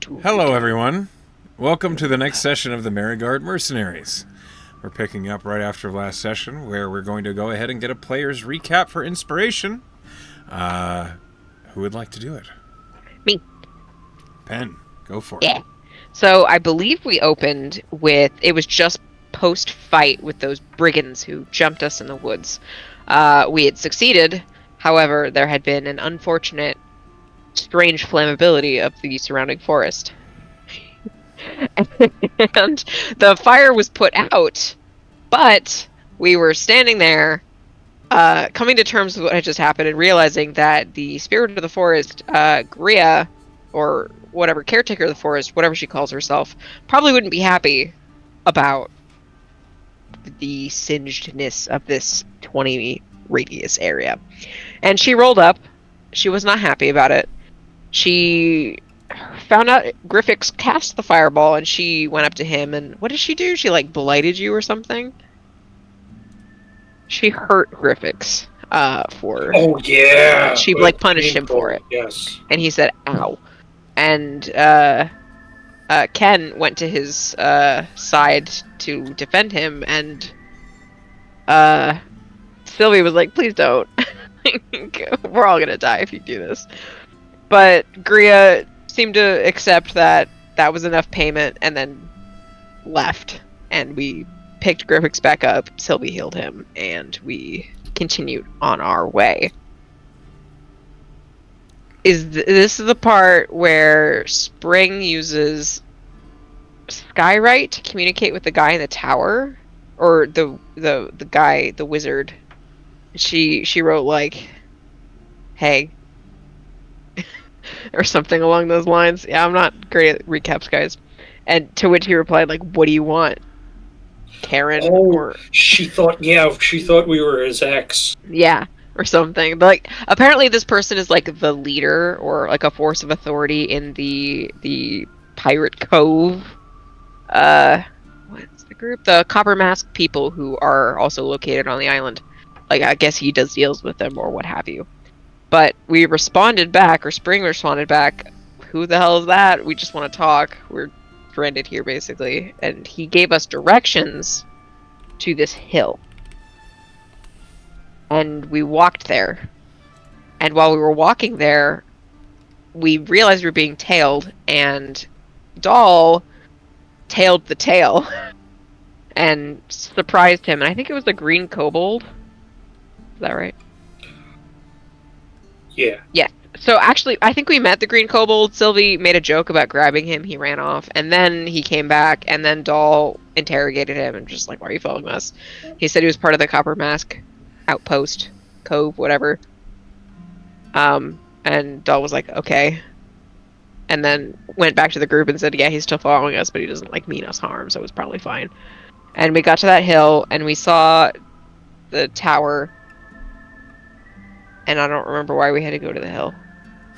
Hello, everyone. Welcome to the next session of the Merigard Mercenaries. We're picking up right after last session, where we're going to go ahead and get a player's recap for inspiration. Who would like to do it? Me. Pen, go for it. Yeah. So I believe we opened with, it was just post-fight with those brigands who jumped us in the woods. We had succeeded, however, there had been an unfortunate, strange flammability of the surrounding forest. And the fire was put out, but we were standing there, coming to terms with what had just happened and realizing that the spirit of the forest, Gria, or whatever, caretaker of the forest, whatever she calls herself, probably wouldn't be happy about the singedness of this 20 radius area. And she rolled up. She was not happy about it. She found out Griffix cast the fireball, and she went up to him, and what did she do? She, like, blighted you or something? She hurt Griffix, for... Oh, yeah! She, like, punished him for it. Yes. And he said, ow. And, Ken went to his, side to defend him, and, Sylvie was like, please don't. We're all gonna die if you do this. But Gria seemed to accept that that was enough payment and then left. And we picked Griffix back up, Sylvie healed him, and we continued on our way. This is the part where Spring uses Skywrite to communicate with the guy in the tower? Or the guy, the wizard. She wrote, like, hey. Or something along those lines. Yeah, I'm not great at recaps, guys. And to which he replied, like, what do you want? Karen? Oh, or she thought we were his ex. yeah, or something. But, like, apparently this person is, like, the leader, or, like, a force of authority in the Pirate Cove. What's the group? The Copper Mask people who are also located on the island. Like, I guess he does deals with them, or what have you. But we responded back, or Spring responded back, who the hell is that? We just want to talk. We're stranded here, basically. And he gave us directions to this hill. And we walked there. And while we were walking there, we realized we were being tailed, and Doll tailed the tail. And surprised him. And I think it was the green kobold. Is that right? Yeah. Yeah. So actually, I think we met the green kobold. Sylvie made a joke about grabbing him. He ran off. And then he came back, and then Doll interrogated him and just like, why are you following us? He said he was part of the Copper Mask outpost, cove, whatever. And Doll was like, okay. And then went back to the group and said, yeah, he's still following us, but he doesn't like mean us harm, so it's probably fine. And we got to that hill, and we saw the tower. And I don't remember why we had to go to the hill.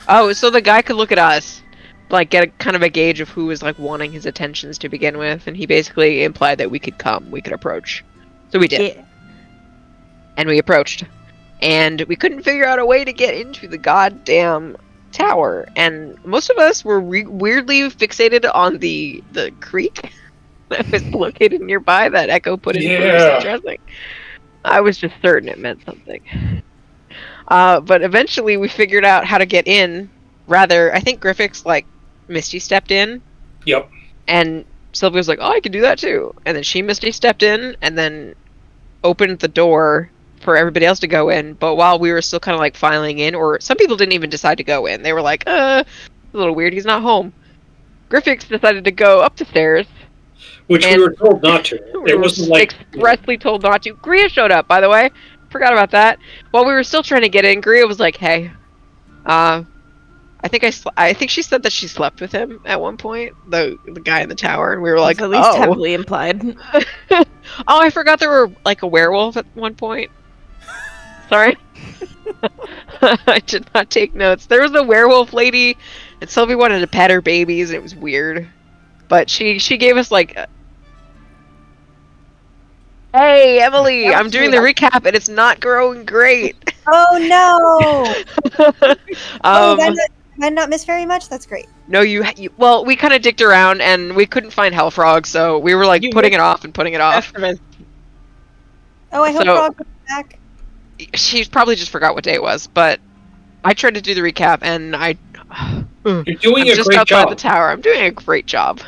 Oh, so the guy could look at us, like, get a kind of a gauge of who was, like, wanting his attentions to begin with, and he basically implied that we could come, we could approach. So we did. Yeah. And we approached. And we couldn't figure out a way to get into the goddamn tower. And most of us were weirdly fixated on the creek that was located nearby that Echo put in for addressing. I was just certain it meant something. But eventually we figured out how to get in. Rather, I think Griffix, like, Misty stepped in. Yep. And Sylvia was like, oh, I can do that too. And then she Misty stepped in and then opened the door for everybody else to go in. But while we were still kind of, like, filing in, or some people didn't even decide to go in. They were like, it's a little weird, he's not home. Griffix decided to go up the stairs. Which we were told not to. It wasn't like... expressly told not to. Gria showed up, by the way. Forgot about that. While we were still trying to get in, Gria was like, hey, I think she said that she slept with him at one point, the guy in the tower, and we were like, at least heavily implied. Oh, I forgot there were, like, a werewolf at one point. Sorry. I did not take notes. There was a werewolf lady, and Sylvie wanted to pet her babies, and it was weird. But she gave us, like, hey, Emily, I'm doing the recap, and it's not growing great. Oh, no! I not missed very much? That's great. No, well, we kind of dicked around and we couldn't find Hellfrog, so we were like putting it off and putting it off. Oh, I hope Frog comes back. She probably just forgot what day it was, but I tried to do the recap and You're doing a just great outside job. the tower. I'm doing a great job.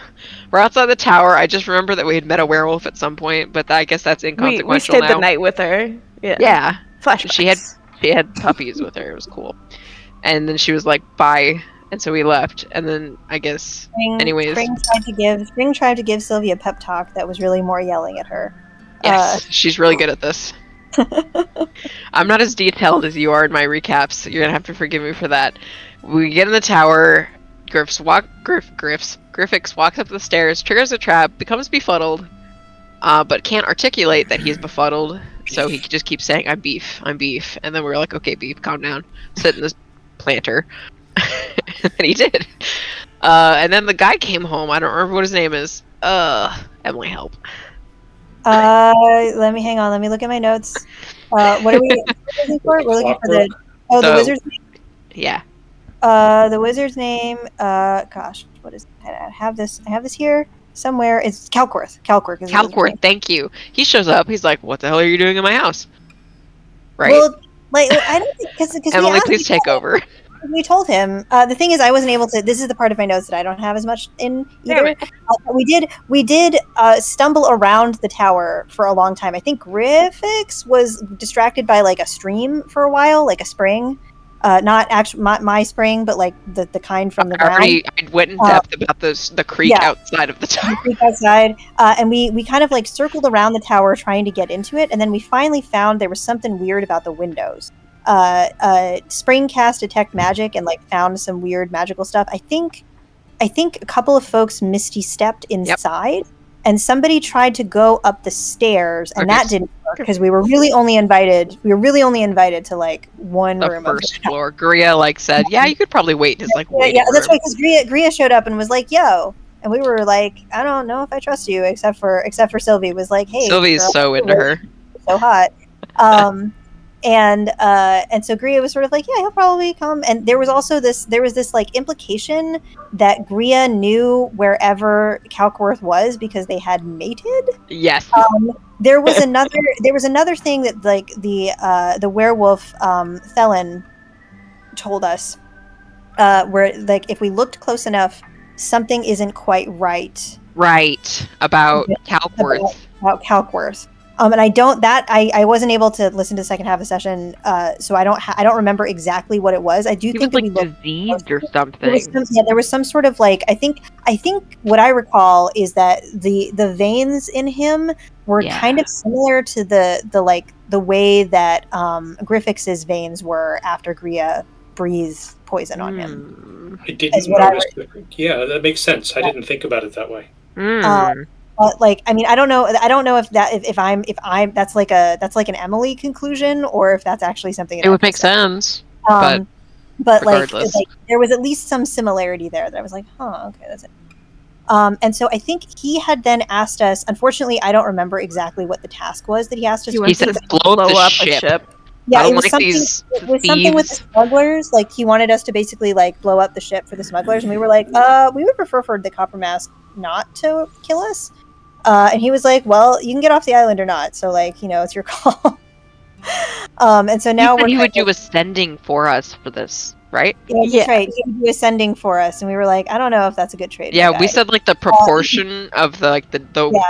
We're outside the tower. I just remember that we had met a werewolf at some point, but I guess that's inconsequential we stayed now. the night with her. Yeah. Yeah. Flashbacks. She had puppies with her. It was cool. And then she was like, bye. And so we left. And then I guess, anyways. Spring tried to give Sylvia a pep talk that was really more yelling at her. Yes, she's really good at this. I'm not as detailed as you are in my recaps. You're gonna have to forgive me for that. We get in the tower. Griffix walks up the stairs, triggers a trap, becomes befuddled, but can't articulate that he's befuddled. So he just keeps saying, "I'm beef, I'm beef," and then we're like, "Okay, beef, calm down. Sit in this planter." And he did. And then the guy came home. I don't remember what his name is. Emily, help. Let me hang on. Let me look at my notes. What are we looking for? We're looking for the wizard's name. Yeah. The wizard's name. Gosh, what is? I have this here somewhere. It's Kalkworth. Kalkworth is Kalkworth. Thank you. He shows up. He's like, "What the hell are you doing in my house?" Right. Well, like I don't think because Emily, please take over. We told him. The thing is, I wasn't able to. This is the part of my notes that I don't have as much in either. We did stumble around the tower for a long time. I think Griffix was distracted by like a stream for a while, like a spring. Not actually my spring, but like the kind from the ground. I went in depth about the creek outside of the tower. The creek outside, and we kind of like circled around the tower trying to get into it, and then we finally found there was something weird about the windows. Spring cast detect magic and like found some weird magical stuff. I think a couple of folks misty stepped inside, and somebody tried to go up the stairs, and that didn't work because we were really only invited to like one room. The first floor. Gria like said, "Yeah, you could probably wait." It's like, yeah, that's right. Because Gria showed up and was like, "Yo," and we were like, "I don't know if I trust you," except for Sylvie was like, "Hey, Sylvie's girl, so into her, so hot." And so Gria was sort of like, yeah, he'll probably come. And there was also this like implication that Gria knew wherever Kalkworth was because they had mated. Yes. There was another thing that like the werewolf Thelen told us, where like if we looked close enough, something isn't quite right. Right about Kalkworth. About Kalkworth. And I wasn't able to listen to the second half of the session, so I don't remember exactly what it was. I do think was, like, diseased or something. There was some sort of like I think what I recall is that the veins in him were kind of similar to the way that Griffix's veins were after Gria breathed poison on him. I didn't notice. Yeah, that makes sense. I didn't think about it that way. Like, I mean, I don't know if that's like an Emily conclusion or if that's actually something. It would make sense. But like there was at least some similarity there that I was like, huh, okay, that's it. And so I think he had then asked us. Unfortunately, I don't remember exactly what the task was that he asked us. He said, "Blow up a ship." Yeah, it was something with the smugglers. Like he wanted us to basically like blow up the ship for the smugglers, and we were like, we would prefer for the Copper Mask not to kill us. And he was like, well, you can get off the island or not. So, like, you know, it's your call. And so now he would do ascending for us for this, right? Yeah, that's right. He would do ascending for us. And we were like, I don't know if that's a good trade. Yeah, we said, like, the proportion of the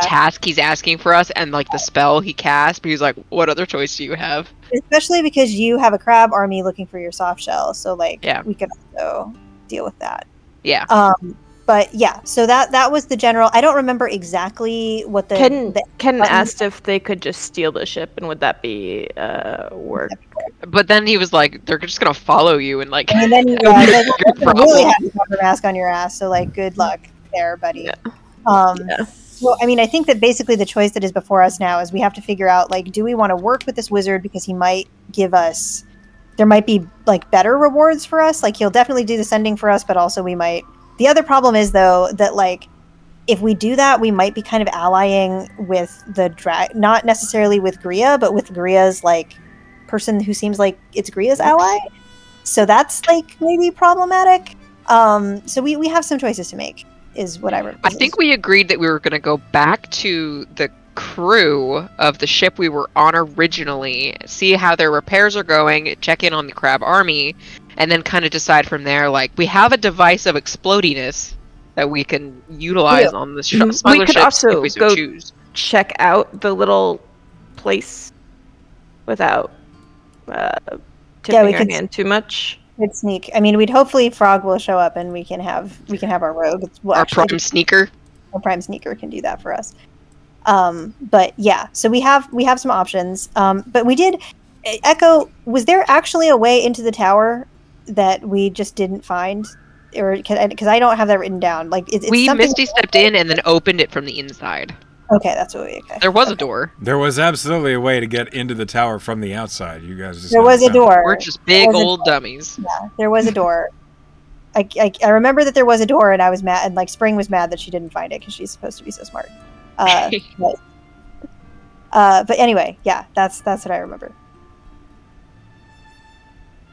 task he's asking for us and, like, the spell he cast. But he's like, what other choice do you have? Especially because you have a crab army looking for your soft shell. So, like, we could also deal with that. Yeah. But yeah, so that was the general. I don't remember exactly what the Ken asked if they could just steal the ship, and would that be work? But then he was like, "They're just gonna follow you," and like, and then really have a Copper Mask on your ass. So like, good luck there, buddy. Yeah. Well, I mean, I think that basically the choice that is before us now is we have to figure out like, do we want to work with this wizard because he might give us, there might be like better rewards for us. Like he'll definitely do the sending for us, but also we might. The other problem is, though, that, like, if we do that, we might be kind of allying with the not necessarily with Gria, but with Gria's, like, person who seems like it's Gria's ally. So that's like maybe problematic. So we have some choices to make, is what I remember. I think we agreed that we were going to go back to the crew of the ship we were on originally, see how their repairs are going, check in on the crab army, and then kind of decide from there, like, we have a device of explodiness that we can utilize on the smuggler We could ships also if we so go choose. check out the little place without tipping we our could- hand too much. Good sneak. I mean, we'd hopefully Frog will show up and we can have our rogue. Well, Our actually, prime sneaker. our prime sneaker can do that for us. But yeah, so we have some options. But we did Echo. Was there actually a way into the tower that we just didn't find, or because I don't have that written down? Like it's We something. Misty stepped in and then opened it from the inside. Okay, that's what we. Okay. There was a door. There was absolutely a way to get into the tower from the outside. You guys just There was a haven't found it. door. We're just big was a old dummies. Yeah, there was a door. I remember that there was a door, and I was mad, and like Spring was mad that she didn't find it because she's supposed to be so smart. But anyway, yeah, that's what I remember.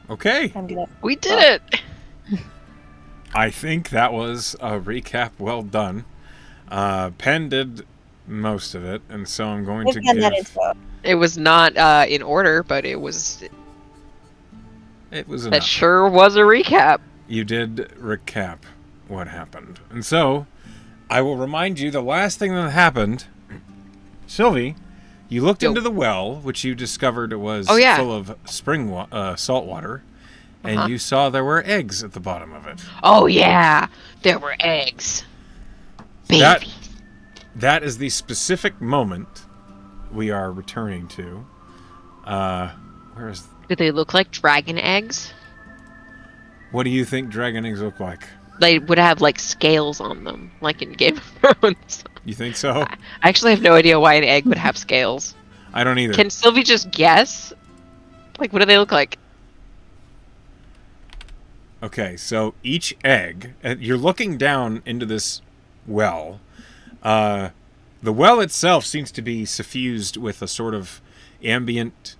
Okay. I'm gonna. We did it! I think that was a recap well done. Penn did most of it, and so I'm going to Get that give... info. It was not in order, but it was... It was That enough. sure was a recap. You did recap what happened. And so, I will remind you the last thing that happened. Sylvie, you looked Yo. into the well, which you discovered it was Oh, yeah. full of salt water, and Uh-huh. you saw there were eggs at the bottom of it. Oh yeah, there were eggs. Baby. That is the specific moment we are returning to. Where is... Do they look like dragon eggs? What do you think dragon eggs look like? They would have like scales on them, like in Game of Thrones. You think so? I actually have no idea why an egg would have scales. I don't either. Can Sylvie just guess? Like, what do they look like? Okay, so each egg, you're looking down into this well. The well itself seems to be suffused with a sort of ambient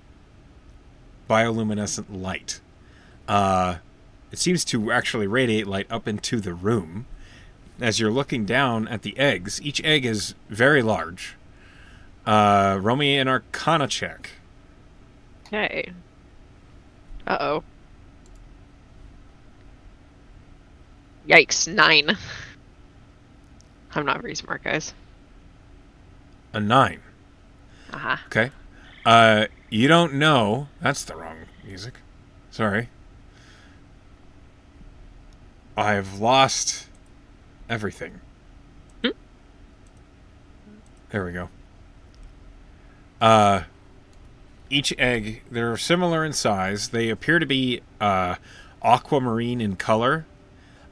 bioluminescent light. It seems to actually radiate light up into the room. As you're looking down at the eggs, each egg is very large. Roll me an Arcana check. Okay. Uh-oh. Yikes, 9. I'm not very smart, guys. A 9. Uh-huh. Okay. You don't know... That's the wrong music. Sorry. I've lost everything. There we go. Each egg, they're similar in size. They appear to be aquamarine in color.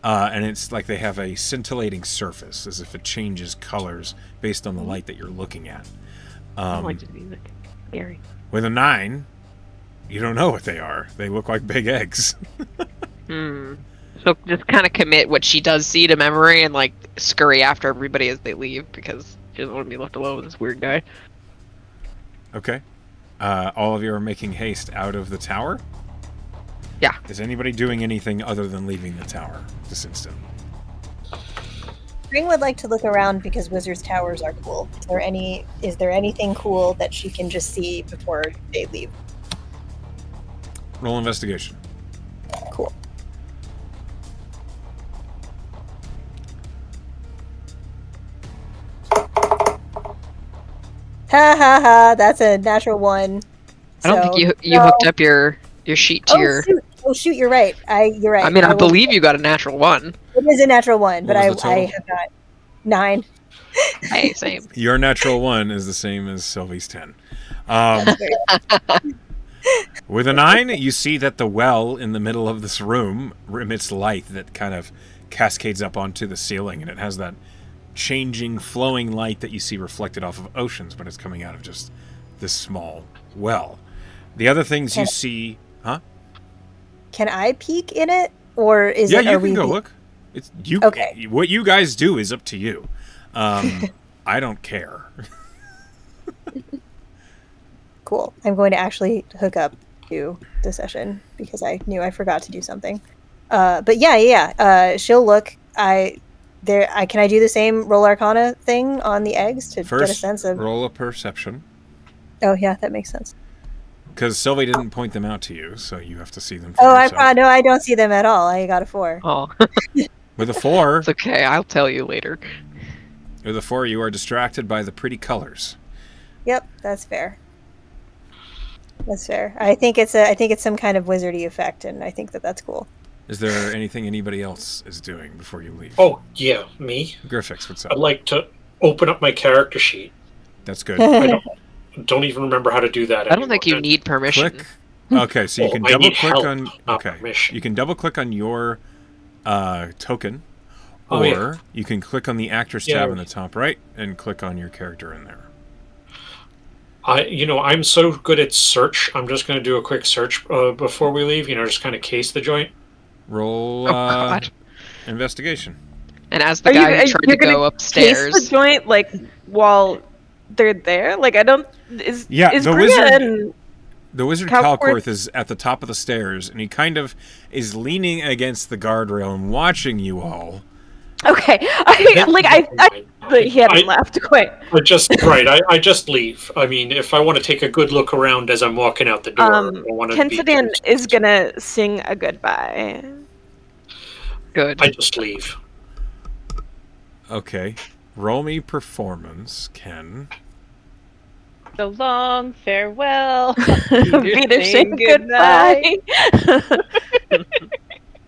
And it's like they have a scintillating surface, as if it changes colors based on the light that you're looking at. I don't like the music. Scary. With a 9, you don't know what they are. They look like big eggs. So just kind of commit what she does see to memory and like scurry after everybody as they leave because she doesn't want to be left alone with this weird guy. Okay. All of you are making haste out of the tower? Yeah. Is anybody doing anything other than leaving the tower this instant? Spring would like to look around because Wizard's towers are cool. Is there anything cool that she can just see before they leave? Roll investigation. Cool. Ha ha ha! That's a natural one. I don't think So, you no. hooked up your sheet to your... Shoot. Oh shoot! You're right. You're right. I mean, I will- believe you got a natural 1. it is a natural one, but What I was the total? have not 9. Hey, same. Your natural 1 is the same as Sylvie's 10. With a 9, you see that the well in the middle of this room emits light that kind of cascades up onto the ceiling, and it has that changing, flowing light that you see reflected off of oceans, but it's coming out of just this small well. The other things you see... Huh? Can I peek in it, or is Yeah, it? you are can we go be- look. It's you. Okay. What you guys do is up to you. I don't care. Cool. I'm going to actually hook up do the session because I knew I forgot to do something. But yeah. She'll look. Can I do the same roll Arcana thing on the eggs to First, get a sense of? roll a perception. Oh yeah, that makes sense. Because Sylvie didn't point them out to you, so you have to see them for Oh, yourself. no, I don't see them at all. I got a 4. Oh, With a 4, it's okay. I'll tell you later. with a 4, you are distracted by the pretty colors. Yep, that's fair. That's fair. I think it's some kind of wizardy effect, and I think that's cool. Is there anything anybody else is doing before you leave? Oh, yeah, me. Griffix, what's up? I'd like to open up my character sheet. That's good. I don't even remember how to do that. I don't think you need permission. Click. Okay, so you Oh, can I double need click help, on. not Okay, permission. you can double click on your token, Oh, or yeah. you can click on the actors Yeah. tab in the top right and click on your character in there. I'm so good at search. I'm just going to do a quick search before we leave. Just kind of case the joint. Roll Oh God! investigation. And as the guy who tried to go Case the upstairs, joint like while they're there. Like I don't. Is The Bria wizard- and The wizard Calcorth- Calcorth is at the top of the stairs, and he kind of is leaning against the guardrail and watching you all. okay. But he hadn't left quite. I just leave. I mean, if I want to take a good look around as I'm walking out the door, I want to Kensidan is gonna sing a goodbye. good. I just leave. Okay. Roll me performance, Ken. So long, farewell. Vita saying sing goodbye.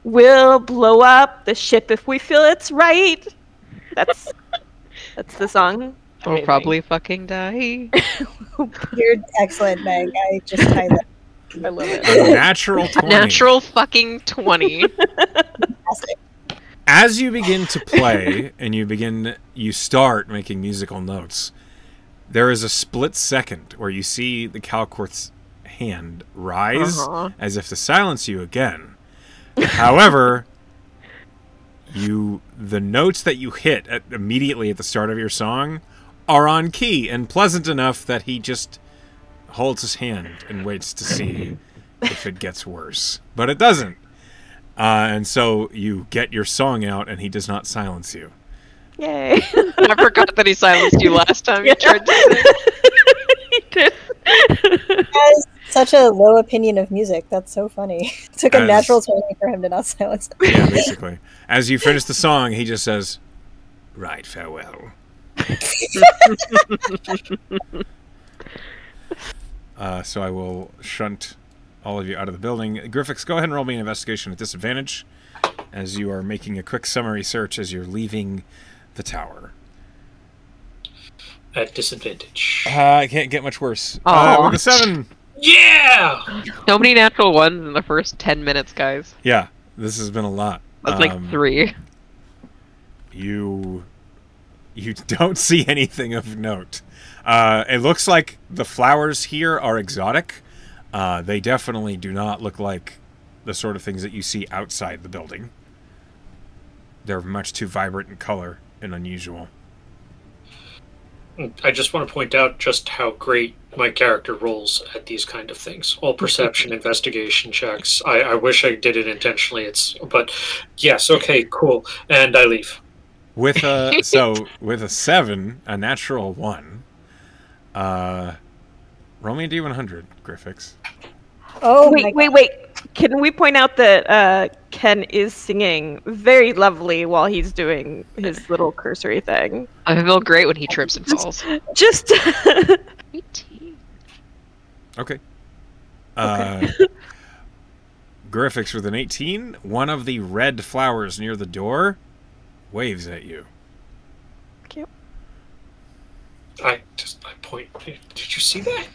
We'll blow up the ship if we feel it's right. That's the song. We'll Amazing. probably fucking die. You're excellent, Meg. I just tied that. I love it. A natural 20. Natural fucking 20. Fantastic. As you begin to play and you start making musical notes, there is a split second where you see the Calcorth's hand rise as if to silence you again. However, the notes that you hit immediately at the start of your song are on key and pleasant enough that he just holds his hand and waits to see if it gets worse. But it doesn't. And so you get your song out, and he does not silence you. Yay. I forgot that he silenced you last time you tried to sing. He did. He has such a low opinion of music. That's so funny. It took a As- natural 20 for him to not silence him. Yeah, basically. As you finish the song, he just says, "Right, farewell." So I will shunt all of you out of the building. Griffix, go ahead and roll me an investigation at disadvantage as you are making a quick summary search as you're leaving the tower. At disadvantage. I can't get much worse. Aw. With a 7. Yeah! So many natural ones in the first 10 minutes, guys. Yeah, this has been a lot. That's like 3. You don't see anything of note. It looks like the flowers here are exotic. They definitely do not look like the sort of things that you see outside the building. They're much too vibrant in color and unusual. I just want to point out just how great my character rolls at these kind of things. All perception, investigation checks. I wish I did it intentionally. But yes, okay, cool. And I leave. With a 7, a natural 1. Roll me a D100, Griffix. Oh, my Wait. Can we point out that Ken is singing very lovely while he's doing his little cursory thing? I feel great when he trips and falls. Just Okay. Griffix with an 18. One of the red flowers near the door waves at you. I point. Did you see that?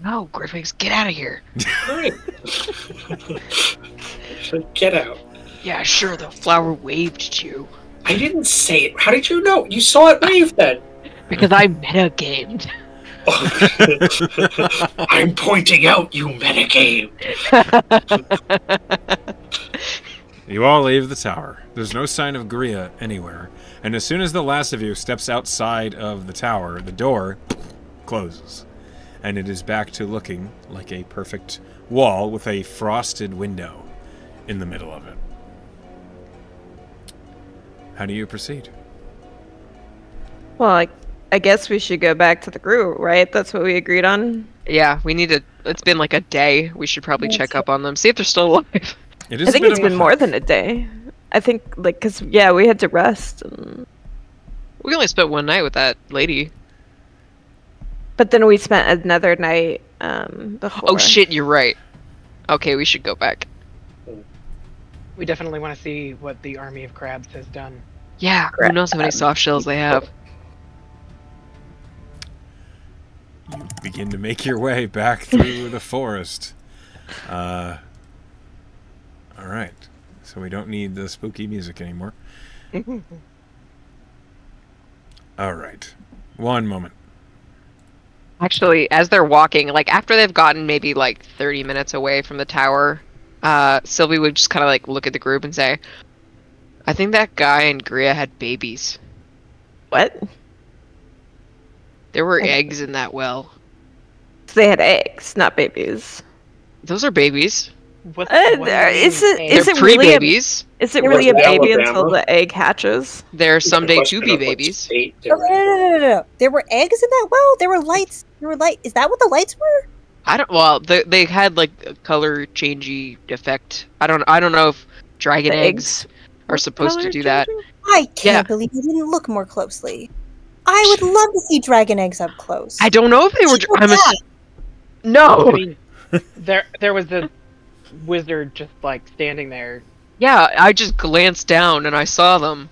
No, Griffix, get out of here. Alright. Get out. Yeah, sure, the flower waved at you. I didn't say it. How did you know? You saw it wave then. Because I metagamed. I'm pointing out you metagame. You all leave the tower. There's no sign of Gria anywhere. And as soon as the last of you steps outside of the tower, the door closes. and it is back to looking like a perfect wall with a frosted window in the middle of it. How do you proceed? Well, I guess we should go back to the group, right? That's what we agreed on. Yeah, we need to. It's been like a day. We should probably check up on them, see if they're still alive. It is I think a bit it's of a been more than a day. I think, like, because, yeah, we had to rest. We only spent one night with that lady. But then we spent another night before. Oh shit, you're right. Okay, we should go back. We definitely want to see what the army of crabs has done. Yeah, who knows how many soft shells they have. You begin to make your way back through the forest. All right. So we don't need the spooky music anymore. All right. One moment. Actually, as they're walking, like after they've gotten maybe like 30 minutes away from the tower, Sylvie would just kind of like look at the group and say, I think that guy and Gria had babies. What? There were eggs in that well. So they had eggs, not babies. Those are babies. What Is do you it- mean, is They're it really a- pre-babies. Is it There really a was baby Alabama. until the egg hatches? They're It's a someday question to be of what babies. state No, they're no, in. no, no, no, no. There were eggs in that well. There were lights. There were light. Is that what the lights were? I don't. Well, they had like a color changey effect. I don't know if dragon The eggs are supposed to color do that. changing? I can't Yeah. believe you didn't look more closely. I would love to see dragon eggs up close. I don't know if they were. People I'm have. no. I mean, there was the wizard just like standing there. Yeah, I just glanced down and I saw them.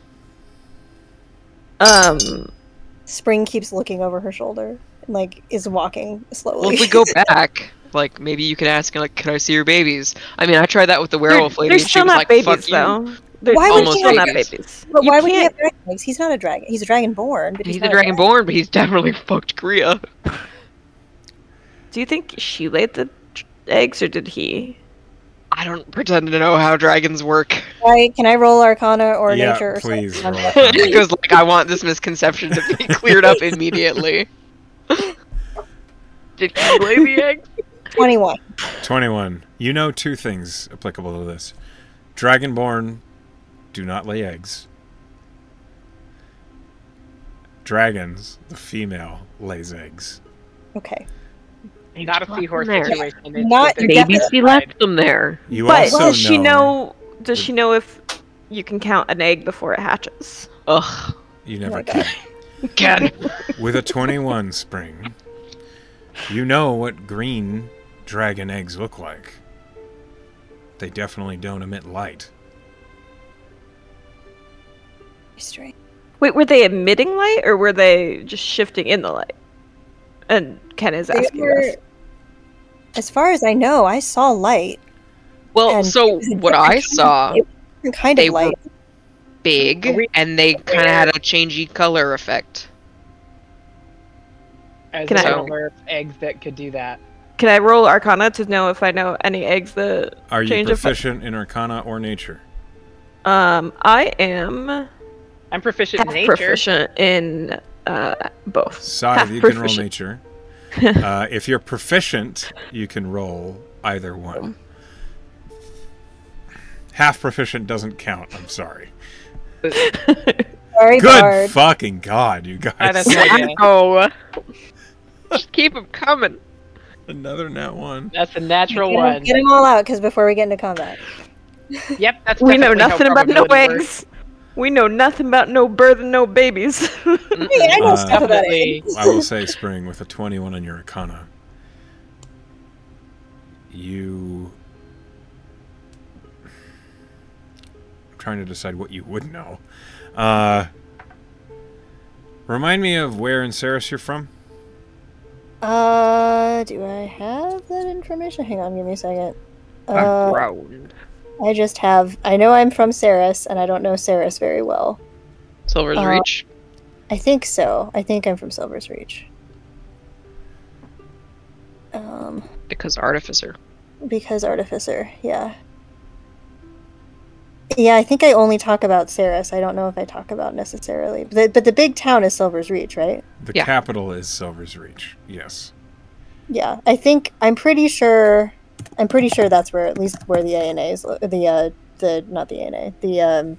Spring keeps looking over her shoulder and like is walking slowly. Well, if we go back, like maybe you can ask, like, can I see your babies? I mean, I tried that with the werewolf lady. They're and she still was not like, babies, "Fuck you." though. They're Why would Almost still not babies. babies. But You why would he can't- have dragon eggs? He's not a dragon. He's a dragonborn, but He's not the dragonborn, but he's definitely fucked Gria. Do you think she laid the eggs, or did he? I don't pretend to know how dragons work. Right? Can I roll Arcana or Yeah, Nature or please something? roll Arcana. Because like I want this misconception to be cleared up immediately. Did he lay the egg? 21. 21. You know two things applicable to this. Dragonborn do not lay eggs. Dragons, the female, lays eggs. Okay. Not a seahorse there. situation. It's Not- just a Maybe Maybe definitely- she left them there. You But also does she know... know? Does she know if you can count an egg before it hatches? Ugh. You Oh never my can. God. Can. With a 21 Spring, you know what green dragon eggs look like. They definitely don't emit light. Strange. Wait, were they emitting light, or were they just shifting in the light? And Ken is They asking were, this. as far as I know, I saw light. Well, And so it was a what different I kind- saw, it was a different kind they of were light. big, and they kind of had a changey color effect. as Can a I- number of eggs that could do that. Can I roll Arcana to know if I know any eggs that Are you change effect? proficient in Arcana or Nature? I am I'm proficient half in nature. proficient in both. Scythe, Half you can roll proficient. Nature. If you're proficient, you can roll either one. Half proficient doesn't count. I'm sorry. Sorry, Good Bard. fucking God, you guys. That is okay. Oh. Just keep them coming. Another nat one. That's a natural one. Get them all out, because before we get into combat. Yep, that's We know definitely how nothing about no probability works. eggs. We know nothing about no birth and no babies. Hey, I know Uh, stuff about Definitely. it. I will say, Spring, with a 21 on your Arcana, you... I'm trying to decide what you would know. Remind me of where in Ceres you're from? Do I have that information? Hang on, give me a second. Round. I just have. I know I'm from Ceres, and I don't know Ceres very well. Silver's Reach. I think so. I think I'm from Silver's Reach. Because Artificer. Because Artificer, yeah. Yeah, I think I only talk about Ceres. I don't know if I talk about but the big town is Silver's Reach, right? The Yeah. capital is Silver's Reach, yes. Yeah, I'm pretty sure that's where, at least where the ANA is, the not the ANA, the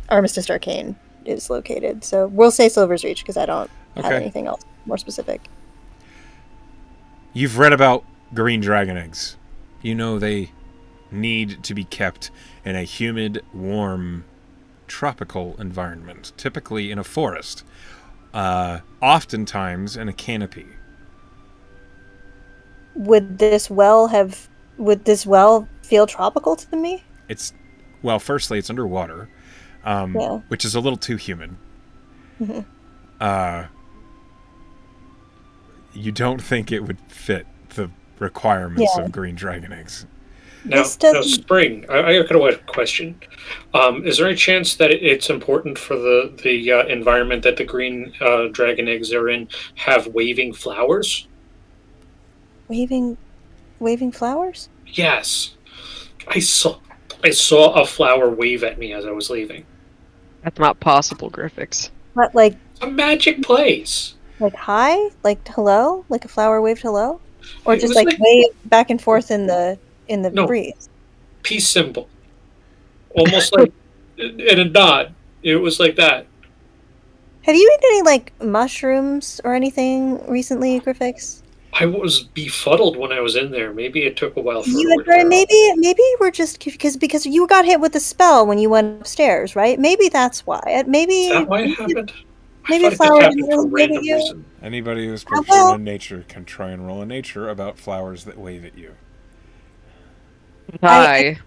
Armistice Arcane is located. So we'll say Silver's Reach because I don't have Okay. anything else more specific. You've read about green dragon eggs. You know they need to be kept in a humid, warm, tropical environment, typically in a forest, oftentimes in a canopy. Would this well feel tropical to me? It's, well, firstly, it's underwater, Yeah. which is a little too humid. Mhm. You don't think it would fit the requirements Yeah. of green dragon eggs. Now, This doesn't- Spring, I got a question. Is there any chance that it's important for the environment that the green dragon eggs are in have waving flowers? Waving flowers? Yes. I saw a flower wave at me as I was leaving. That's not possible, Griffix. What, like It's a magic place. hi? Like hello? Like a flower waved hello? Or It just was like like- wave back and forth in the No. breeze? Peace symbol. Almost like in a nod. It was like that. Have you eaten any like mushrooms or anything recently, Griffix? I was befuddled when I was in there. Maybe it took a while for You it to wear off. maybe you were just because you got hit with a spell when you went upstairs, right? Maybe that's why. Maybe Is that why it happened? maybe I thought it flowers just happened for a really wave random at you. reason. Anybody who's well- proficient in nature can try and roll a nature about flowers that wave at you. Hi.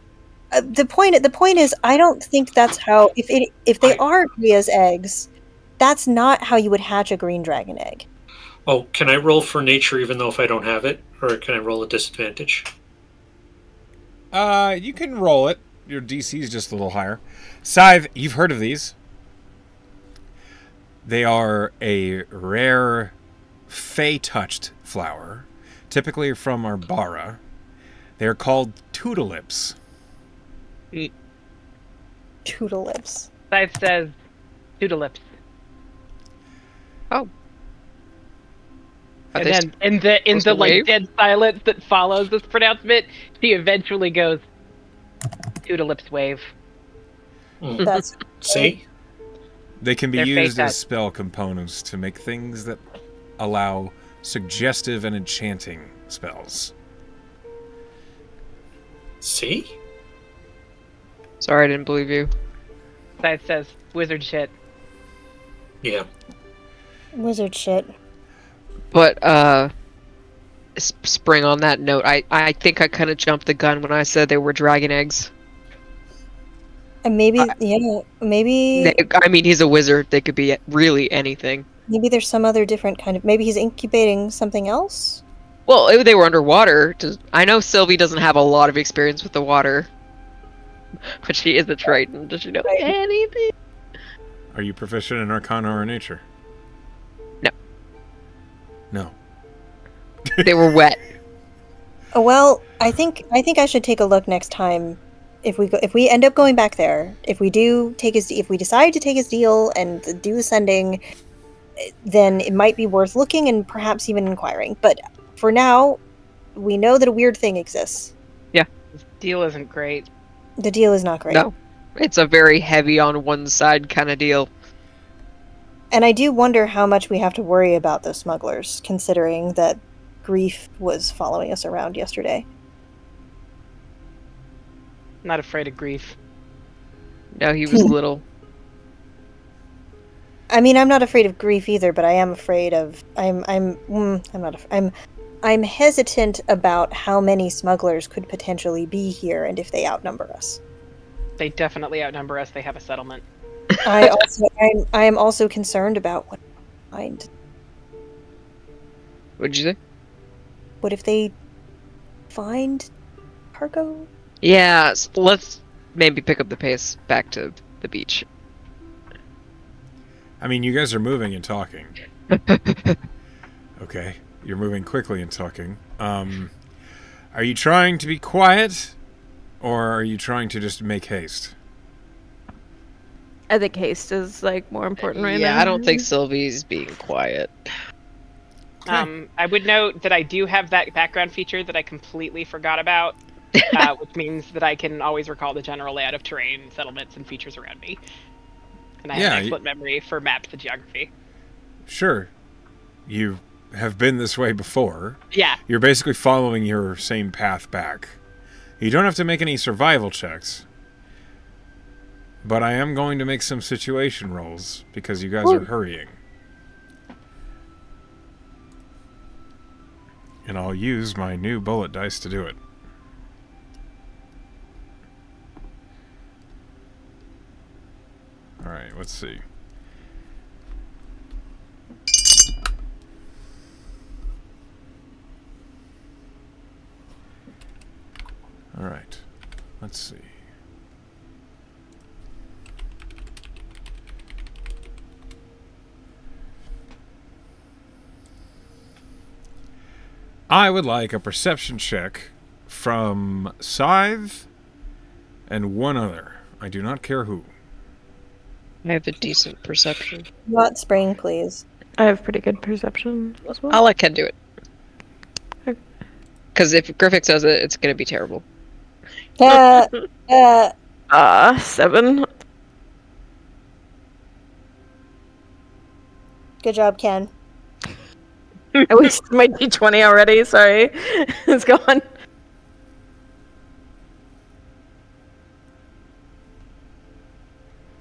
The point is, I don't think that's how. If they are Gria's eggs, that's not how you would hatch a green dragon egg. Oh, can I roll for nature even though if I don't have it? Or can I roll a disadvantage? You can roll it. Your DC is just a little higher. Scythe, you've heard of these. They are a rare fey-touched flower, typically from Arbara. They are called tulips. Tulips. Scythe says tulips. Are And they then in the supposed to like wave? dead silence that follows this pronouncement, she eventually goes tulips wave. That's See? They can be They're used fey-touched. as spell components to make things that allow suggestive and enchanting spells. See? Sorry, I didn't believe you. Scythe says wizard shit. Yeah. wizard shit. But Spring, on that note, I think I kind of jumped the gun when I said they were dragon eggs. And maybe I mean, he's a wizard. They could be really anything. maybe there's some other different kind of. Maybe he's incubating something else. Well, they were underwater. I know Sylvie doesn't have a lot of experience with the water, but she is a Triton. Does she know anything? Are you proficient in Arcana or Nature? No. No. They were wet. Oh, well, I think I should take a look next time. If we end up going back there, if we decide to take his deal and do the sending, then it might be worth looking and perhaps even inquiring. But for now, we know that a weird thing exists. This deal isn't great. The deal is not great. No, it's a very heavy on one side kind of deal. And I do wonder how much we have to worry about those smugglers, considering that Grief was following us around yesterday. Not afraid of grief. No, he was little. I mean, I'm not afraid of Grief either, but I am afraid of. I'm hesitant about how many smugglers could potentially be here, and if they outnumber us. They definitely outnumber us. They have a settlement. I am also concerned about what find. What'd you say? What if they find cargo? Yeah, let's maybe pick up the pace back to the beach. I mean, you guys are moving and talking. Okay. You're moving quickly and talking. Are you trying to be quiet? Or are you trying to just make haste? I think haste is like more important right now. Yeah, I don't think Sylvie's being quiet. Okay. I would note that I do have that background feature that I completely forgot about, which means that I can always recall the general layout of terrain, settlements, and features around me. And I have Yeah, an excellent memory for maps and geography. Sure. You have been this way before. Yeah. You're basically following your same path back. You don't have to make any survival checks. But I am going to make some situation rolls because you guys are hurrying. And I'll use my new bullet dice to do it. Alright, let's see. Alright, let's see. I would like a perception check from Scythe and one other. I do not care who. I have a decent perception. Not Spring, please. I have pretty good perception as well. I'll let Ken do it. Because if Griffith does it, it's going to be terrible. 7. Good job, Ken. I wasted my d20 already, sorry. It's gone.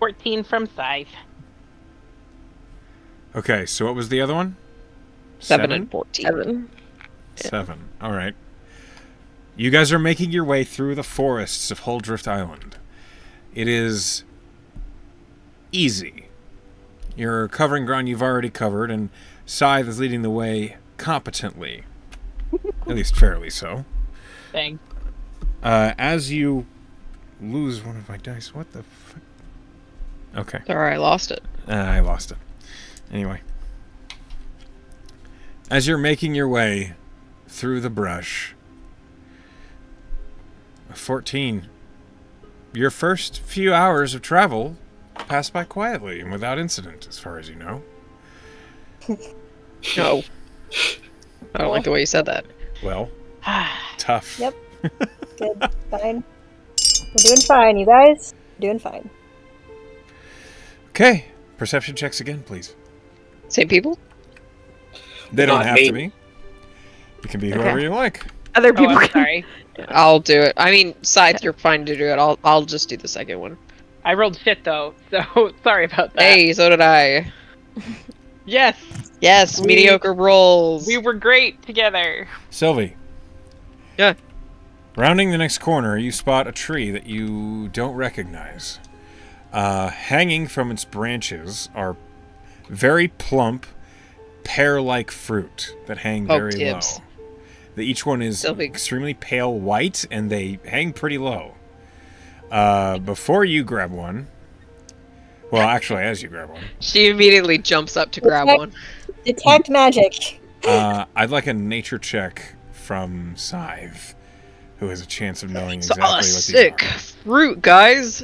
$14 from Scythe. Okay, so what was the other one? 7 and 14. 7. 7. All right. You guys are making your way through the forests of Huldrift Island. It is easy. You're covering ground you've already covered, and Scythe is leading the way competently. At least fairly so. Thanks. As you lose one of my dice, what the fuck? Okay. Sorry, I lost it. I lost it. Anyway. As you're making your way through the brush, 14, your first few hours of travel pass by quietly and without incident, as far as you know. No. I don't like the way you said that. Well, tough. Yep. Good. Fine. We're doing fine, you guys. We're doing fine. Okay. Perception checks again, please. Same people? They don't Not have me. to be. It can be whoever Okay. you like. Other Oh, people I'm can... sorry. I'll do it. I mean, Scythe, you're fine to do it. I'll just do the second one. I rolled shit though, so sorry about that. Hey, so did I. Yes, Yes, mediocre rolls. we were great together. Sylvie. Yeah. Rounding the next corner, you spot a tree that you don't recognize. Hanging from its branches are very plump, pear-like fruit that hang Oh, very low. dibs. Each one is Sylvie. extremely pale white, and they hang pretty low. Before you grab one... Well, actually, as you grab one, She immediately jumps up to grab one. Detect magic. I'd like a nature check from Scythe, who has a chance of knowing It's exactly all what these sick are. fruit, guys.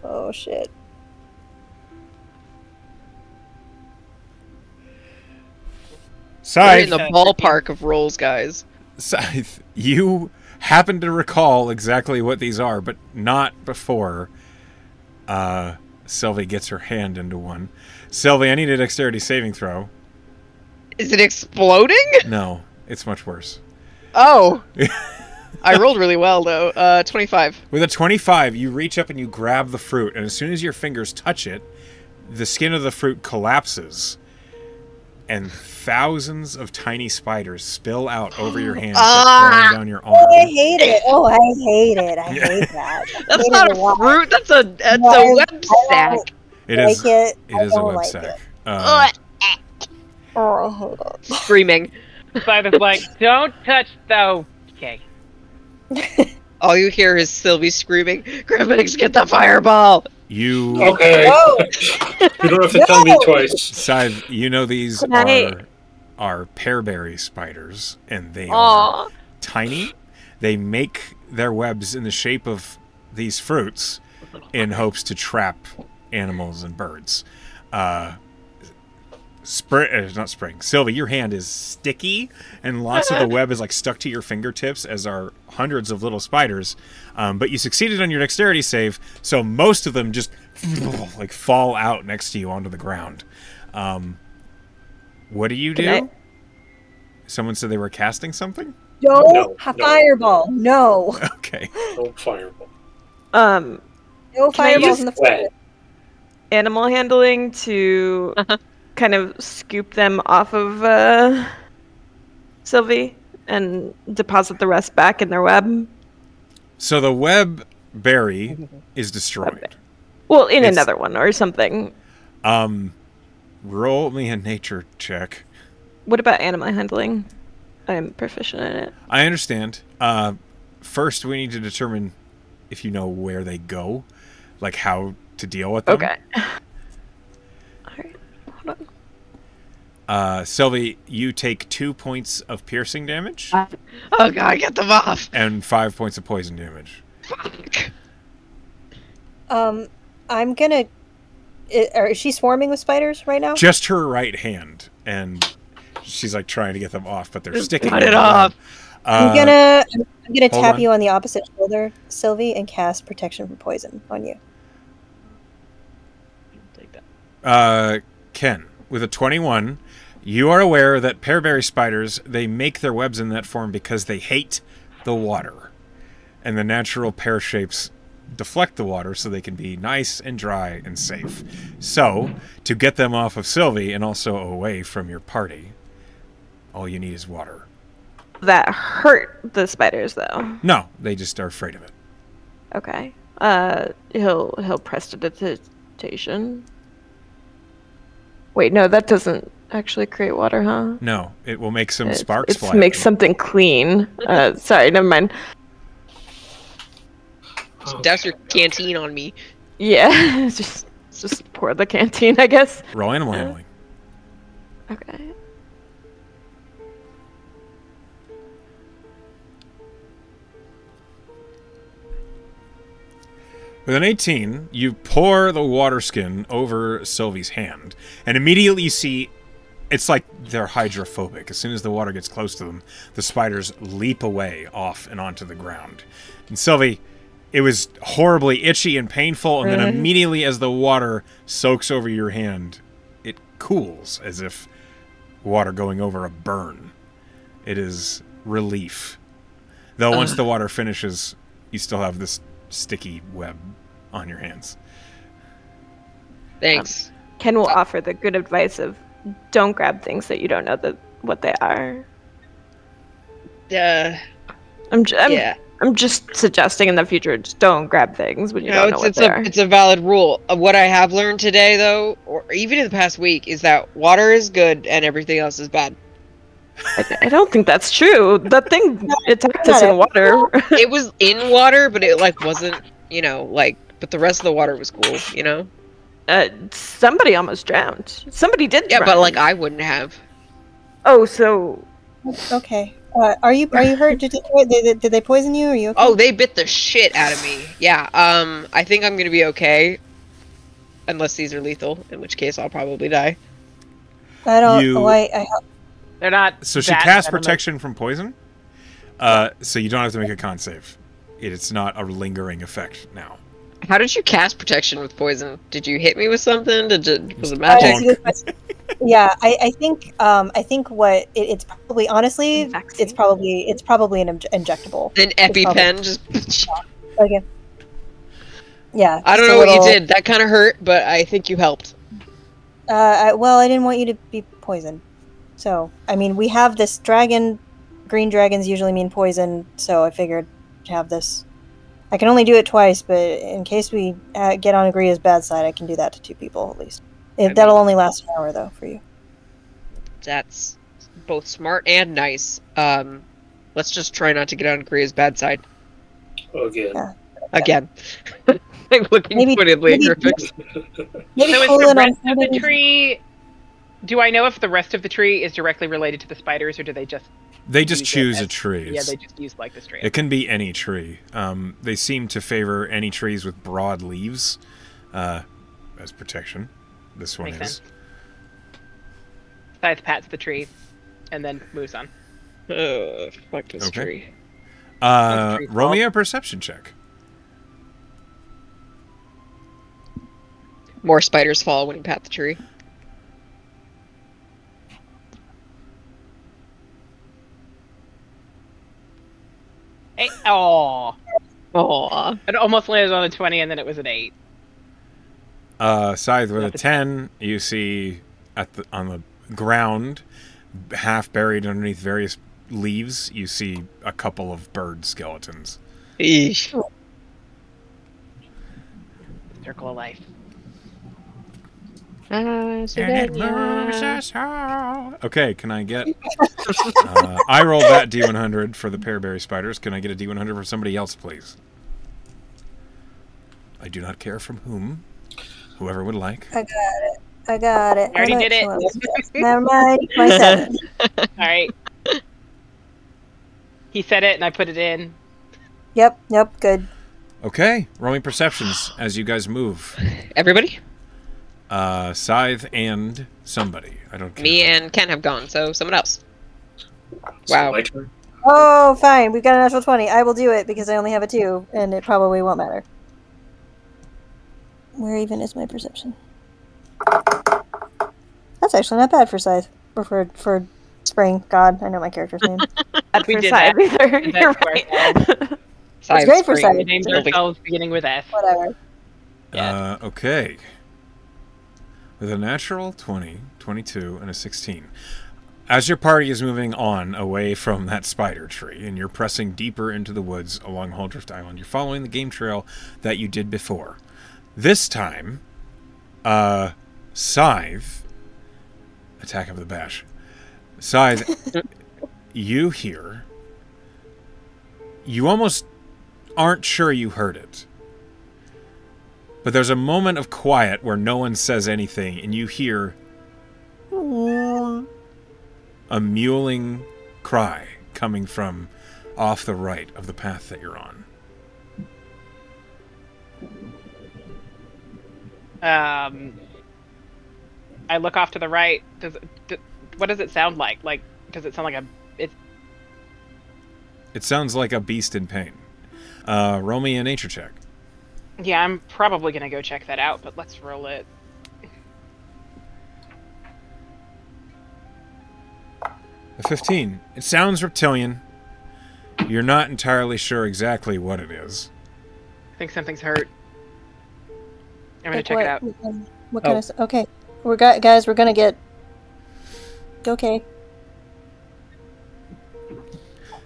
Oh shit. We're Scythe, in the ballpark of rolls, guys. Scythe, you happen to recall exactly what these are, but not before Sylvie gets her hand into one. Sylvie, I need a dexterity saving throw. Is it exploding? No, it's much worse. Oh. I rolled really well, though. 25. With a 25, you reach up and you grab the fruit, and as soon as your fingers touch it, the skin of the fruit collapses, and thousands of tiny spiders spill out over your hand, crawling down your Oh, I arm. hate it. Oh, I hate it. I hate that. I That's hate not it a lot. fruit. That's a No, web I sack. don't It is. like it. It is I a don't web like sack. it. Ugh. Oh, I hate it. Screaming. Scythe is like, don't touch though. Okay. All you hear is Sylvie screaming, Griffiths, get the fireball! You, Okay. No. You don't have to tell me No. twice. Scythe, you know these Good night. are pearberry spiders, and they are Aw. tiny. They make their webs in the shape of these fruits in hopes to trap animals and birds. not Spring. Sylvie, your hand is sticky, and lots of the web is like stuck to your fingertips, as are hundreds of little spiders. But you succeeded on your dexterity save, so most of them just like fall out next to you onto the ground. What do you do? Someone said they were casting something? No, fireball. No. Okay. No fireball. No fireballs in the Wet. forest. Animal handling to kind of scoop them off of Sylvie and deposit the rest back in their web. So the web berry is destroyed. Well, in It's- another one or something. Roll me a nature check. What about animal handling? I'm proficient in it. I understand. First, we need to determine if you know where they go, like how to deal with them. Okay. Alright, hold on. Sylvie, you take 2 points of piercing damage Oh god, get them off! and 5 points of poison damage. Fuck. I'm gonna. Is she swarming with spiders right now? Just her right hand, and she's like trying to get them off, but they're sticking. Cut to it the off. ground. I'm gonna hold tap on. you on the opposite shoulder, Sylvie, and cast protection from poison on you. Take that. Ken, with a 21, you are aware that pearberry spiders, they make their webs in that form because they hate the water. And the natural pear shapes deflect the water so they can be nice and dry and safe. So, to get them off of Sylvie and also away from your party, all you need is water. That hurt the spiders, though. No, they just are afraid of it. Okay. He'll prestidigitation. Wait, no, that doesn't actually create water, huh? No, it will make some sparks It fly. makes at them. something clean. Sorry, never mind. Douse your canteen on me. Yeah, just pour the canteen, I guess. Roll animal handling. Okay. With an 18, you pour the water skin over Sylvie's hand, and immediately you see it's like they're hydrophobic. As soon as the water gets close to them, the spiders leap away off and onto the ground. And Sylvie, it was horribly itchy and painful, and then immediately as the water soaks over your hand, it cools as if water going over a burn. It is relief. Though once the water finishes, you still have this sticky web on your hands. Thanks. Ken will offer the good advice of don't grab things that you don't know what they are. I'm just suggesting in the future, just don't grab things when you don't know what they are. It's a valid rule. What I have learned today, though, or even in the past week, is that water is good and everything else is bad. I don't think that's true. That thing attacked us in water. It was in water, but it wasn't, but the rest of the water was cool, Somebody almost drowned. Somebody did Yeah, drown. but I wouldn't have. Oh, so Okay. Are you hurt? Did they poison you? Are you okay? Oh, they bit the shit out of me. Yeah. I think I'm gonna be okay, unless these are lethal, in which case I'll probably die. I don't. You- They're not. So she that casts venomous. protection from poison. So you don't have to make a con save. It's not a lingering effect now. How did you cast protection with poison? Did you hit me with something? Was it That's magic? a good question. Yeah, I think what it's probably honestly Vaccine? it's probably an injectable. An EpiPen? Just. Okay. Yeah. I don't just know a what you little- did. That kind of hurt, but I think you helped. Well, I didn't want you to be poisoned. So, I mean, we have this dragon. Green dragons usually mean poison, so I figured to have this. I can only do it twice, but in case we get on Agria's bad side, I can do that to 2 people at least. That'll only last an hour, though, for you. That's both smart and nice. Let's just try not to get on Korea's bad side Again. Yeah. again. I'm looking Maybe- pointedly at maybe- Griffix. Maybe So is pull the it on rest of the somebody- tree? Do I know if the rest of the tree is directly related to the spiders, or do they just? They just use it choose as- a tree. Yeah, they just use like this tree. It can be any tree. They seem to favor any trees with broad leaves as protection. This one Makes is. sense. Scythe pats the tree, and then moves on. Fuck this Okay. tree. Roll me a perception check. More spiders fall when you pat the tree. Hey, oh, Aww. it almost landed on a 20, and then it was an 8. Scythe with a Not the 10, you see on the ground, half buried underneath various leaves, you see a couple of bird skeletons. Eesh. Circle of life. Okay, can I get... I rolled that D100 for the pearberry spiders. Can I get a D100 for somebody else, please? I do not care from whom. Whoever would like. I got it. I already did it. Never mind. My 7. All right. He said it, and I put it in. Yep. Good. Okay, roll me perceptions as you guys move. Everybody? Scythe and somebody. I don't care. Me and Ken have gone, so someone else. So Wow. my turn. Oh, fine. We've got a natural 20. I will do it because I only have a 2, and it probably won't matter. Where even is my perception? That's actually not bad for Scythe. Or for Spring. God, I know my character's name. Not We for did Scythe that. either. Did that You're to right. ourselves. Scythe, great for Spring, Scythe. We named Sylvie. ourselves beginning with S. Whatever. Yeah. Okay. With a natural 20, 22, and a 16. As your party is moving on away from that spider tree, and you're pressing deeper into the woods along Holdrift Island, you're following the game trail that you did before. This time, Scythe... Attack of the Bash. Scythe, you hear... You almost aren't sure you heard it. But there's a moment of quiet where no one says anything, and you hear a mewling cry coming from off the right of the path that you're on. I look off to the right. What does it sound like? Like, does it sound like It sounds like a beast in pain. Roll me a nature check. Yeah, I'm probably gonna go check that out, but let's roll it. A 15. It sounds reptilian. You're not entirely sure exactly what it is. I think something's hurt. I'm gonna Like check what? it out. What kind of... Okay. Guys, we're gonna get... Okay.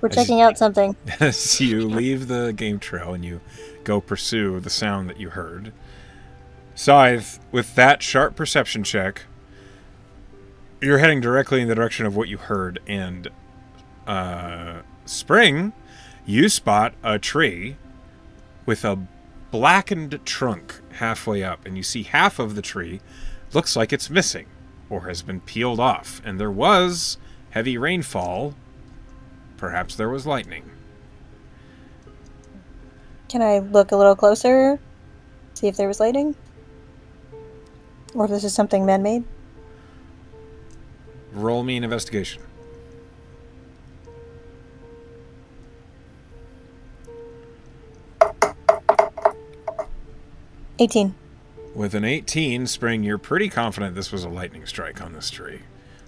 We're As checking out something. As you leave the game trail and you go pursue the sound that you heard, Scythe, with that sharp perception check, you're heading directly in the direction of what you heard, and Spring, you spot a tree with a blackened trunk halfway up, and you see half of the tree looks like it's missing or has been peeled off, and there was heavy rainfall. Perhaps there was lightning. Can I look a little closer? See if there was lightning? Or if this is something man-made? Roll me an investigation. $18. With an 18, Spring, you're pretty confident this was a lightning strike on this tree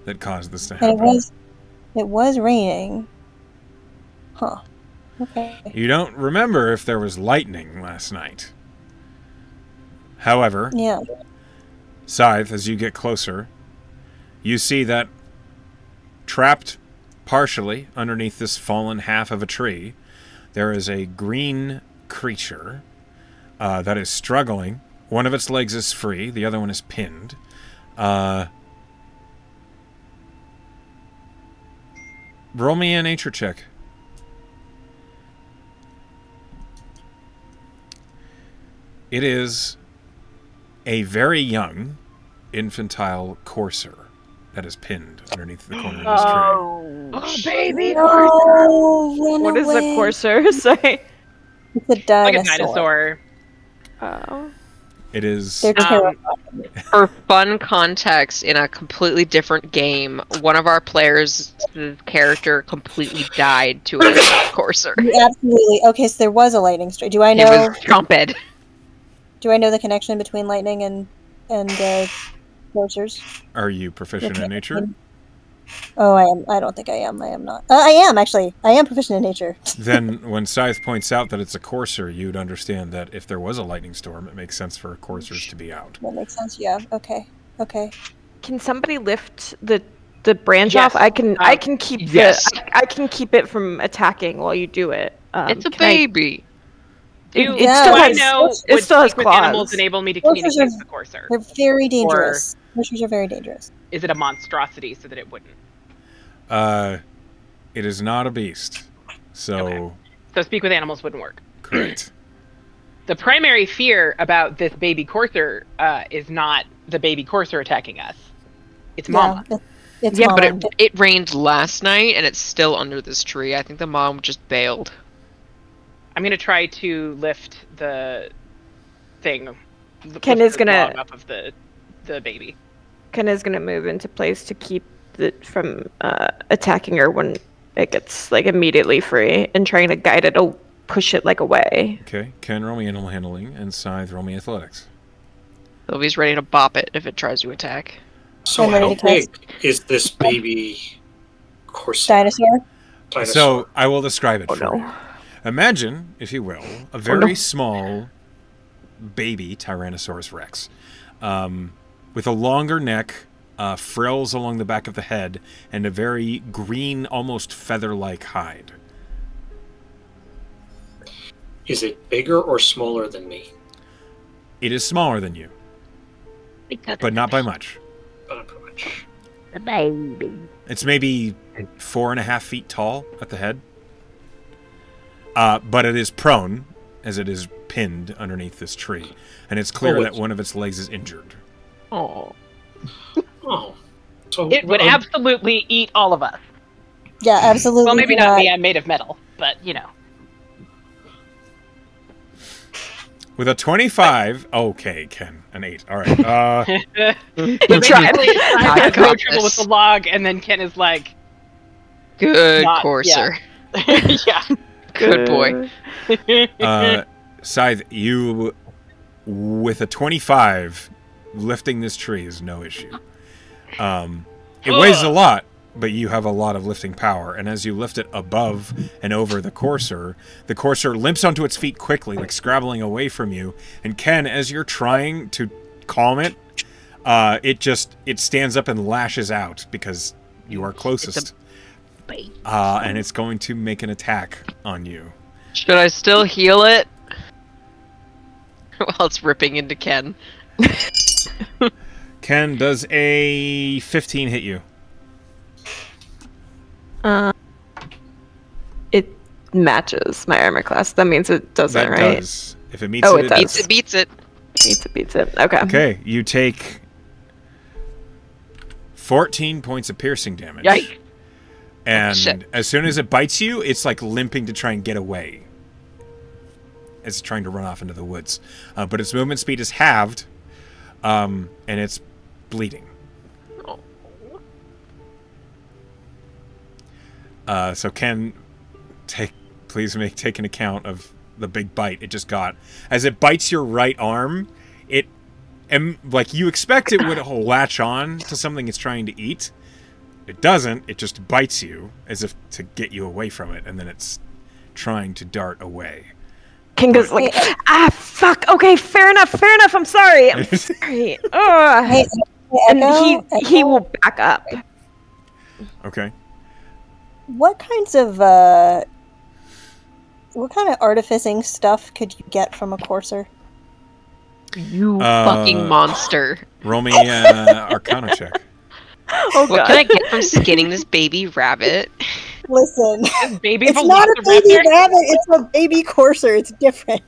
that caused this to And happen. it was raining. Huh. Okay. You don't remember if there was lightning last night. However, Yeah. Scythe, as you get closer, you see that trapped partially underneath this fallen half of a tree, there is a green creature that is struggling. One of its legs is free, the other one is pinned. Roll me a nature check. It is a very young infantile courser that is pinned underneath the corner of this tree. Oh, baby! No, run What is a away. courser? Sorry. It's a dinosaur. Like a dinosaur. Oh. It is. They're terrifying. For fun context, in a completely different game, one of our players' character completely died to a courser. Absolutely. Okay, so there was a lightning strike. Do I It know? was trumpet. Do I know the connection between lightning and coursers? Are you proficient in nature? Oh, I am. I don't think I am. I am not. I am actually. I am proficient in nature. Then, when Scythe points out that it's a courser, you'd understand that if there was a lightning storm, it makes sense for coursers to be out. That makes sense. Yeah. Okay. Okay. Can somebody lift the branch Yes. off? I can keep yes. I can keep it from attacking while you do it. It's a can I- baby. It Yeah. still Do I has. know It would still has speak with animals claws. enable me to Coursers communicate are- with the courser? They're very dangerous. Coursers are very dangerous. Is it a monstrosity so that it wouldn't? It is not a beast. So, Okay. So speak with animals wouldn't work. correct. The primary fear about this baby courser is not the baby courser attacking us. It's Mama. Yeah, it's Yeah, Mama. but it rained last night, and it's still under this tree. I think the mom just bailed. I'm gonna try to lift the thing. Ken lift is the gonna- log off of the baby. Ken is gonna move into place to keep it from attacking her when it gets like immediately free, and trying to guide it to push it like away. Okay, Ken, roll me animal handling, and Scythe, roll me athletics. Sylvie's ready to bop it if it tries to attack. So I'm ready how to cast. big is this baby corsair? Dinosaur. Dinosaur? So, I will describe it Oh for you. no! Imagine, if you will, a very small baby Tyrannosaurus Rex with a longer neck, frills along the back of the head, and a very green, almost feather-like hide. Is it bigger or smaller than me? It is smaller than you, but not by much. Not by much. It's maybe 4.5 feet tall at the head. But it is prone, as it is pinned underneath this tree. And it's clear that one of its legs is injured. Oh. Oh. So It would absolutely eat all of us. Yeah, absolutely. Well, maybe not me. I'm made of metal, but you know. With a 25... Okay, Ken. An 8. All right. You tried. I got have no trouble with this. the log, and then Ken is like, Good Not- courser. yeah. Good boy. Scythe, you... With a 25, lifting this tree is no issue. It weighs a lot, but you have a lot of lifting power, and as you lift it above and over the courser limps onto its feet quickly, like scrabbling away from you, and Ken, as you're trying to calm it, it stands up and lashes out, because you are closest. And it's going to make an attack on you. Should I still heal it? While it's ripping into Ken. Ken, does a 15 hit you? It matches my armor class. That means it doesn't, That right? does. If it meets Oh, it, it it does. does. Beats it. Beats it. Okay. Okay, you take 14 points of piercing damage. Yikes. And Shit. as soon as it bites you, it's like limping to try and get away. It's trying to run off into the woods. But its movement speed is halved, and it's bleeding. So Ken, please take an account of the big bite it just got. As it bites your right arm, like you expect it would latch on to something it's trying to eat. It doesn't. It just bites you as if to get you away from it, and then it's trying to dart away. King goes like, fuck. Okay, fair enough. I'm sorry. I'm sorry. Ugh. Hey, And he Echo, will back up. Okay. what kind of artificing stuff could you get from a courser? You fucking monster. Roll me Arcana check. Oh What god. can I get from skinning this baby rabbit? Listen, Baby it's not a baby velociraptor. rabbit. It's a baby courser. It's different.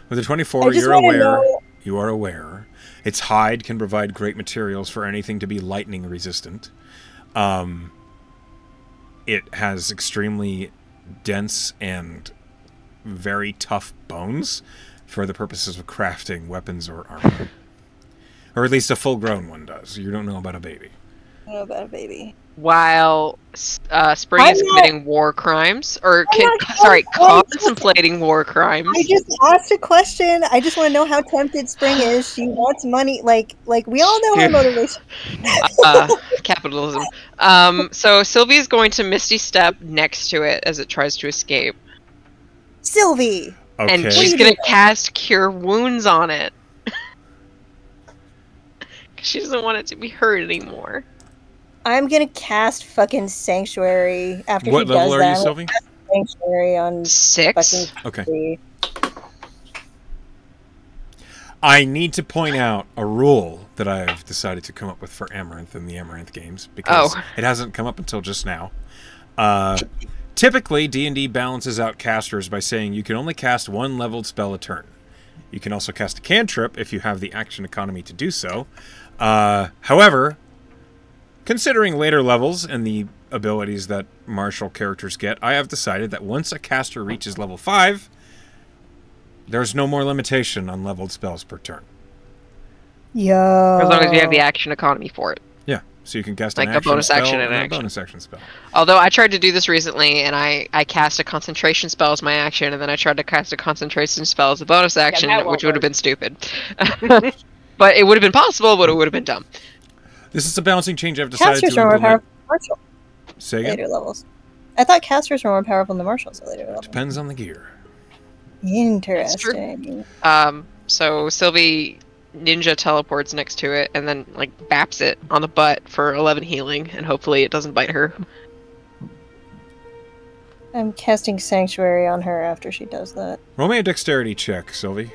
With a I 24, just you're wanna aware. know- You are aware. Its hide can provide great materials for anything to be lightning resistant. It has extremely dense and very tough bones for the purposes of crafting weapons or armor. Or at least a full-grown one does. You don't know about a baby. I don't know about a baby. While Spring I'm is not- committing war crimes, or I'm not- contemplating war crimes. I just asked a question. I just want to know how tempted Spring is. She wants money. Like we all know her motivation. Capitalism. So Sylvie's going to Misty Step next to it as it tries to escape. Sylvie. Okay. And What she's are you gonna doing? cast Cure Wounds on it. She doesn't want it to be hurt anymore. I'm gonna cast fucking Sanctuary after What she level does are that. you, I'm Sylvie? gonna cast Sanctuary on 6? fucking Okay. Sylvie. I need to point out a rule that I've decided to come up with for Amaranth in the Amaranth games, because it hasn't come up until just now. Typically, D&D balances out casters by saying you can only cast one leveled spell a turn. You can also cast a cantrip if you have the action economy to do so. However, considering later levels and the abilities that martial characters get, I have decided that once a caster reaches level 5, there's no more limitation on leveled spells per turn. Yo. As long as you have the action economy for it. Yeah, so you can cast Like an a action bonus spell action and and a action. bonus action spell. Although I tried to do this recently, and I cast a concentration spell as my action, and then I tried to cast a concentration spell as a bonus action, that won't which would have work. been stupid. But it would have been possible, but it would have been dumb. This is a balancing change I've decided Casters to are more implement. powerful than martials Say at again? later levels. I thought casters were more powerful than the martials at later levels. Depends on the gear. Interesting. So Sylvie ninja teleports next to it, and then like baps it on the butt for 11 healing, and hopefully it doesn't bite her. I'm casting Sanctuary on her after she does that. Roll me a dexterity check, Sylvie.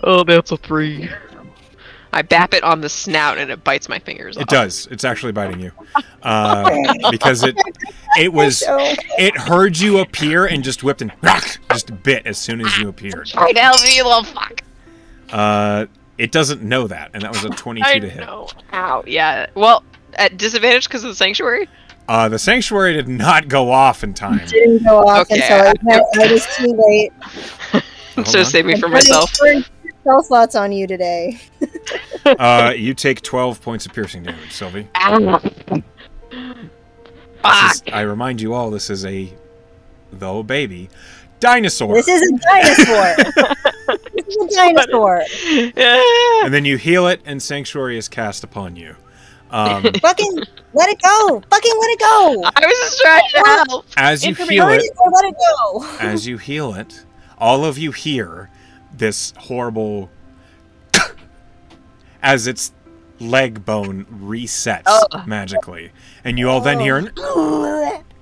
Oh, that's a 3. I bap it on the snout, and it bites my fingers off. It does. It's actually biting you. Because it heard you appear and just whipped and just bit as soon as you appeared. Try to help me, you little fuck. It doesn't know that, and that was a 22 I to hit. know. Ow. Yeah. Well, at disadvantage because of the sanctuary. The sanctuary did not go off in time. Didn't go off Okay, until I was too late. Hold So on. save me from I'm putting myself. 4 spell slots on you today. You take 12 points of piercing damage, Sylvie. Ow. Fuck. I remind you all, this is though baby, dinosaur. This is a dinosaur. This is a dinosaur. And then you heal it, and Sanctuary is cast upon you. Fucking let it go. Fucking let it go. I was just trying to help. As you Burn heal it, it or let it go. as you heal it, all of you hear this horrible as its leg bone resets Ugh. magically, and you all then hear an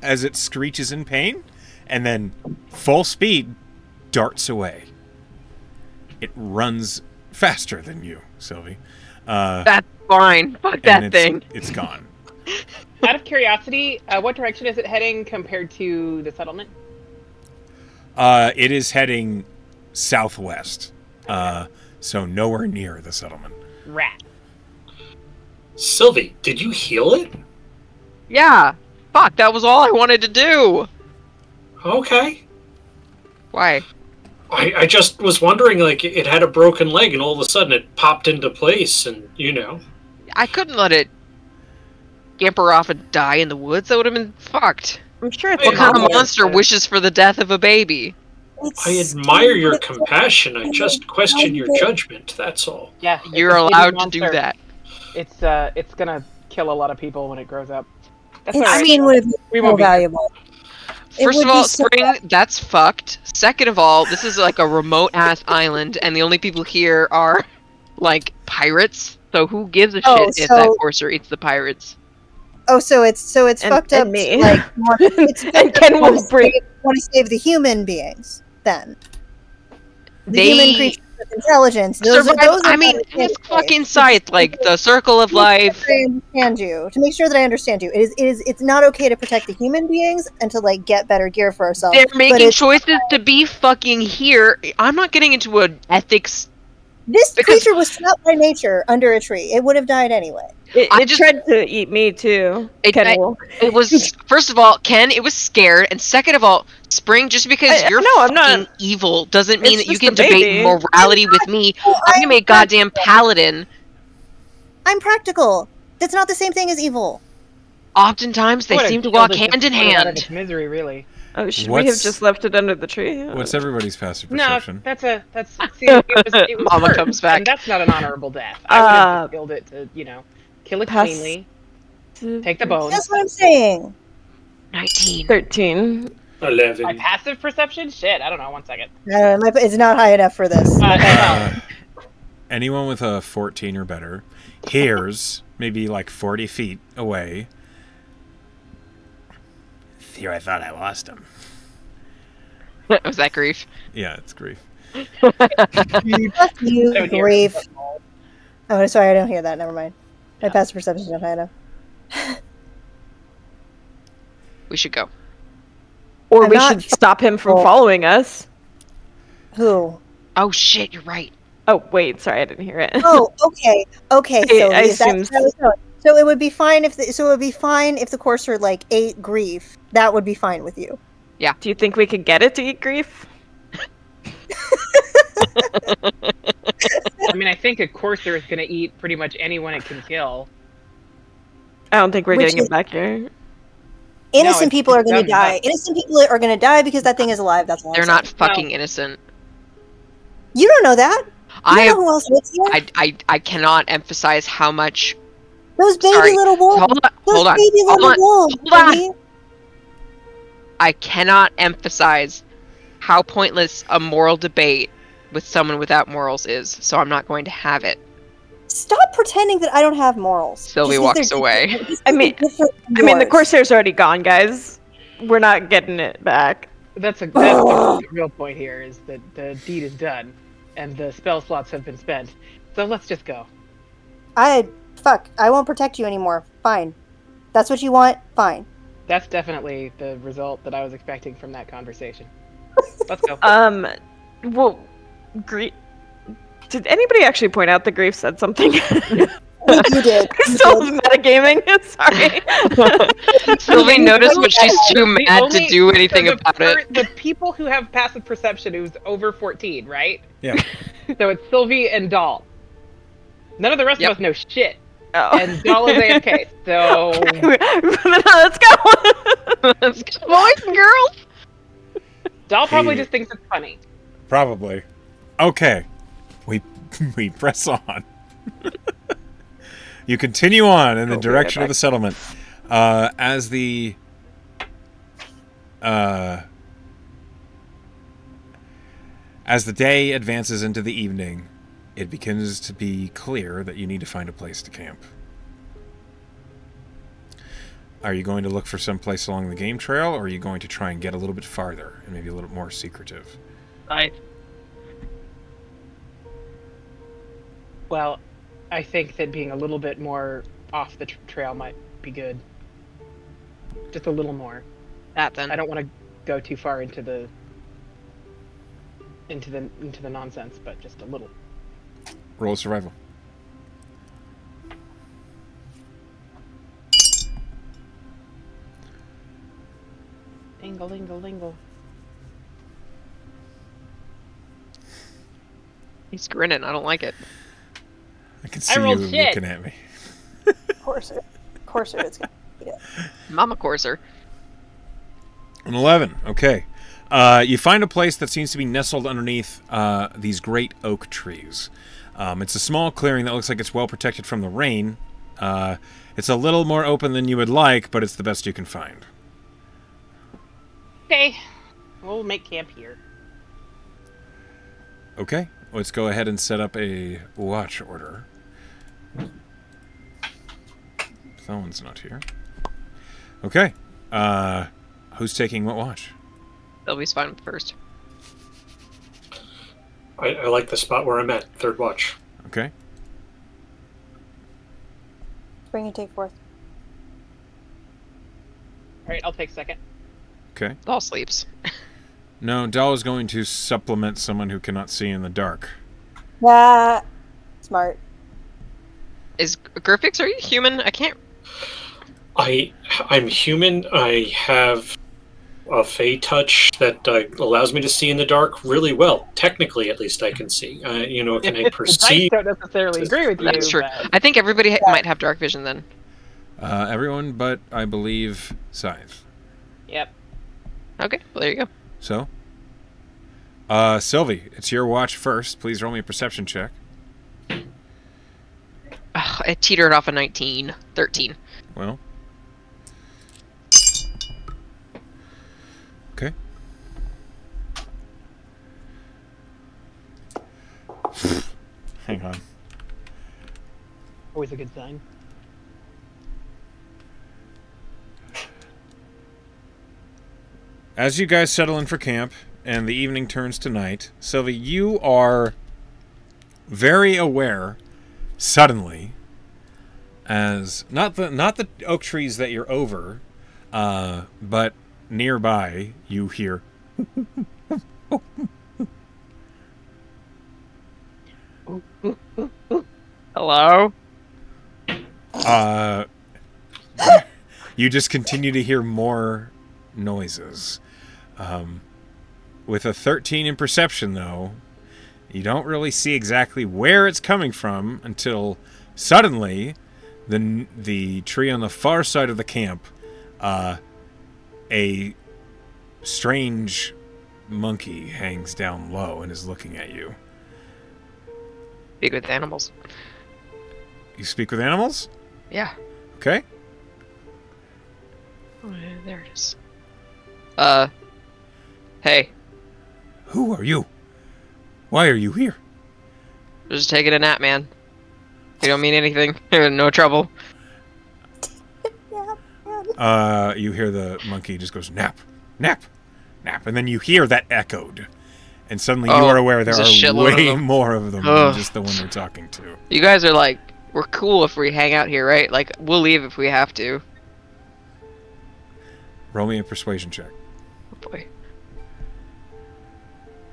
as it screeches in pain, and then full speed darts away. It runs faster than you, Sylvie. That's fine. Fuck that and thing. it's gone. Out of curiosity, what direction is it heading compared to the settlement? It is heading southwest, so nowhere near the settlement. Rat. Sylvie, did you heal it? Yeah. Fuck, that was all I wanted to do. Okay. Why? I just was wondering, like, it had a broken leg and all of a sudden it popped into place and, you know. I couldn't let it scamper off and die in the woods. That would have been fucked. I'm sure it's What What kind of Yeah. monster wishes for the death of a baby? I admire your compassion. I just question your judgment, that's all. Yeah. You're it's a baby allowed to do monster. that. It's gonna kill a lot of people when it grows up. That's Its alright. skin would have been We so won't be- valuable. It First would of all, be so Spring, that's fucked. Second of all, this is like a remote ass island, and the only people here are like pirates. So who gives a Oh, shit if so- that courser eats the pirates? Oh, so it's And- fucked and up. me. Like it's And Ken will bring. want to save the human beings. Then the They human creatures with intelligence. Those survive. are I mean, it's fucking scythe, like the circle of life. I understand you. To make sure that I understand you, it's not okay to protect the human beings and to like get better gear for ourselves. They're but making it's- choices to be fucking here. I'm not getting into an ethics. This because- creature was trapped by nature under a tree. It would have died anyway. I It just tried to eat me too. Kenwell. it was first of all, Ken, it was scared, and second of all, Spring, just because you're I'm fucking not. evil doesn't mean It's that you just a can debate baby. morality with me. I'm a goddamn paladin. I'm practical. That's not the same thing as evil. Oftentimes they Would've seem to killed walk it hand to in put it out of hand. its misery, really. Oh, should we have What's- just left it under the tree? What's everybody's passive No, perception? that's see, it was Mama hurt, comes back. and that's not an honorable death. I would have just killed it to, kill it Pass- cleanly, take the bones. That's what I'm saying. 19. 13. 11. My passive perception? Shit, I don't know. 1 second. It's not high enough for this. Anyone with a 14 or better hears, maybe like 40 feet away, Theo, I thought I lost him. Was that grief? Yeah, it's grief. Fuck you, Don't hear grief. it. Oh, sorry, I don't hear that. Never mind. My passive perception is not high enough. We should go. Or I'm we not should stop him from Oh. following us. Who? Oh shit, you're right. Oh, wait, sorry, I didn't hear it. Oh, okay, okay. So I is that- assume that was- so it would be fine if the courser like ate grief. That would be fine with you. Do you think we could get it to eat grief? I mean, I think a courser is going to eat pretty much anyone it can kill. I don't think we're Which getting is- it back here. Innocent it's- people are it's going to dumb, die. but- Innocent people are going to die because that thing is alive. That's all. They're I'm not saying. fucking innocent. You don't know that. You I don't have, know who else lives here. I cannot emphasize how much. Those baby Sorry. little wolves. Hold on, Those hold on, baby hold little on, wolves. hold on. baby. I cannot emphasize how pointless a moral debate with someone without morals is. So I'm not going to have it. Stop pretending that I don't have morals. Sylvie Just 'cause walks they're away. different- just 'cause I mean- they're different from I mean, the yours. Corsair's already gone, guys. We're not getting it back. That's the real point here, is that the deed is done, and the spell slots have been spent. So let's just go. I won't protect you anymore. Fine. That's what you want. Fine. That's definitely the result that I was expecting from that conversation. Let's go. Well, Grief. Did anybody actually point out that Grief said something? I think you did. I'm still metagaming. Sorry. Sylvie noticed, but she's too The mad to only- do anything so about it. The people who have passive perception who's over 14, right? Yeah. So it's Sylvie and Doll. None of the rest Yep. of us know shit. Oh. And Doll is AFK, so... Let's go. Let's go, boys and girls. Doll probably Hey. just thinks it's funny. Probably. Okay. We press on. You continue on in the Go direction right of the settlement. As the day advances into the evening, it begins to be clear that you need to find a place to camp. Are you going to look for some place along the game trail, or are you going to try and get a little bit farther and maybe a little more secretive? Well, I think that being a little bit more off the trail might be good. Just a little more. That then. I don't want to go too far into the nonsense, but just a little. Roll survival. Dingle, dingle, dingle. He's grinning. I don't like it. I can I see you rolled shit. looking at me. Courser, it's gonna be it. Mama Courser. An 11. Okay. You find a place that seems to be nestled underneath these great oak trees. It's a small clearing that looks like it's well protected from the rain. It's a little more open than you would like, but it's the best you can find. Okay. We'll make camp here. Okay. Let's go ahead and set up a watch order. Someone's not here. Okay. Who's taking what watch? Sylvie's fine with first. I like the spot where I'm at. Third watch. Okay. Spring and take fourth. Alright, I'll take second. Okay. All sleeps. No, Doll is going to supplement someone who cannot see in the dark. Yeah. Smart. Is Griffix, are you human? I can't. I'm human. I have a Fey touch that allows me to see in the dark really well. Technically, at least I can see. Can I The perceive? dice don't necessarily agree with you. That's true. but- I think everybody might have dark vision then. Everyone but, I believe, Scythe. Yep. Okay, well, there you go. So, Sylvie, it's your watch first. Please roll me a perception check. Ugh, I teetered off a 19. 13. Well. Okay. Hang on. Always a good sign. As you guys settle in for camp and the evening turns to night, Sylvie, you are very aware suddenly as not the oak trees that you're over, but nearby you hear Hello? you just continue to hear more noises. With a 13 in perception, though, you don't really see exactly where it's coming from until suddenly the tree on the far side of the camp, a strange monkey hangs down low and is looking at you. Speak with animals. You speak with animals? Yeah. Okay. Oh, yeah, there it is. Hey. Who are you? Why are you here? Just taking a nap, man. You don't mean anything. No trouble. You hear the monkey just goes, nap, nap, nap. And then you hear that echoed. And suddenly you are aware there there's a are shitload of way them. more of them Ugh. than just the one you're talking to. You guys are like, we're cool if we hang out here, right? Like, we'll leave if we have to. Roll me a persuasion check. Oh boy.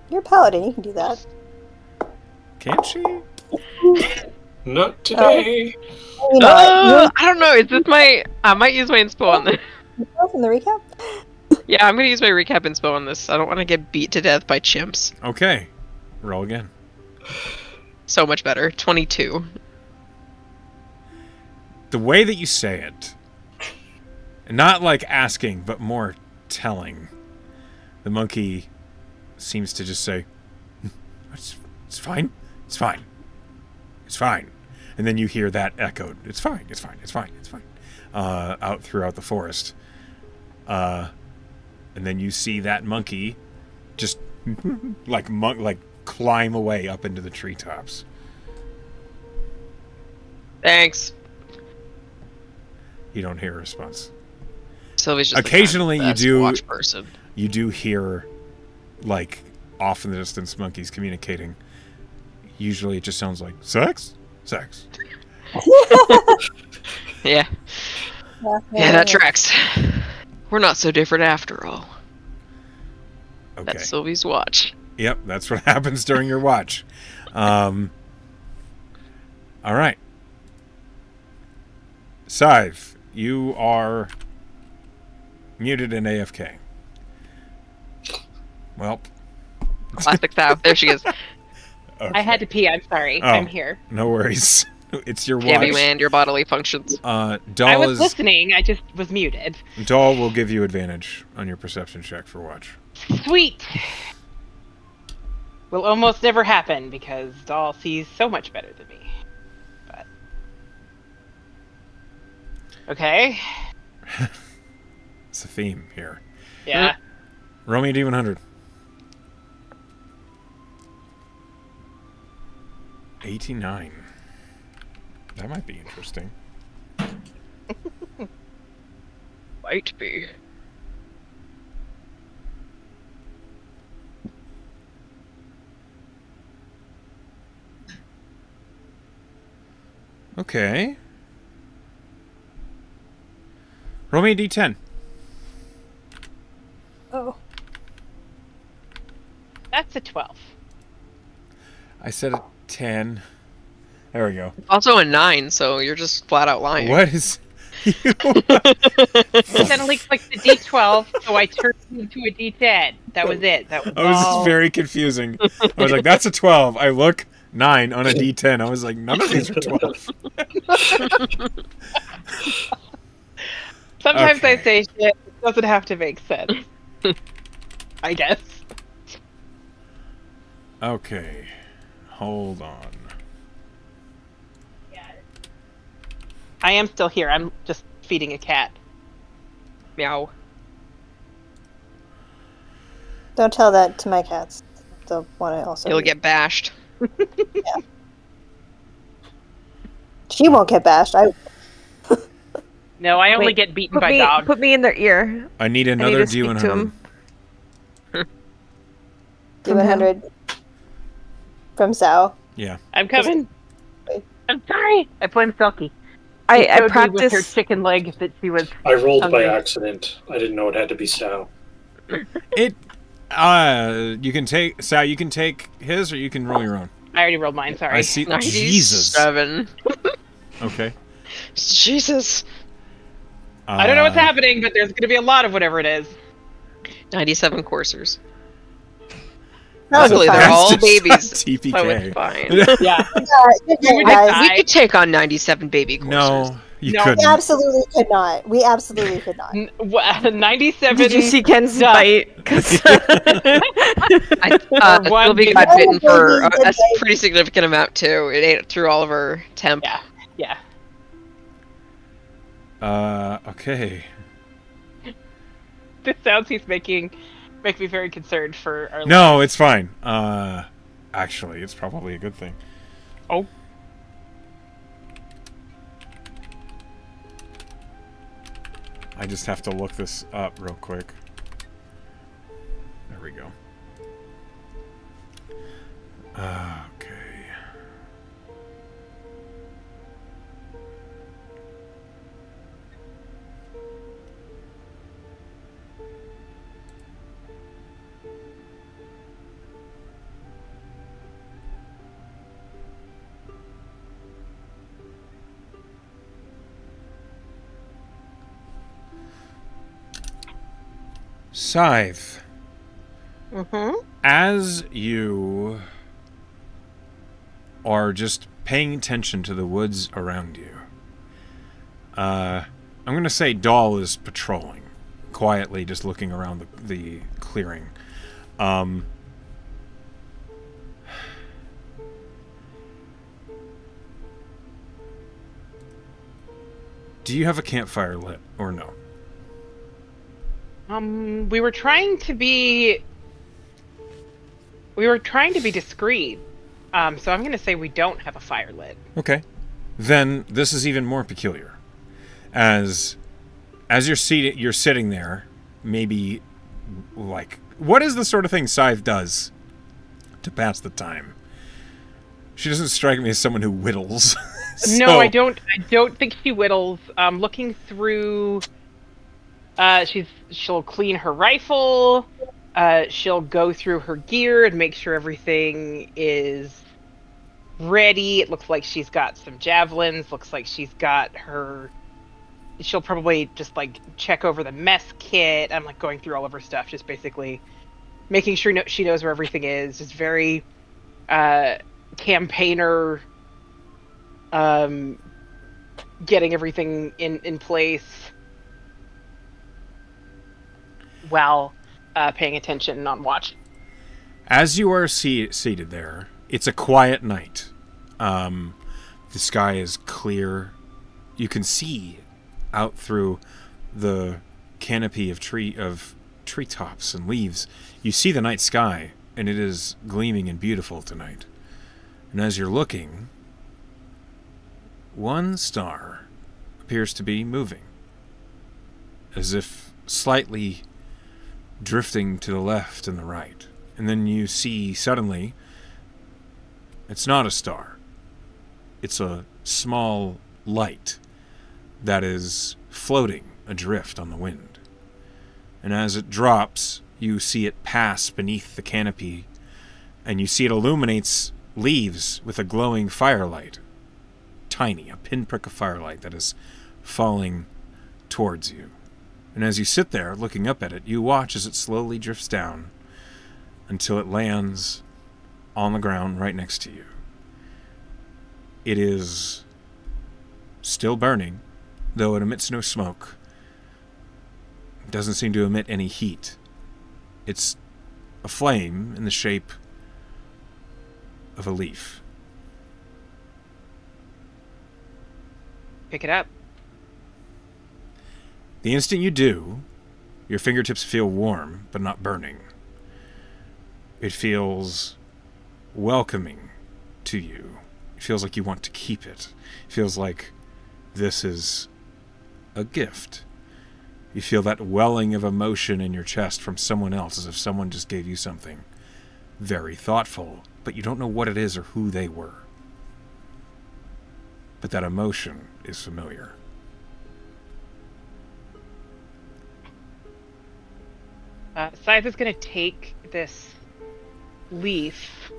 You're a paladin. You can do that. Can she? Not today. Maybe not. I don't know. Is this my... I might use my inspo on this. You're from the recap. Yeah, I'm gonna use my recap inspo on this. I don't want to get beat to death by chimps. Okay. Roll again. So much better. 22. The way that you say it, not like asking, but more telling, the monkey seems to just say, it's fine, it's fine, it's fine. And then you hear that echoed, it's fine, it's fine, it's fine, it's fine, out throughout the forest. And then you see that monkey just like climb away up into the treetops. Thanks. You don't hear a response. Sylvie's just Occasionally the kind of you do- watch person. You do hear, like, off in the distance monkeys communicating. Usually it just sounds like, sex? Sex. Yeah. Yeah, that tracks. We're not so different after all. Okay. That's Sylvie's watch. Yep, that's what happens during your watch. All right. Scythe, you are muted and AFK. Well. Classic South. There she is. Okay. I had to pee. I'm sorry. Oh. I'm here. No worries. It's your watch. Damn you, man. Your bodily functions. I Doll was is listening. I just was muted. Doll will give you advantage on your perception check for watch. Sweet. Will almost never happen because Doll sees so much better than me. But okay. It's a theme here. Yeah. Roll me a D100. 89. That might be interesting. Might be. Okay. Roll me a D10. Oh. That's a 12. I said a 10. There we go. Also a 9, so you're just flat out lying. What is... But then I clicked the D12, so I turned it into a D10. That was it. That was I was all. very confusing. I was like, that's a 12. I look, 9 on a D10. I was like, none of these are 12. Sometimes I Okay. say shit. It doesn't have to make sense. I guess. Okay. Hold on. I am still here. I'm just feeding a cat. Meow. Don't tell that to my cats. They'll want to also. You'll eat. get bashed. She won't get bashed. No, I only Wait, get beaten by dogs. Put me in their ear. I need I need another to speak to D100. him. D100 from Sao. Yeah. I'm coming. I'm sorry. I blame Selkie. I She showed me with her practice. chicken leg that she was. I rolled by hungry. accident. I didn't know it had to be Sal. You can take... Sal, you can take his, or you can roll your own. I already rolled mine. Sorry. I see... Jesus. 97. Okay. Jesus. I don't know what's happening, but there's going to be a lot of whatever it is. 97 coursers. That'll Luckily, be they're fine. all Just babies. TPK. So it's fine. Yeah. Good You would night, guys. die. We could take on 97 baby coursers. No, you No. couldn't. We absolutely could not. We absolutely could not. 97. Did you see Ken's Duh. bite? 'Cause- Sylvie baby. got bitten for One a baby. pretty significant amount, too. It ate through all of her temp. Yeah. Okay. The sounds he's making make me very concerned for our. No, it's fine. Actually, it's probably a good thing. Oh. I just have to look this up real quick. There we go. Okay. Scythe. Mm-hmm. As you are just paying attention to the woods around you, I'm going to say Doll is patrolling, quietly just looking around the clearing. Do you have a campfire lit, or no? We were trying to be. We were trying to be discreet. So I'm going to say we don't have a fire lit. Okay. Then this is even more peculiar. As you're sitting there, maybe like, what is the sort of thing Scythe does to pass the time? She doesn't strike me as someone who whittles. No, I don't think she whittles. Looking through, she'll clean her rifle. She'll go through her gear and make sure everything is ready. It looks like she's got some javelins. Looks like she's got her. She'll probably just like check over the mess kit. I'm like going through all of her stuff, just basically making sure she knows where everything is. Just very campaigner. Getting everything in place while paying attention and on watch. As you are seated there, it's a quiet night. The sky is clear. You can see out through the canopy of treetops and leaves. You see the night sky, and it is gleaming and beautiful tonight. And as you're looking, one star appears to be moving, as if slightly drifting to the left and the right. And then you see suddenly, it's not a star. It's a small light that is floating adrift on the wind. And as it drops, you see it pass beneath the canopy, and you see it illuminates leaves with a glowing firelight. tiny, a pinprick of firelight that is falling towards you. And as you sit there looking up at it, you watch as it slowly drifts down until it lands on the ground right next to you. It is still burning, though it emits no smoke. It doesn't seem to emit any heat. It's a flame in the shape of a leaf. Pick it up. The instant you do, your fingertips feel warm, but not burning. It feels welcoming to you. It feels like you want to keep it. It feels like this is a gift. You feel that welling of emotion in your chest from someone else, as if someone just gave you something very thoughtful, but you don't know what it is or who they were. But that emotion is familiar. Scythe is going to take this leaf.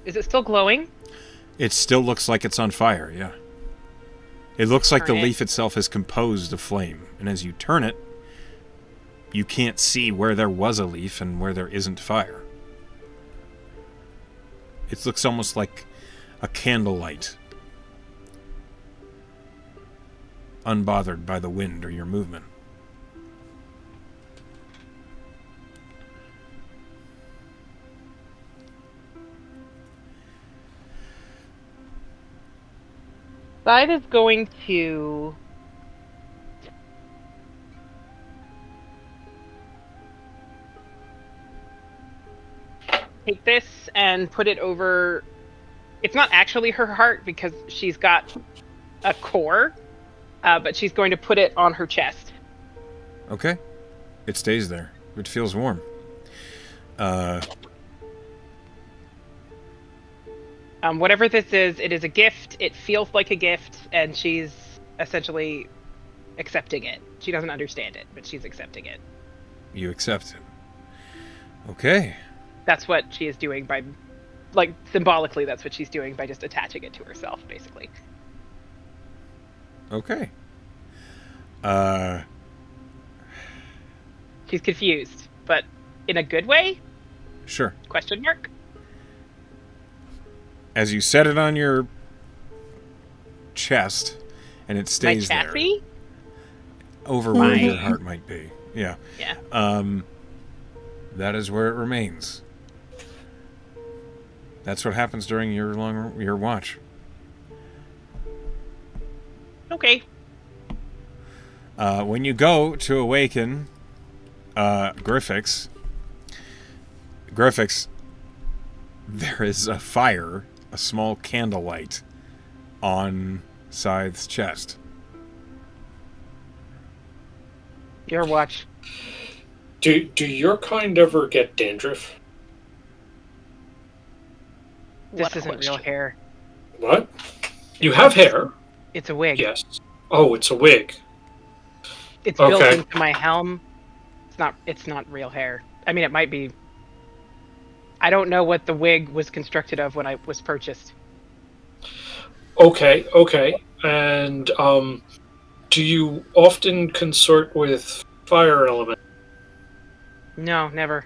Is it still glowing? It still looks like it's on fire, yeah. It looks like the Turn it. leaf itself is composed of flame, and as you turn it, you can't see where there was a leaf and where there isn't fire. It looks almost like a candlelight, unbothered by the wind or your movement. Scythe is going to take this and put it over. It's not actually her heart because she's got a core, but she's going to put it on her chest. Okay. It stays there. It feels warm. Whatever this is, it is a gift. It feels like a gift, and she's essentially accepting it. She doesn't understand it, but she's accepting it. You accept it. Okay. That's what she is doing by, like, symbolically, that's what she's doing by just attaching it to herself, basically. Okay. She's confused, but in a good way? Sure. Question mark? As you set it on your chest, and it stays My there. chassis? Over where My- your heart might be. Yeah. Yeah. That is where it remains. That's what happens during your watch. Okay. When you go to awaken Griffix, there is a fire, a small candlelight, on Scythe's chest. Your watch. Do your kind ever get dandruff? This What a isn't real question. hair. What? You have hair? It's a wig. Yes. Oh, it's a wig. It's built Okay. into my helm. It's not real hair. I mean, it might be. I don't know what the wig was constructed of when I was purchased. Okay. And do you often consort with fire element? No, never.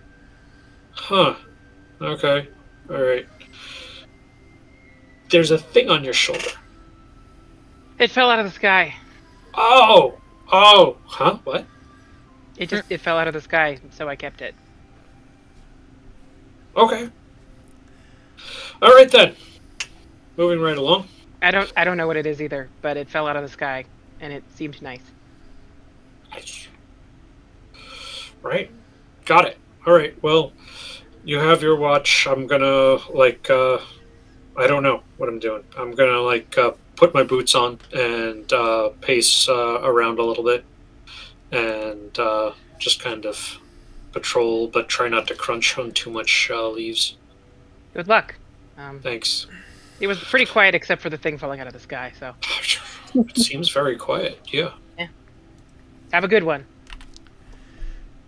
Huh. Okay. All right. There's a thing on your shoulder. It fell out of the sky. Oh. Huh? What? It fell out of the sky, so I kept it. Okay. All right then. Moving right along. I don't know what it is either, but it fell out of the sky, and it seemed nice. Right. Got it. All right. Well, you have your watch. I'm gonna I don't know what I'm doing. I'm gonna put my boots on and pace around a little bit, and just kind of patrol, but try not to crunch on too much leaves. Good luck. Thanks. It was pretty quiet except for the thing falling out of the sky, so It seems very quiet. Yeah. have a good one.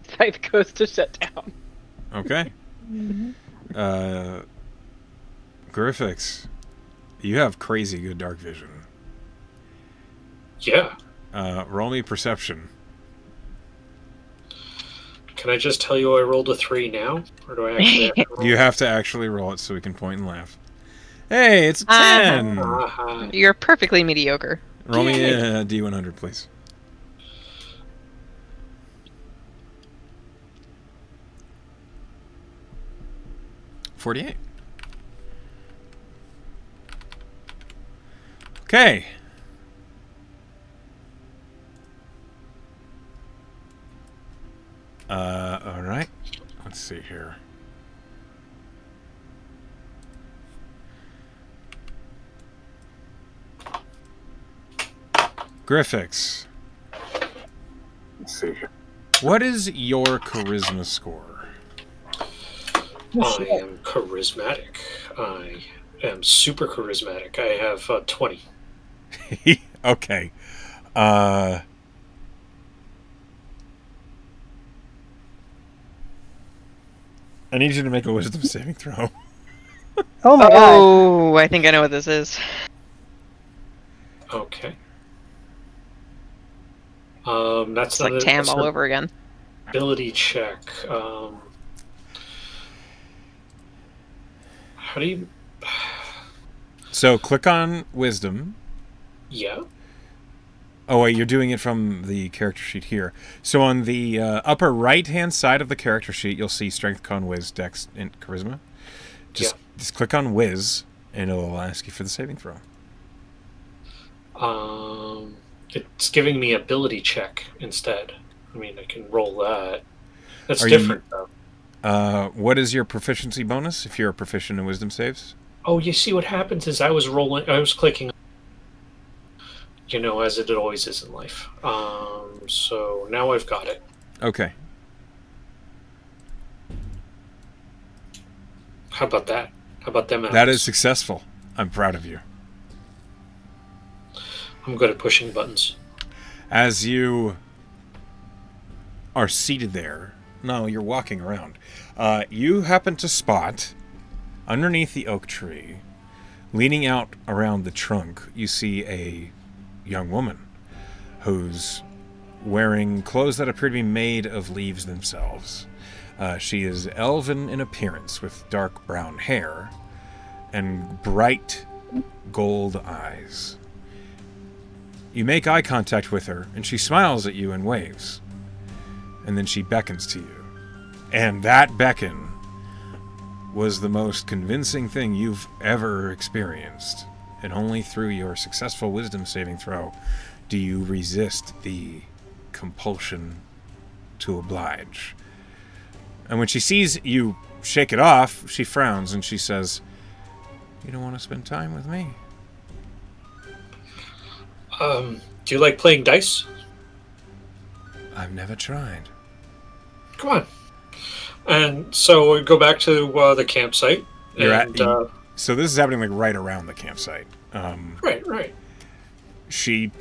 Scythe goes to shut down. Okay. Griffix, you have crazy good dark vision. Yeah. Roll me perception. Can I just tell you I rolled a 3 now? Or do I actually have to roll? You have to actually roll it so we can point and laugh. Hey, it's a 10! Uh-huh. You're perfectly mediocre. Roll me a D100, please. $48. Okay. All right. Let's see here. Griffix. Let's see here. What is your charisma score? I am charismatic. I am super charismatic. I have 20. Okay. I need you to make a wisdom saving throw. Oh my god. Oh, I think I know what this is. Okay. That's It's like Tam all over again. Ability check. How do you... So click on wisdom. Yeah. Oh wait, you're doing it from the character sheet here. So on the upper right-hand side of the character sheet, you'll see Strength, Con, Wiz, Dex, and Charisma. Just click on Wiz, and it'll ask you for the saving throw. It's giving me ability check instead. I mean, I can roll that. That's Are different, though. What is your proficiency bonus if you're proficient in wisdom saves? Oh, you see what happens is I was clicking, you know, as it always is in life. So now I've got it. Okay. How about that? How about them apples? That is successful. I'm proud of you. I'm good at pushing buttons. As you are seated there, no, you're walking around, you happen to spot, underneath the oak tree, leaning out around the trunk, you see a young woman who's wearing clothes that appear to be made of leaves themselves. She is elven in appearance with dark brown hair and bright gold eyes. You make eye contact with her, and she smiles at you and waves. And then she beckons to you. And that beckon was the most convincing thing you've ever experienced. And only through your successful wisdom saving throw do you resist the compulsion to oblige. And when she sees you shake it off, she frowns and she says, "You don't want to spend time with me?" Do you like playing dice? I've never tried. Come on. And so we go back to the campsite. So this is happening like right around the campsite. Right. She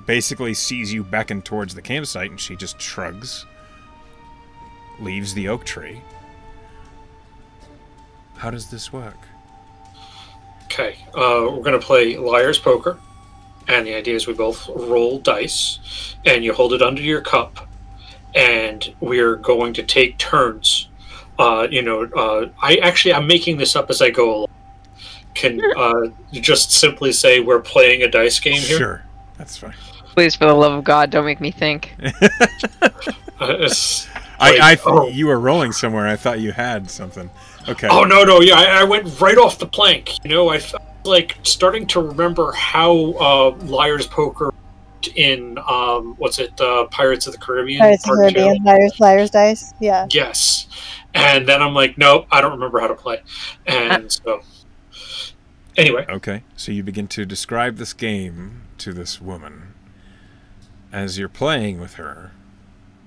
basically sees you beckon towards the campsite, and she just shrugs, leaves the oak tree. How does this work? Okay, we're going to play Liar's Poker. And the idea is we both roll dice, and you hold it under your cup, and we're going to take turns. I'm making this up as I go along. Can you just simply say we're playing a dice game here? Sure, that's fine. Please, for the love of God, don't make me think. I thought you were rolling somewhere. I thought you had something. Okay. Oh no! Yeah, I went right off the plank. You know, I felt like starting to remember how Liar's Poker in Pirates of the Caribbean. Pirates of the Caribbean, Liar's Dice. Yeah. Yes, and then I'm like, nope, I don't remember how to play, and so anyway. Okay, so you begin to describe this game to this woman. As you're playing with her,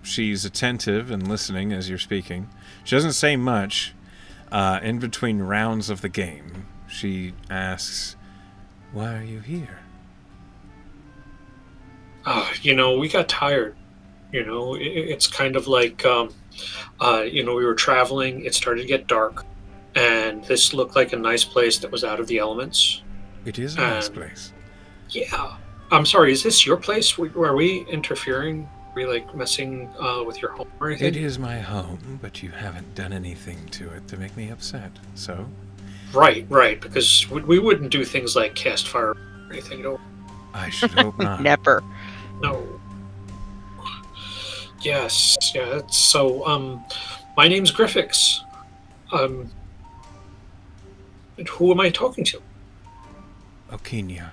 she's attentive and listening as you're speaking. She doesn't say much. In between rounds of the game, she asks, "Why are you here?" We got tired. It's kind of like, we were traveling. It started to get dark, and this looked like a nice place that was out of the elements. It is a nice place. Yeah. I'm sorry, is this your place? Are we interfering? Are we, like, messing with your home or anything? It is my home, but you haven't done anything to it to make me upset, so... Right, because we wouldn't do things like cast fire or anything, no. I should hope not. Never. No. Yes, yeah, so, my name's Griffix. Who am I talking to? Okinia.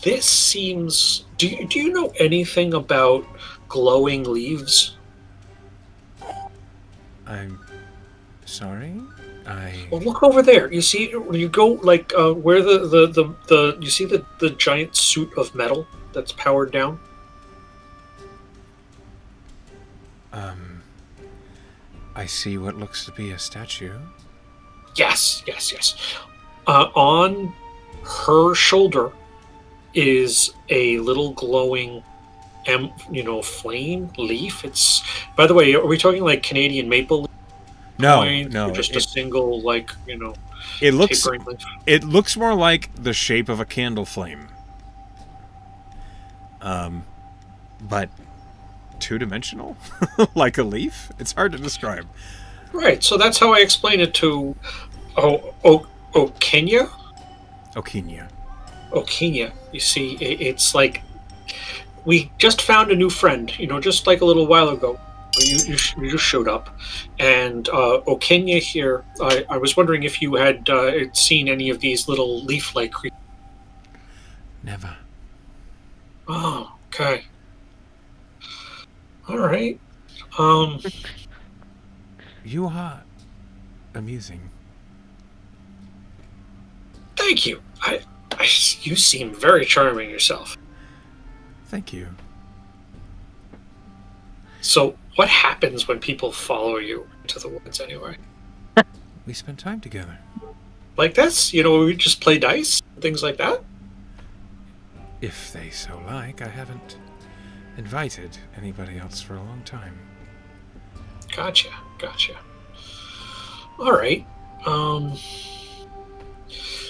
This seems... Do you know anything about glowing leaves? I'm sorry? Well, look over there. You see, you go, like, where you see the giant suit of metal that's powered down? I see what looks to be a statue. Yes. On her shoulder is a little glowing, flame leaf. It's, by the way, are we talking like Canadian maple leaf? No, Or just a single, like, it looks tapering leaf? It looks more like the shape of a candle flame. But two-dimensional? Like a leaf? It's hard to describe. Right, so that's how I explain it to Okinia? Okinia. Okinia. You see, it's like we just found a new friend, just like a little while ago. You just showed up. And Okinia here, I was wondering if you had seen any of these little leaf-like creatures. Never. Oh, okay. All right. You are amusing. Thank you. You seem very charming yourself. Thank you. So, what happens when people follow you into the woods anyway? We spend time together. Like this? We just play dice? Things like that? If they so like. I haven't invited anybody else for a long time. Gotcha. All right.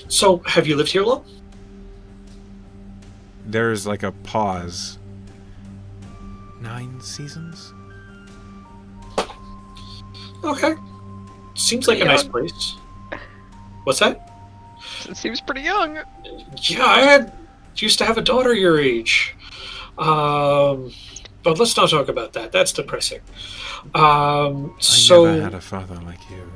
So, have you lived here long? There's like a pause. 9 seasons? Okay. Seems like a nice place. What's that? It seems pretty young. Yeah, I used to have a daughter your age. But let's not talk about that. That's depressing. I never had a father like you.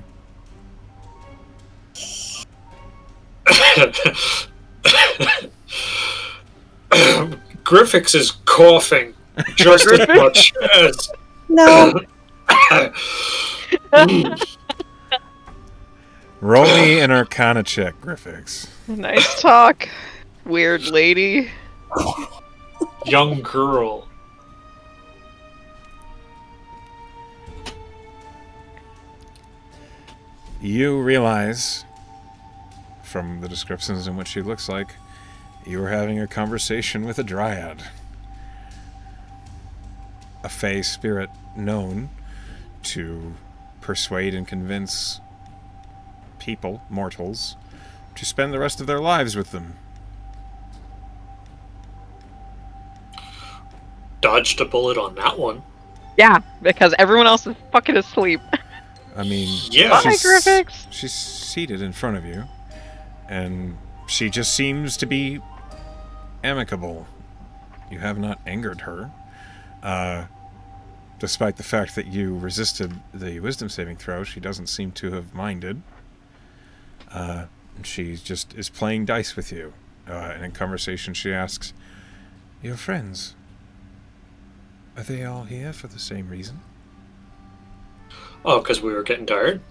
Griffix is coughing just as much as... No. Roll me an Arcana check, Griffix. Nice talk, weird lady. Young girl. You realize, from the descriptions in which she looks like, you were having a conversation with a dryad. A fey spirit known to persuade and convince people, mortals, to spend the rest of their lives with them. Dodged a bullet on that one. Yeah, because everyone else is fucking asleep. I mean, Yeah. Bye, Griffix. she's seated in front of you, and she just seems to be amicable. You have not angered her, despite the fact that you resisted the wisdom saving throw. She doesn't seem to have minded. She just is playing dice with you. And in conversation she asks, "Your friends, are they all here for the same reason?" Oh, because we were getting tired?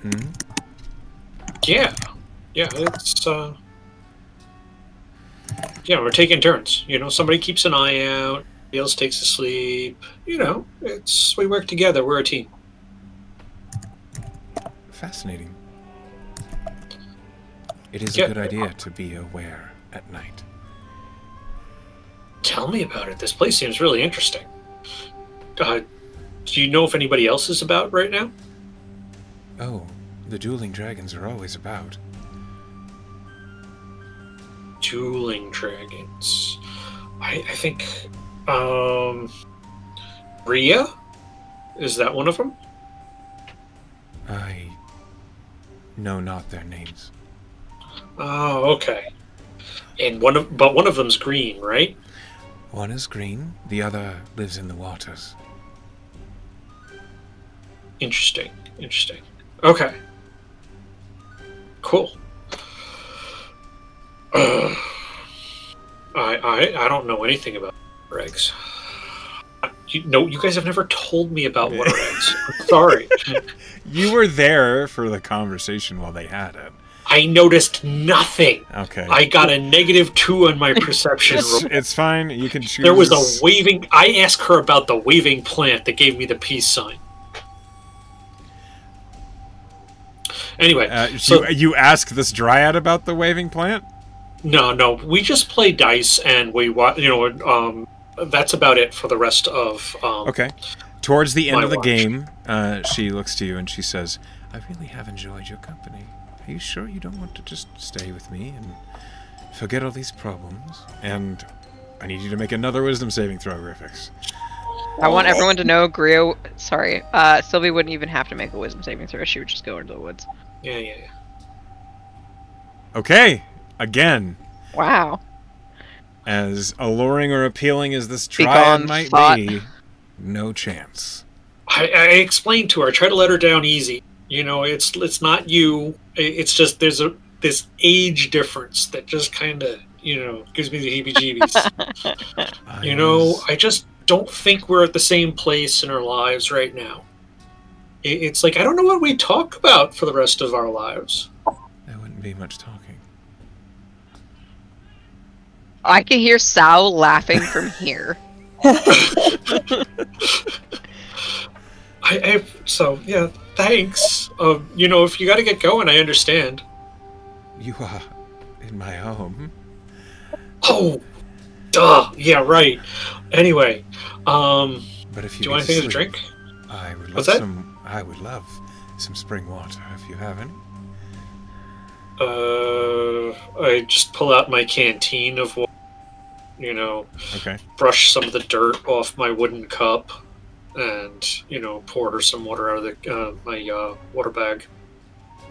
Hmm? Yeah. Yeah, it's, yeah, we're taking turns. Somebody keeps an eye out, somebody else takes a sleep. We work together. We're a team. Fascinating. It is Yeah. a good idea to be aware at night. Tell me about it. This place seems really interesting. Do you know if anybody else is about right now? Oh, the dueling dragons are always about. dueling dragons. I think Rhea? Is that one of them? I know not their names. Oh, okay. And one of them's green, right? One is green, the other lives in the waters. Interesting. Okay. Cool. I don't know anything about eggs. You guys have never told me about water eggs. I'm sorry. You were there for the conversation while they had it. I noticed nothing. Okay. I got a -2 on my perception roll. It's fine. You can choose. There was a waving... I asked her about the waving plant that gave me the peace sign. Anyway, so... You ask this dryad about the waving plant? No. We just play dice and we watch... that's about it for the rest of... Okay. Towards the end of the watch. game, she looks to you and she says, I really have enjoyed your company. Are you sure you don't want to just stay with me and forget all these problems? And I need you to make another wisdom saving throw, Griffiths. I want everyone to know Sylvie wouldn't even have to make a wisdom saving throw. She would just go into the woods. Yeah. Okay. Again. Wow. As alluring or appealing as this Begone, triad might thought. be, no chance. I explained to her. I tried to let her down easy. It's not you. It's just there's this age difference that just kind of gives me the heebie-jeebies. I just don't think we're at the same place in our lives right now. It's like I don't know what we talk about for the rest of our lives. There wouldn't be much talking. I can hear Sal laughing from here. Thanks. If you got to get going, I understand. You are in my home. Oh, duh. Yeah, right. Anyway, But if do you want anything to drink? I would love What's that? some. I would love some spring water if you have any. I just pull out my canteen of water. Okay. Brush some of the dirt off my wooden cup, and pour her some water out of my water bag.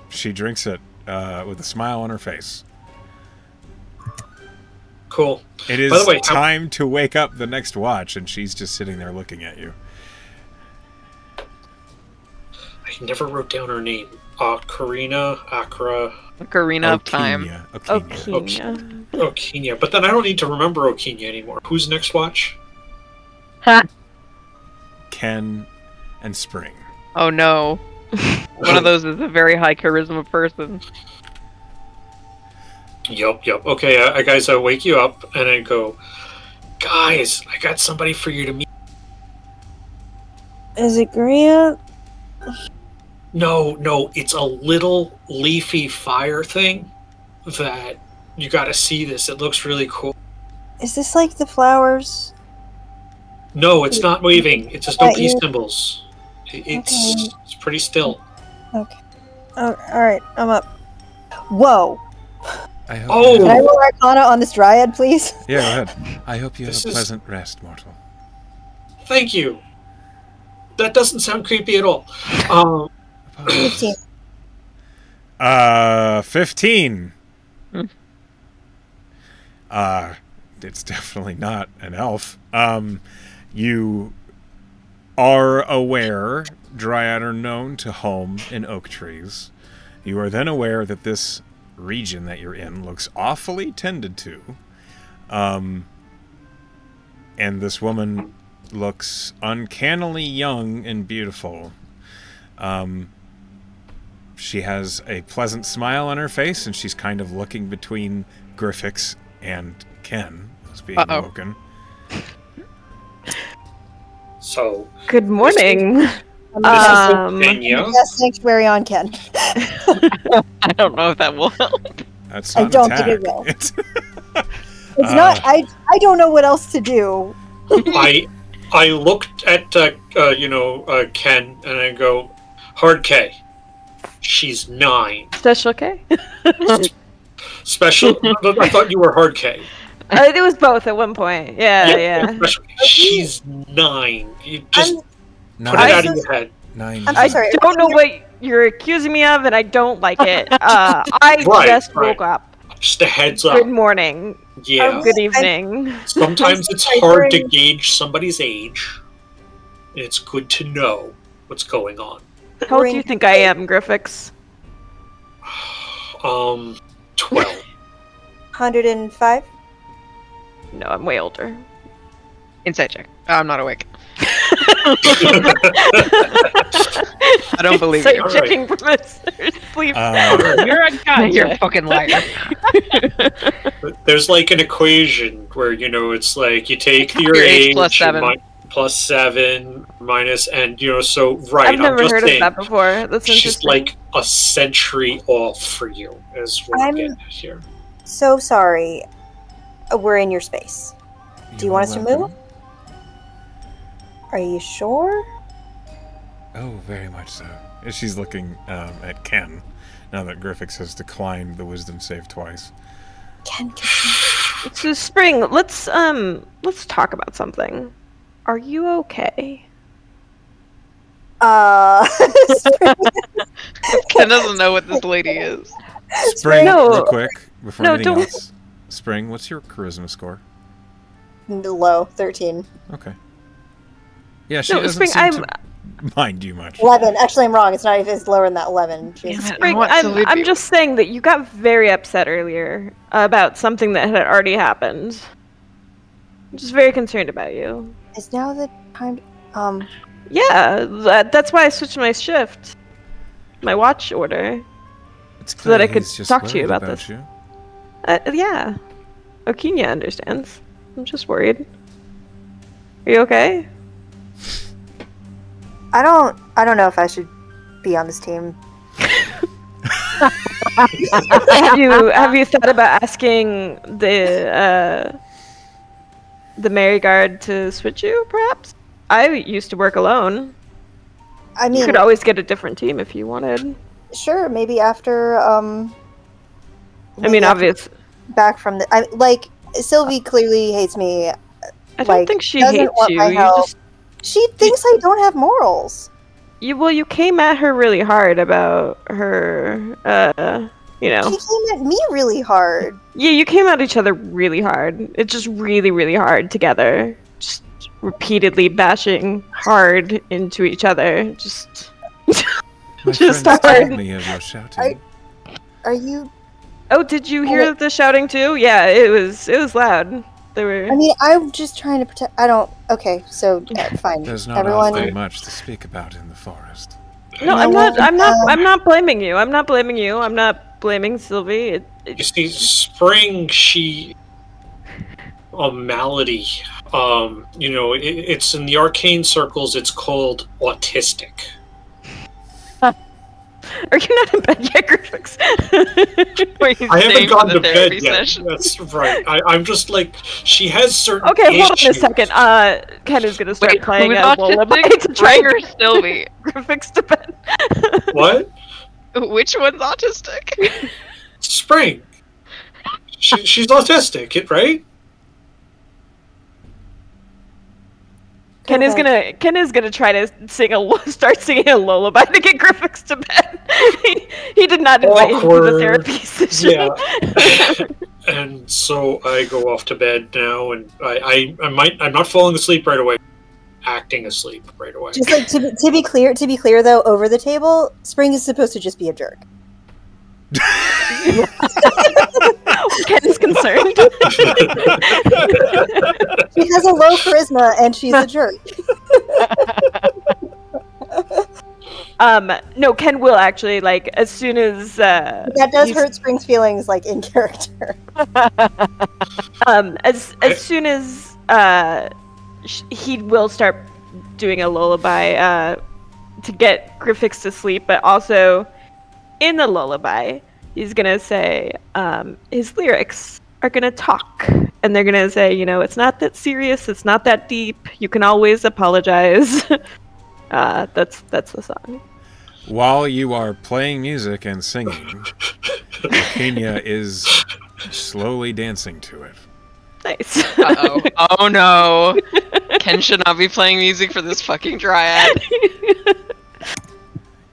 She drinks it with a smile on her face. Cool. It is By the way, time to wake up the next watch, and she's just sitting there looking at you. I never wrote down her name. Karina, Akra, Ocarina of Time. Okinya. Okinya. But then I don't need to remember Okinya anymore. Who's next watch? Ha! Ken and Spring. Oh no. One of those is a very high charisma person. Yup. Okay, guys, I wake you up and I go, guys, I got somebody for you to meet. Is it Grant? No, it's a little leafy fire thing that you got to see this. It looks really cool. Is this like the flowers? No, it's not waving. It's just no That peace you- symbols. It's Okay. it's pretty still. Okay. Oh, alright, I'm up. Whoa. I hope Oh! Can I roll Arcana on this dryad, please? Yeah, go ahead. I hope you have This a is- pleasant rest, mortal. Thank you. That doesn't sound creepy at all. 15. 15. Hmm. It's definitely not an elf. You are aware dryad are known to home in oak trees. You are then aware that this region that you're in looks awfully tended to. And this woman looks uncannily young and beautiful. She has a pleasant smile on her face, and she's kind of looking between Griffiths and Ken, who's being woken. So Good morning. Kenya. Yes, sanctuary on Ken. I don't know if that will help. That's I not an don't think it attack. will. It's- It's not. I don't know what else to do. I looked at Ken and I go, hard K. She's 9. Special K? Special. I thought you were hard K. It was both at one point. Yeah. Special K. She's 9. You just put it Nine. out of your head. 9. I'm so I sorry. don't know what you're accusing me of, and I don't like it. I just woke up. Just a heads up. Good morning. Yeah. Good evening. Sometimes it's hard to gauge somebody's age. And it's good to know what's going on. How old do you think I am, Griffix? 12. 105. No, I'm way older. Insight check. I'm not awake. I don't believe Insight you. All right. checking from a sleep. You're unconscious. You're a fucking liar. But there's like an equation where, you know, it's like you take your Your age age plus 7. plus 7 minus, and, you know, so, right. I've never I'm just heard saying, of that before. That's she's interesting. like a century off for you, is what I'm getting at here. So sorry. We're in your space. Do you want us to move? Are you sure? Oh, very much so. She's looking at Ken, now that Griffix has declined the wisdom save twice. Ken, So Spring, let's talk about something. Are you okay? Ken doesn't know what this lady is. Spring, No. real quick, before No, anything don't- else. Spring, what's your charisma score? Low, 13. Okay. Yeah, she No, doesn't Spring, seem to mind you much. 11. Actually, I'm wrong. It's not even. It's lower than that. 11. Damn Jeez. it. Spring, want to leave I'm you. just saying that you got very upset earlier about something that had already happened. I'm just very concerned about you. Is now the time? Yeah, that's why I switched my shift, my watch order. It's so that I clear could he's just talk to you worried about this. you. Yeah, Okinya understands. I'm just worried. Are you okay? I don't know if I should be on this team. Have you thought about asking the Mary Guard to switch you, perhaps? I used to work alone. I You mean, could always get a different team if you wanted. sure. Maybe after. I maybe mean, after obvious. back from the. Like Sylvie clearly hates me. I don't like, think she doesn't hates want you. my You help. just She thinks I don't have morals. you came at her really hard about her. You know. She came at me really hard. Yeah, you came at each other really hard. It's just really, really hard together. Just repeatedly bashing hard into each other. Just. My Just friends hard. told me of your shouting. Are you? Oh, did you hear the shouting too? Yeah, it was loud. There were. I mean, I'm just trying to protect. I don't. Okay, so fine. There's not Everyone. often much to speak about in the forest. No, I'm not. I'm not blaming you. I'm not blaming you. I'm not blaming Sylvie. You see, Spring, she... a malady. You know, it's in the arcane circles, it's called autistic. Are you not in bed yet, Griffix? I haven't gone to bed yet. That's right. I'm just like, she has certain Okay, hold on a issues. second. Ken is gonna start Wait, playing who's a lullaby autistic? to try Spring or and Sylvie? Griffix to bed. What? Which one's autistic? Spring. She's autistic, right? Ken is gonna try to start singing a lullaby to get Griffix to bed. he did not invite him to the Awkward. therapy session. Yeah. And so I go off to bed now, and I'm not falling asleep right away. Acting asleep right away. Just like to be clear though, over the table, Spring is supposed to just be a jerk. Ken is concerned. She has a low charisma and she's a jerk. No, Ken will actually, like, as soon as That does he's- hurt Spring's feelings, like in character. as soon as he will start doing a lullaby to get Griffix to sleep, but also in the lullaby he's gonna say his lyrics are gonna talk, and they're gonna say, you know, it's not that serious, it's not that deep, you can always apologize. That's the song. While you are playing music and singing, Kenya is slowly dancing to it. Nice. Uh-oh. Oh no. Ken should not be playing music for this fucking dryad.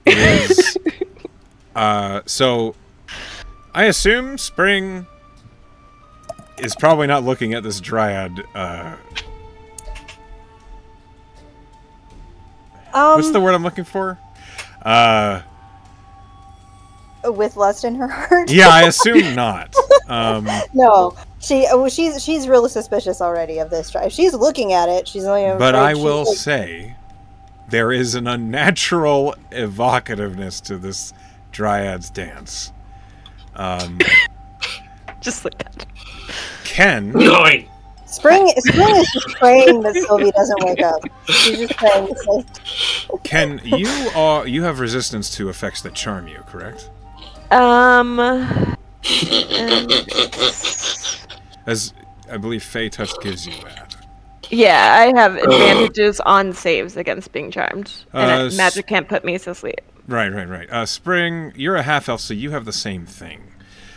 It is. So, I assume Spring is probably not looking at this dryad. What's the word I'm looking for? With lust in her heart. Yeah, I assume not. No, she's really suspicious already of this tribe. She's looking at it. She's only. But I will say, there is an unnatural evocativeness to this dryad's dance. Just like that. Ken. 9. Spring is just praying that Sylvie doesn't wake up. She's just praying to say. Ken, you have resistance to effects that charm you, correct? As I believe Fey Touch gives you that. Yeah, I have advantages on saves against being charmed, and magic can't put me to sleep. Right. Spring, you're a half elf, so you have the same thing.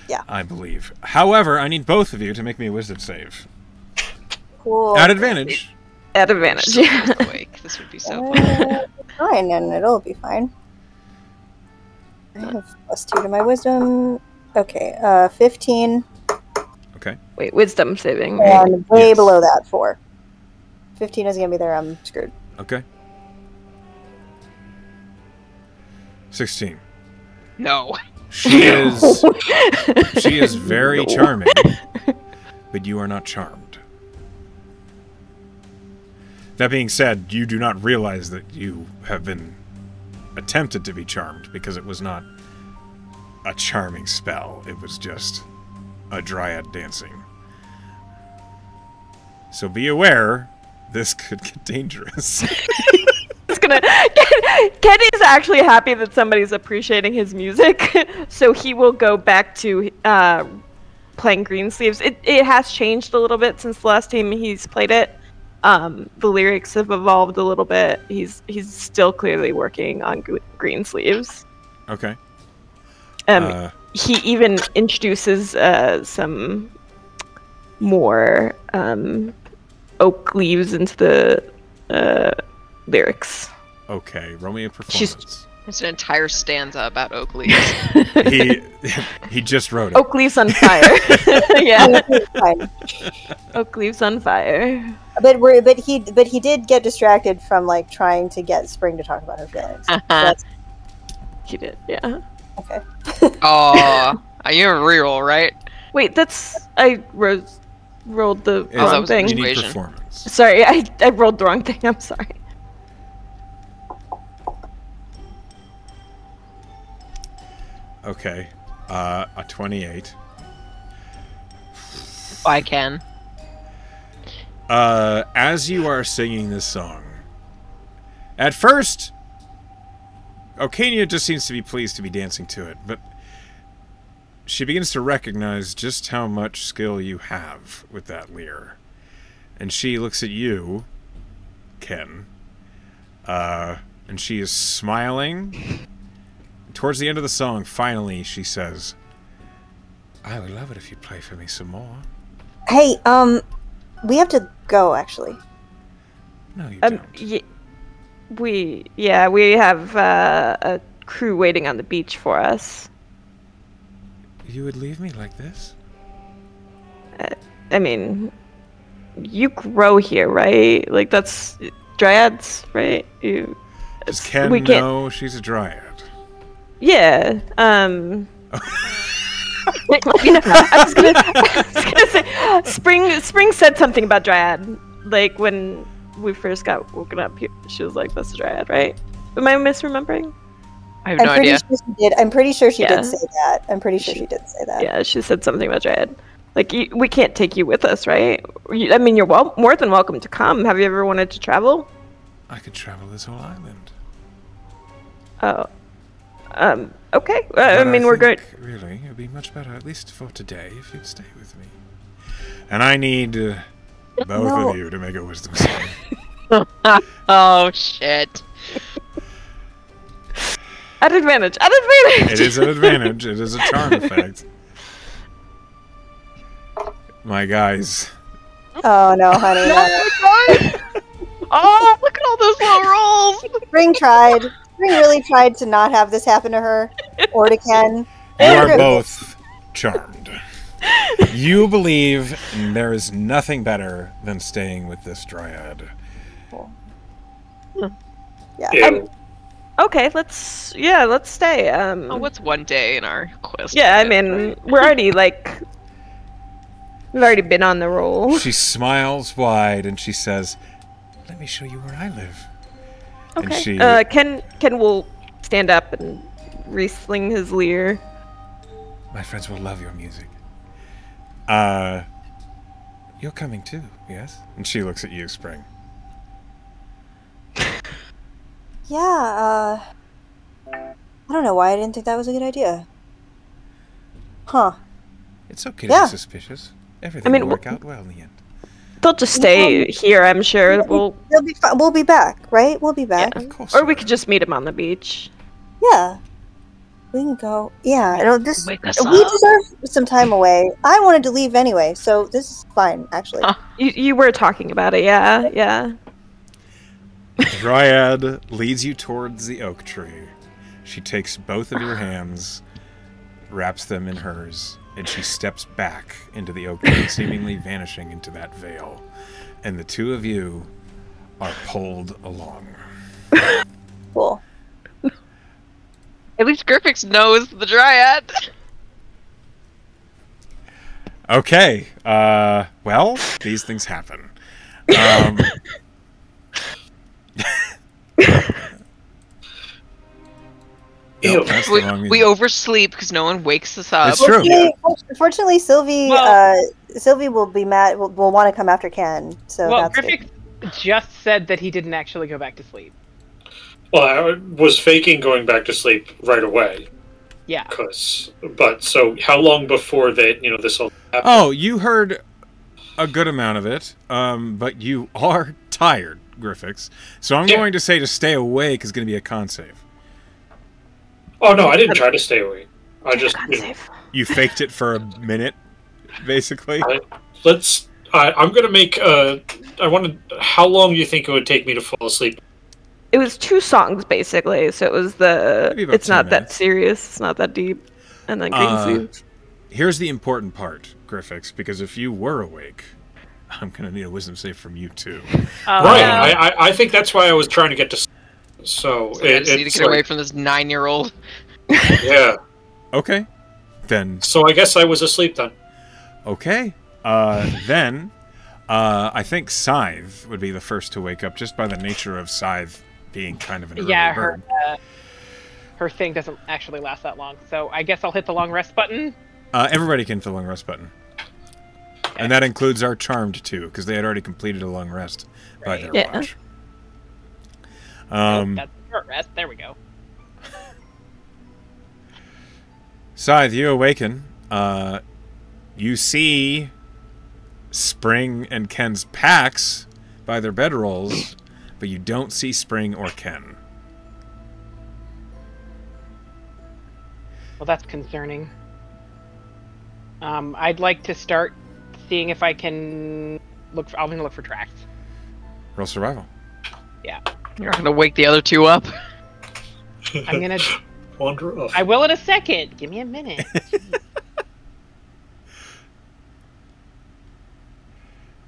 Yeah. I believe. However, I need both of you to make me a wisdom save. Cool. At advantage. At advantage. So quick. This would be so fun. Fine, and it'll be fine. I have +2 to my wisdom. Okay, 15. Okay. Wait, wisdom saving. And way below that, 4. 15 is gonna be there. I'm screwed. Okay. 16. No. She is very charming, but you are not charmed. That being said, you do not realize that you have been attempted to be charmed because it was not a charming spell. It was just a dryad dancing. So be aware, this could get dangerous. It's gonna. Ken is actually happy that somebody's appreciating his music, so he will go back to playing Greensleeves. It has changed a little bit since the last time he's played it. The lyrics have evolved a little bit. He's still clearly working on Greensleeves. Okay. He even introduces some more oak leaves into the lyrics. Okay, roll me a performance. There's an entire stanza about oak leaves. he just wrote it. Oak leaves on fire. Yeah. Fine. Oak leaves on fire. But he did get distracted from like trying to get Spring to talk about her feelings. That's He did, yeah. okay. Oh, you have a reroll, right? Wait, I rolled the It's- wrong that was thing. You need Persuasion. performance. Sorry, I rolled the wrong thing. I'm sorry. Okay, a 28. I can. As you are singing this song, at first, Okania just seems to be pleased to be dancing to it, but she begins to recognize just how much skill you have with that lyre. And she looks at you, Ken, and she is smiling. Towards the end of the song, finally, she says, I would love it if you'd play for me some more. Hey, we have to go actually. No, you don't. We have a crew waiting on the beach for us. You would leave me like this? I mean, you grow here, right? Like that's dryads, right? Does Ken we can't- know she's a dryad? Yeah. You know, I was gonna say, Spring said something about dryad, like when we first got woken up. She was like, "That's a dryad, right?" Am I misremembering? I have no idea. Sure she did. I'm pretty sure she Yeah. did say that. I'm pretty sure she did say that. Yeah, she said something about dryad. Like, we can't take you with us, right? I mean, you're more than welcome to come. Have you ever wanted to travel? I could travel this whole island. Oh. Okay. But I mean, we're good. think, really, it would be much better, at least for today, if you'd stay with me. And I need both No. of you to make a wisdom save. Oh shit. At advantage. At advantage. It is an advantage. It is a charm effect. My guys. Oh no, honey. No. Oh, look at all those low rolls! Spring tried. Spring really tried to not have this happen to her or to Ken. You are both charmed. You believe there is nothing better than staying with this dryad. Yeah. Ew. Okay, let's stay. Oh, what's one day in our quest? Yeah, I mean, we're already like, we've already been on the roll. She smiles wide and she says, "Let me show you where I live." And Okay. she, Ken will stand up and re-sling his lyre. "My friends will love your music. You're coming too, yes?" And she looks at you, Spring. Yeah, I don't know why I didn't think that was a good idea. Huh. It's okay to Yeah. be suspicious. Everything mean, will work out well in the end. They'll just stay here, I'm sure. We'll, They'll be fine. We'll be back, right? We'll be back. Of course. or you we are. could just meet him on the beach. Yeah. We can go. Yeah, this Wake us we up. deserve some time away. I wanted to leave anyway, so this is fine, actually. Huh. You were talking about it, yeah. Dryad leads you towards the oak tree. She takes both of your hands, wraps them in hers, and she steps back into the oak tree, seemingly vanishing into that veil. And the two of you are pulled along. Cool. At least Griffix knows the Dryad. Okay, well, these things happen. Ew. Nope, that's the wrong We music. oversleep because no one wakes us up. It's true. Fortunately, Sylvie, Sylvie will be mad. Will want to come after Ken. So Well, that's Griffith just said that he didn't actually go back to sleep. Well, I was faking going back to sleep right away. Yeah. But so how long before that, this all happened? Oh, you heard a good amount of it, but you are tired, Griffix. So I'm Yeah. going to say to stay awake is going to be a con save. Oh, no, I didn't try to stay awake. I just, You faked it for a minute, basically. I'm going to make, how long do you think it would take me to fall asleep? It was 2 songs basically, so it was Maybe about it's 10 not that minutes. serious, it's not that deep. And then Green Suit. Here's the important part, Griffix, because if you were awake, I'm going to need a wisdom save from you too. Right, I think that's why I was trying to get to sleep. So I just need to it's get away like, from this 9-year-old. yeah. Okay. Then, So I guess I was asleep then. okay. Then, I think Scythe would be the first to wake up, just by the nature of Scythe being kind of an early Yeah, bird. her thing doesn't actually last that long. So I guess I'll hit the long rest button. Everybody can hit the long rest button. And that includes our charmed too, because they had already completed a long rest by their Yeah. watch. That's short rest. There we go. Scythe, you awaken. You see Spring and Ken's packs by their bedrolls, but you don't see Spring or Ken. Well, that's concerning. I'd like to start seeing if I can I'm gonna look for tracks. Roll survival. Yeah. You're not gonna wake the other two up. I'm gonna. Wander off. I will in a second. Give me a minute.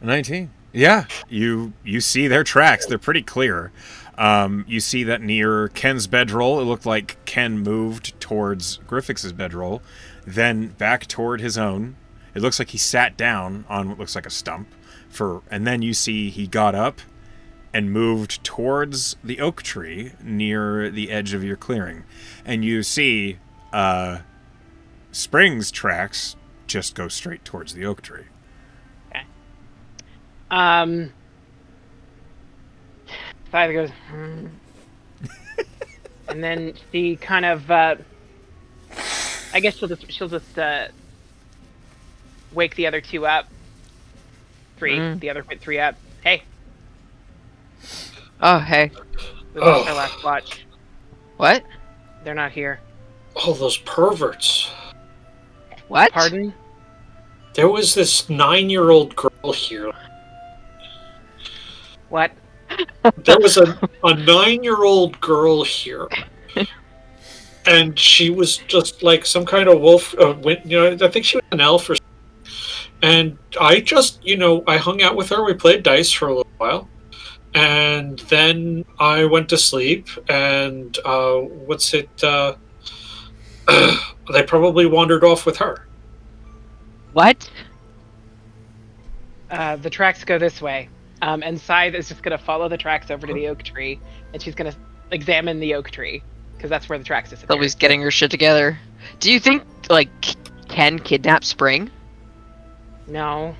19. Yeah, you see their tracks. They're pretty clear. You see that near Ken's bedroll, it looked like Ken moved towards Griffix's bedroll, then back toward his own. It looks like he sat down on what looks like a stump, and then you see he got up and moved towards the oak tree near the edge of your clearing. And you see Spring's tracks just go straight towards the oak tree. Scythe goes, and then she kind of, I guess she'll just wake the other two up. The other 3 up. Hey, Oh, hey. we lost our last watch. What? They're not here. Oh, those perverts. What? Pardon? There was this 9-year-old girl here. What? There was a 9-year-old girl here. And she was just like some kind of wolf. I think she was an elf or something. And I just, I hung out with her. We played dice for a little while. And then I went to sleep. And they probably wandered off with her. What? The tracks go this way. And Scythe is just going to follow the tracks over to the oak tree. And she's going to examine the oak tree. Because that's where the tracks disappear. Sylvie's getting her shit together. Do you think, Ken kidnapped Spring? No.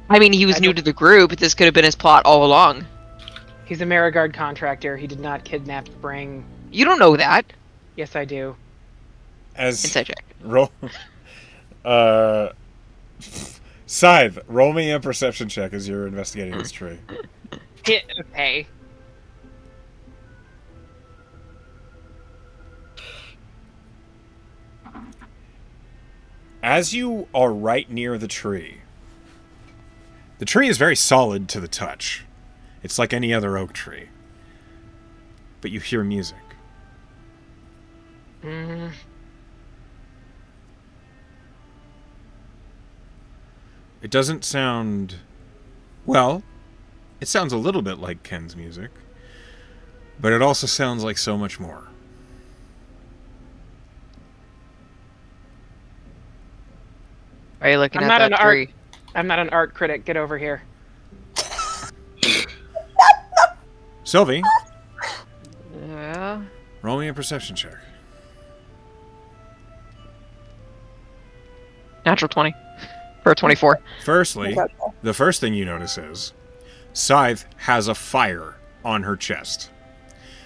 I mean, he was new to the group. This could have been his plot all along. He's a Marigard contractor. He did not kidnap Spring. You don't know that. Yes, I do. As Inside check. roll, Scythe, roll me a perception check as you're investigating this tree. Okay. As you are right near the tree is very solid to the touch. It's like any other oak tree. But you hear music. Mm. It doesn't sound... Well, it sounds a little bit like Ken's music. But it also sounds like so much more. Are you looking I'm at not that an tree? I'm not an art critic. Get over here. Sylvie, Yeah. roll me a perception check. Natural 20. For a 24. Firstly, the first thing you notice is Scythe has a fire on her chest.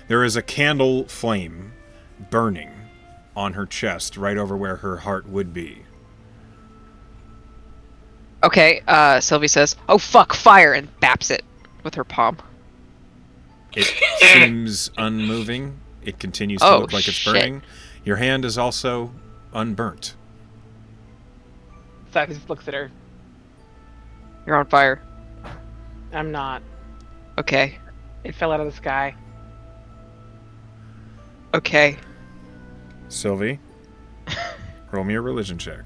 There is a candle flame burning on her chest right over where her heart would be. Okay, Sylvie says, "Oh fuck, fire," and baps it with her palm. It seems unmoving. It continues to Oh, look like it's shit. burning. Your hand is also unburnt. Scythe just looks at her. You're on fire. I'm not. Okay. It fell out of the sky. Okay. Sylvie, roll me a religion check.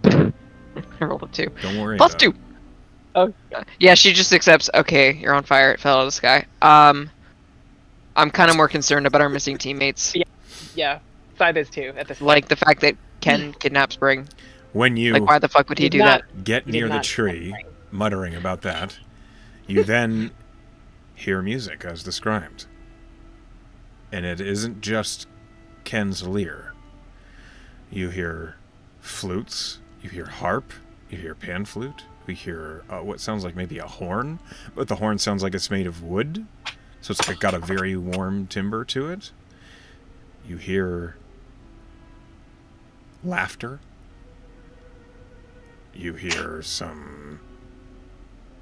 I rolled a 2. Don't worry Plus about 2. it. Oh, Yeah, she just accepts, okay, you're on fire, it fell out of the sky. I'm kind of more concerned about our missing teammates. yeah. Scythe is too at this point. Like the fact that Ken kidnapped Spring. When you Like, why the fuck would he Did do not- that? get He near did the not tree, kidnap Spring. muttering about that, you then hear music as described. And it isn't just Ken's lyre. You hear flutes, you hear harp, you hear pan flute, you hear what sounds like maybe a horn, but the horn sounds like it's made of wood, so it's like got a very warm timbre to it. You hear laughter. You hear some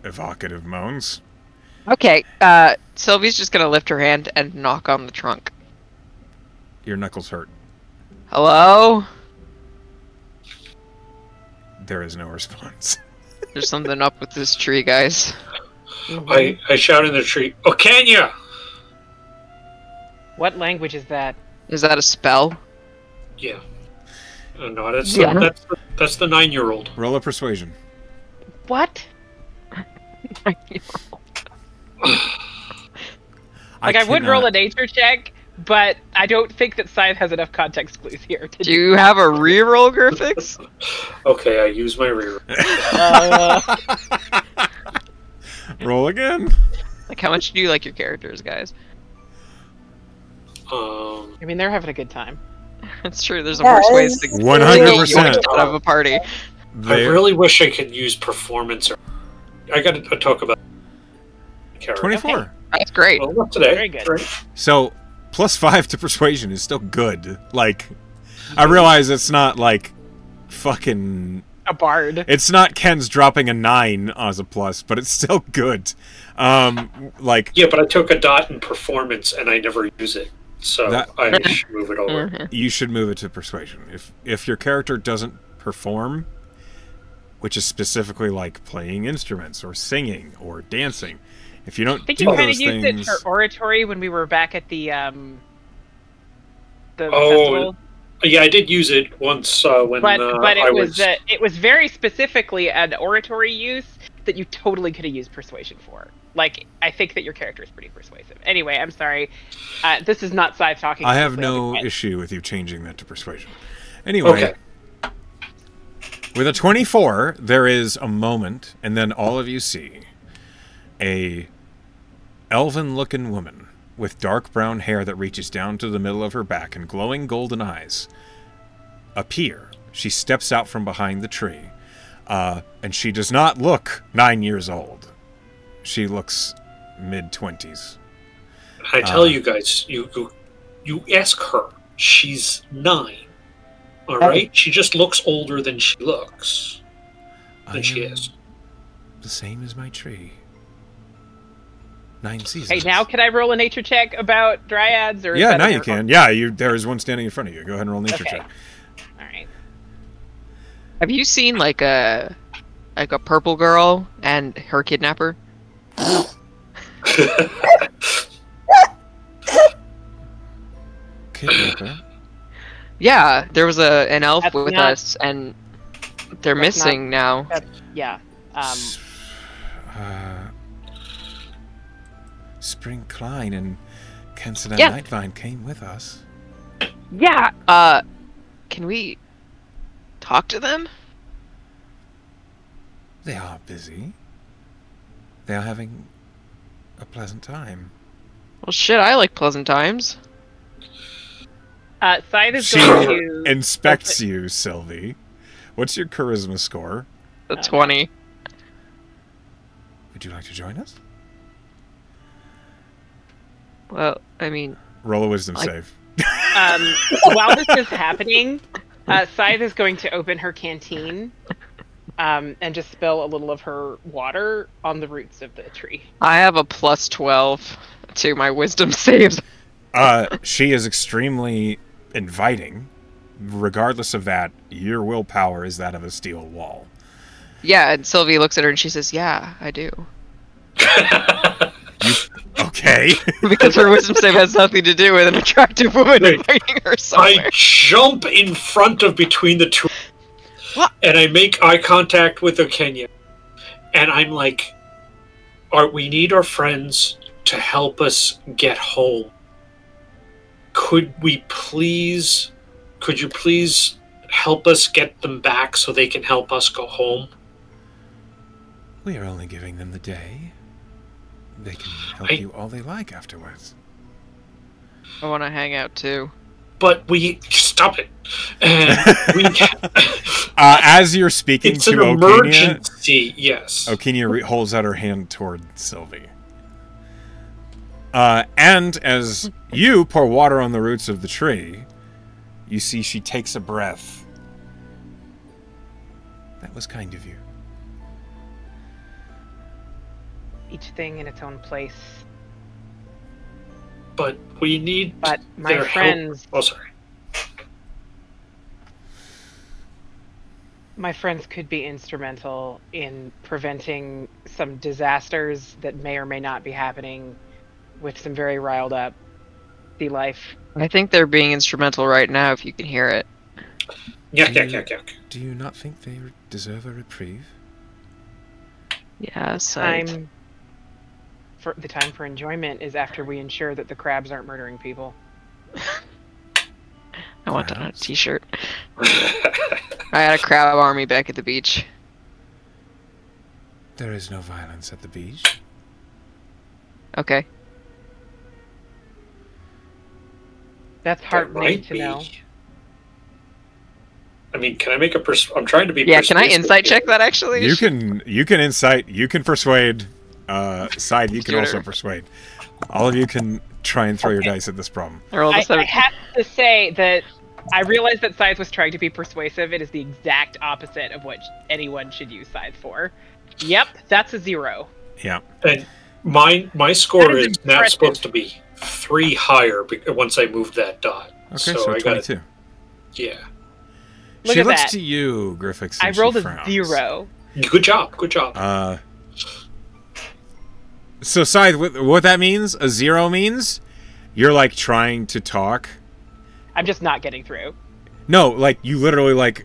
evocative moans. Okay, Sylvie's just gonna lift her hand and knock on the trunk. Your knuckles hurt. Hello? There is no response. There's something up with this tree, guys. I shout in the tree, Okenya! What language is that? Is that a spell? Yeah. No, that's Yeah. that's the 9-year-old. Roll a persuasion. What? Like, I would roll a nature check, but I don't think that Scythe has enough context clues here. To Do you have a reroll, Griffix? Okay, I use my rear. Roll again. Like, how much do you like your characters, guys? I mean, they're having a good time. It's true, there's Yeah, worse ways to 100%. get out of a party. I They- really wish I could use performance. I got to talk about character. 24. That's great. Well, not today. Very good. Right? So, +5 to persuasion is still good. Like, I realize it's not, like, fucking a bard. It's not Ken's dropping a 9 as a plus, but it's still good. Like Yeah, but I took a dot in performance and I never use it, so That- I should move it over. Mhm. you should move it to persuasion. If your character doesn't perform, which is specifically like playing instruments or singing or dancing, if you don't I think do you kind those of used things, it for oratory when we were back at the Oh, festival. Yeah, I did use it once when But I it was very specifically an oratory use that you totally could have used persuasion for. Like, I think that your character is pretty persuasive. Anyway, I'm sorry. This is not Scythe talking. I have specifically on no the cat. issue with you changing that to persuasion. Anyway, Okay. with a 24, there is a moment, and then all of you see a elven-looking woman with dark brown hair that reaches down to the middle of her back and glowing golden eyes appear. She steps out from behind the tree, and she does not look 9 years old. She looks mid-20s. I tell you guys, you ask her. She's 9. All right, she just looks older than she looks. Than she is. The same as my tree. 9 seasons. Hey, now can I roll a nature check about dryads? Or is Yeah, that now a you can. Yeah, there is one standing in front of you. Go ahead and roll nature Okay. check. All right. Have you seen like a purple girl and her kidnapper? Kidnapper. Yeah, there was an elf That's with not- us, and they're That's not- missing now. Yeah. Spring Klein and Kenson Yeah. Nightvine came with us. Yeah. Can we talk to them? They are busy. They are having a pleasant time. Well, shit, I like pleasant times. Scythe is She going to inspects you, Sylvie. What's your charisma score? The 20. Would you like to join us? Well, I mean, Roll a wisdom I- save. while this is happening, Scythe is going to open her canteen and just spill a little of her water on the roots of the tree. I have a plus 12 to my wisdom saves. She is extremely inviting. Regardless of that, your willpower is that of a steel wall. Yeah, and Sylvie looks at her and she says, "Yeah, I do." Okay. Because her wisdom save has nothing to do with an attractive woman Wait. inviting her I somewhere. jump in front of between the two, What? and I make eye contact with Okenya, and I'm like, we need our friends to help us get home. Could you please help us get them back so they can help us go home?" We are only giving them the day. They can help I- you all they like afterwards. I want to hang out too. But we stop it. And we As you're speaking it's to an Okenia, emergency. Yes. Okenia holds out her hand toward Sylvie. And as you pour water on the roots of the tree, you see she takes a breath. That was kind of you. Each thing in its own place. But we need. But my their help. friends, Oh, sorry. my friends could be instrumental in preventing some disasters that may or may not be happening with some very riled up sea life. I think they're being instrumental right now, if you can hear it. Yuck. Do you not think they deserve a reprieve? Yes, The time for enjoyment is after we ensure that the crabs aren't murdering people. I want that on a Perhaps. t-shirt. I had a crab army back at the beach. There is no violence at the beach. Okay. That's There heartening might to be. know. I mean, can I make a I'm trying to be. Yeah, can I persuasive insight here. check that actually? You can insight, you can persuade. Side, you can also Shooter. persuade. All of you can try and throw your dice at this problem. I rolled a I 17. have to say that I realized that Scythe was trying to be persuasive. It is the exact opposite of what anyone should use Scythe for. Yep, that's a 0. Yeah. And my score That is is now impressive. supposed to be 3 higher once I moved that dot. Okay, so I got 22. Yeah. Look She at looks that. to you, Griffix. I and rolled she a frowns. 0. Good job. Good job. So, Scythe, what that means, a 0 means, you're, like, trying to talk. I'm just not getting through. No, like, you literally, like,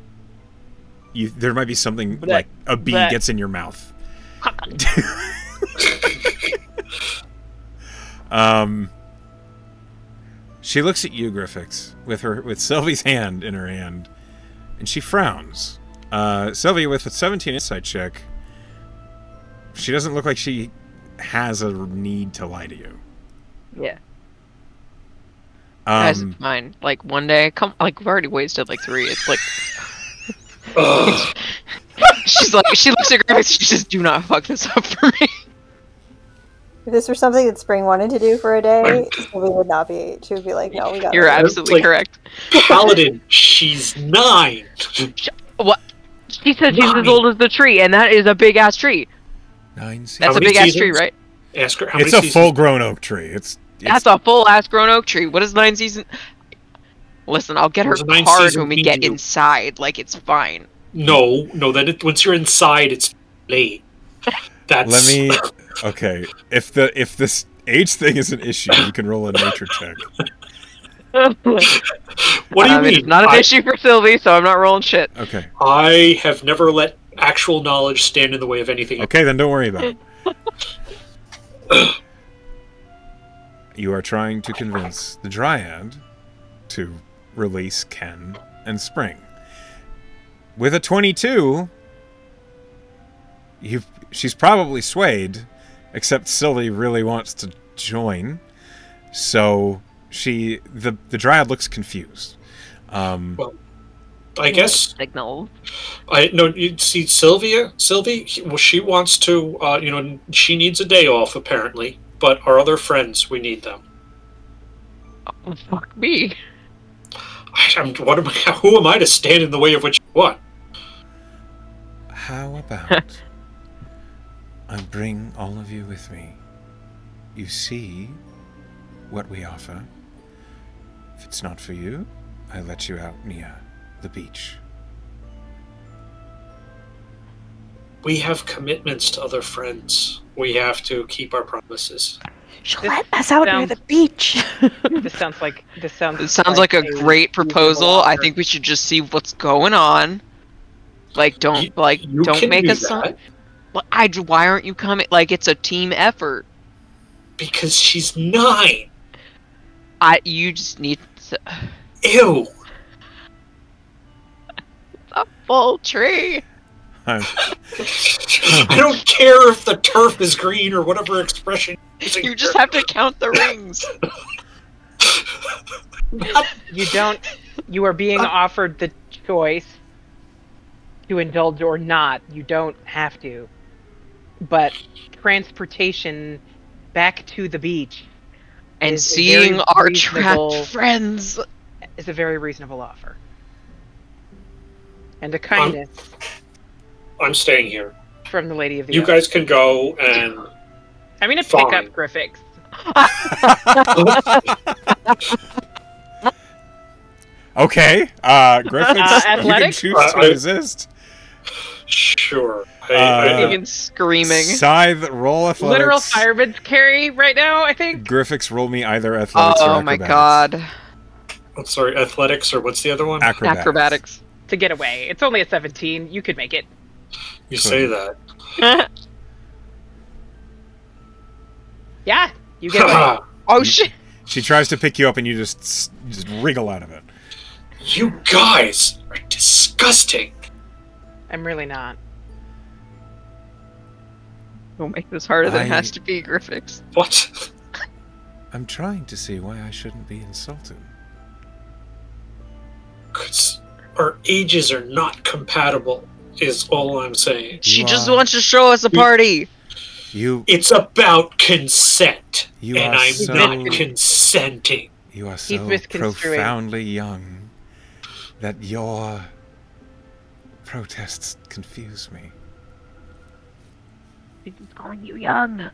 there might be something, Blech. like, a bee Blech. gets in your mouth. She looks at you, Griffix, with Sylvie's hand in her hand, and she frowns. Sylvie, with a 17 insight check, she doesn't look like she has a need to lie to you. Yeah. Guys, Um, it's fine. Like, one day, like, we've already wasted, like, 3. It's like, Ugh. she looks at Griffiths, she says, do not fuck this up for me. If this were something that Spring wanted to do for a day, Sylvie would not be. She would be like, "No, we got." You're it." absolutely like- correct. Paladin, she's 9. What? She said she's as 9. old as the tree, and that is a big-ass tree. 9 seasons. That's a many big-ass tree, seasons? right? Ask her how It's many a seasons. full-grown oak tree. It's That's a full-ass grown oak tree. What is 9 seasons? Listen, I'll get her What's a 9 card season when we mean get to you? inside. Like, it's fine. No. Once you're inside, it's late. That's. Let me. Okay, if this age thing is an issue, you can roll a nature check. What do you mean? It's not an issue for Sylvie, so I'm not rolling shit. Okay. I have never let actual knowledge stand in the way of anything. Okay, then don't worry about it. You are trying to convince the Dryad to release Ken and Spring. With a 22, she's probably swayed, except Sylvie really wants to join. So the Dryad looks confused. I guess Signals. you see Sylvie, she wants to, she needs a day off apparently, but our other friends, we need them. Oh, fuck me. Who am I to stand in the way of what you want? How about I bring all of you with me? You see what we offer. If it's not for you, I let you out near the beach. We have commitments to other friends. We have to keep our promises. She'll This let us out near sounds- the beach. This sounds like It sounds like a great proposal. I think we should just see what's going on. Like, don't You don't can make do us. that Why aren't you coming? Like, it's a team effort. because she's 9. You just need Ew. a full tree. I'm- I don't care if the turf is green or whatever expression you're using. You just have to count the rings. You are being offered the choice to indulge or not. You don't have to. But transportation back to the beach And is a seeing very our reasonable- trapped friends. is a very reasonable offer. And a kindness I'm staying here. from the Lady of the You Oak. guys can go and I'm gonna pick Fine. up Griffix. Okay, Griffin, you can athletics? choose to I- resist. sure. Even screaming. Scythe, roll athletics. Literal fireman's carry right now, I think. Griffix, roll me either athletics or Oh my acrobatics. god. I'm sorry, athletics or what's the other one? Acrobatics. To get away. It's only a 17. You could make it. You say that. Yeah, you get away. Oh shit. She tries to pick you up and you just wriggle out of it. You guys are disgusting. I'm really not. Don't make this harder than it I- has to be, Griffix. What? I'm trying to see why I shouldn't be insulted. 'Cause our ages are not compatible, is all I'm saying. She You just are- wants to show us a party. You It's about consent, You and are I'm so- not consenting. you are He's so misconstruing. profoundly young. that your protests confuse me. He's calling you young.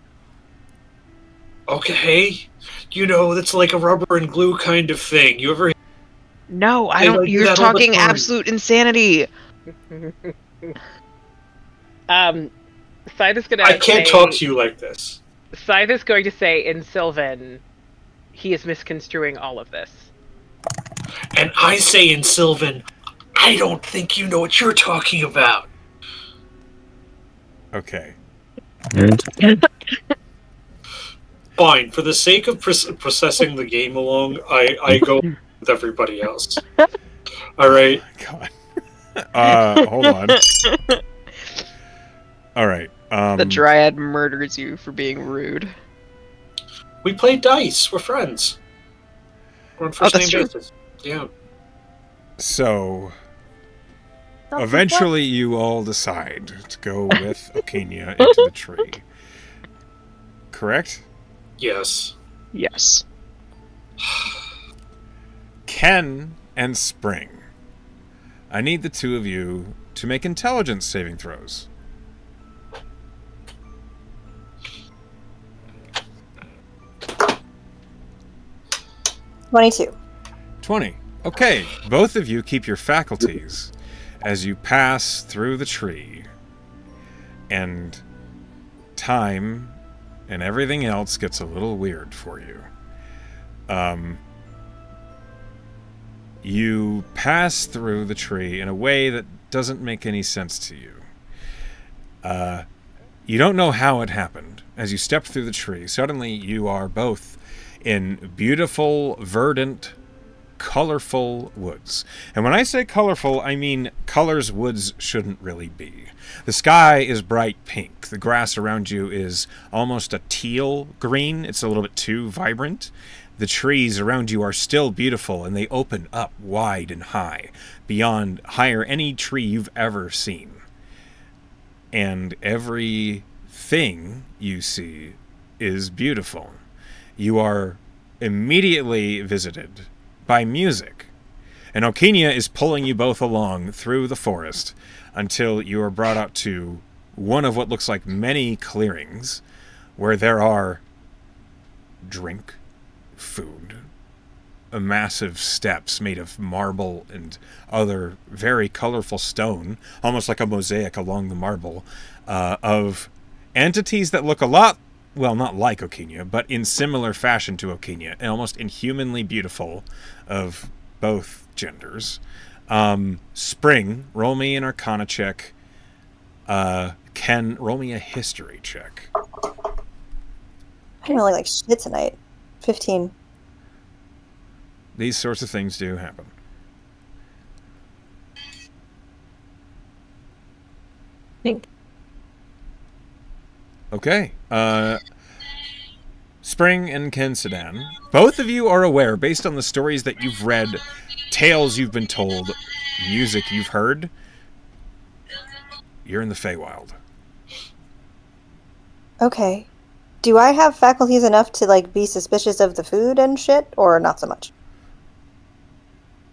Okay. You know, that's like a rubber and glue kind of thing. You ever... No, I They don't. don't do You're that all the talking time. absolute insanity. Scythe is gonna I can't say, talk to you like this. Scythe is going to say in Sylvan, he is misconstruing all of this. And I say in Sylvan, I don't think you know what you're talking about. Okay. Fine, for the sake of processing the game along, I go with everybody else. Alright. God. Hold on. All right. The Dryad murders you for being rude. We play dice. We're friends. We're on first that's name true. basis. Yeah. So, eventually you all decide to go with Okenia into the tree. Correct? Yes. Yes. Ken and Spring. I need the two of you to make intelligence saving throws. $22. 20. Okay, both of you keep your faculties as you pass through the tree. And time and everything else gets a little weird for you. You pass through the tree in a way that doesn't make any sense to you. You don't know how it happened. As you step through the tree, suddenly you are both in beautiful, verdant, colorful woods. And when I say colorful, I mean colors woods shouldn't really be. The sky is bright pink. The grass around you is almost a teal green. It's a little bit too vibrant. The trees around you are still beautiful, and they open up wide and high, beyond higher any tree you've ever seen. And everything you see is beautiful. You are immediately visited by music. And Okenia is pulling you both along through the forest until you are brought out to one of what looks like many clearings where there are drink, food, massive steps made of marble and other very colorful stone, almost like a mosaic along the marble, of entities that look a lot, well, not like Okenia, but in similar fashion to Okenia, and almost inhumanly beautiful of both genders. Spring, roll me an Arcana check. Ken, roll me a History check. I'm really like shit tonight. 15. These sorts of things do happen. Think. Okay. Spring and Ken Sedan, both of you are aware, based on the stories that you've read, tales you've been told, music you've heard, you're in the Feywild. Okay. Do I have faculties enough to like be suspicious of the food and shit, or not so much?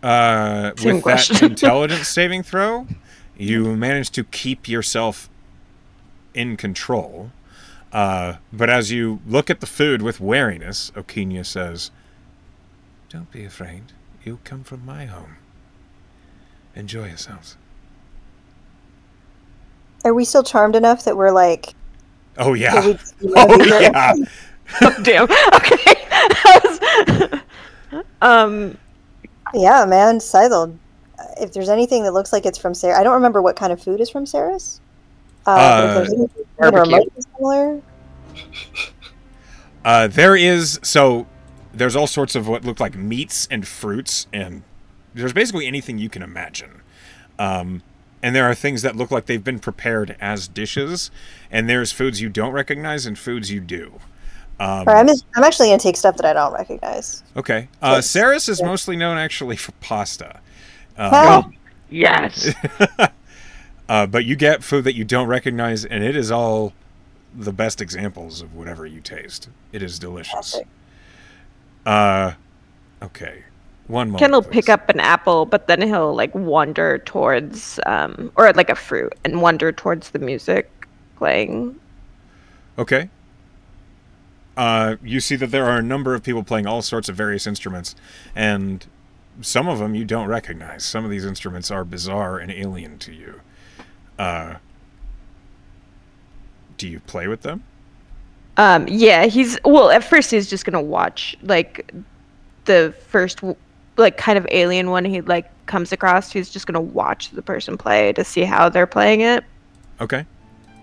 Same With question. that intelligence saving throw, you manage to keep yourself in control. But as you look at the food with wariness, Okenia says, "Don't be afraid. You come from my home. Enjoy yourselves." Are we still charmed enough that we're like... Oh, yeah. that we- Oh, yeah. Oh, damn. Okay. That was- Yeah, man, Scythel. If there's anything that looks like it's from Sarah... I don't remember what kind of food is from Sarah's. But if there's anything barbecue. remotely similar... There's all sorts of what look like meats and fruits, and there's basically anything you can imagine. And there are things that look like they've been prepared as dishes, and there's foods you don't recognize and foods you do. Alright, I'm actually going to take stuff that I don't recognize. Okay. Yes. Saris is Yeah. mostly known actually for pasta. Oh, Yes. But you get food that you don't recognize, and it is all the best examples of whatever you taste. It is delicious. fantastic. Okay. One moment, Ken will please. pick up an apple, but then he'll like wander towards, or like a fruit, and wander towards the music playing. Okay. You see that there are a number of people playing all sorts of various instruments, and some of them you don't recognize. Some of these instruments are bizarre and alien to you. Do you play with them? Yeah, at first he's just gonna watch like the first like kind of alien one he like comes across. He's just gonna watch the person play to see how they're playing it. Okay.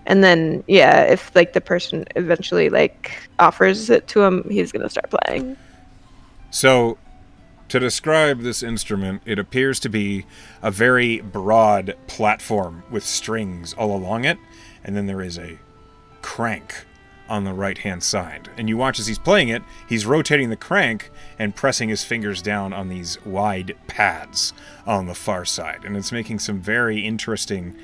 And then, yeah, if like the person eventually like offers it to him, he's gonna start playing. So, to describe this instrument, it appears to be a very broad platform with strings all along it, and then there is a crank on the right-hand side. And you watch as he's playing it, he's rotating the crank and pressing his fingers down on these wide pads on the far side. And it's making some very interesting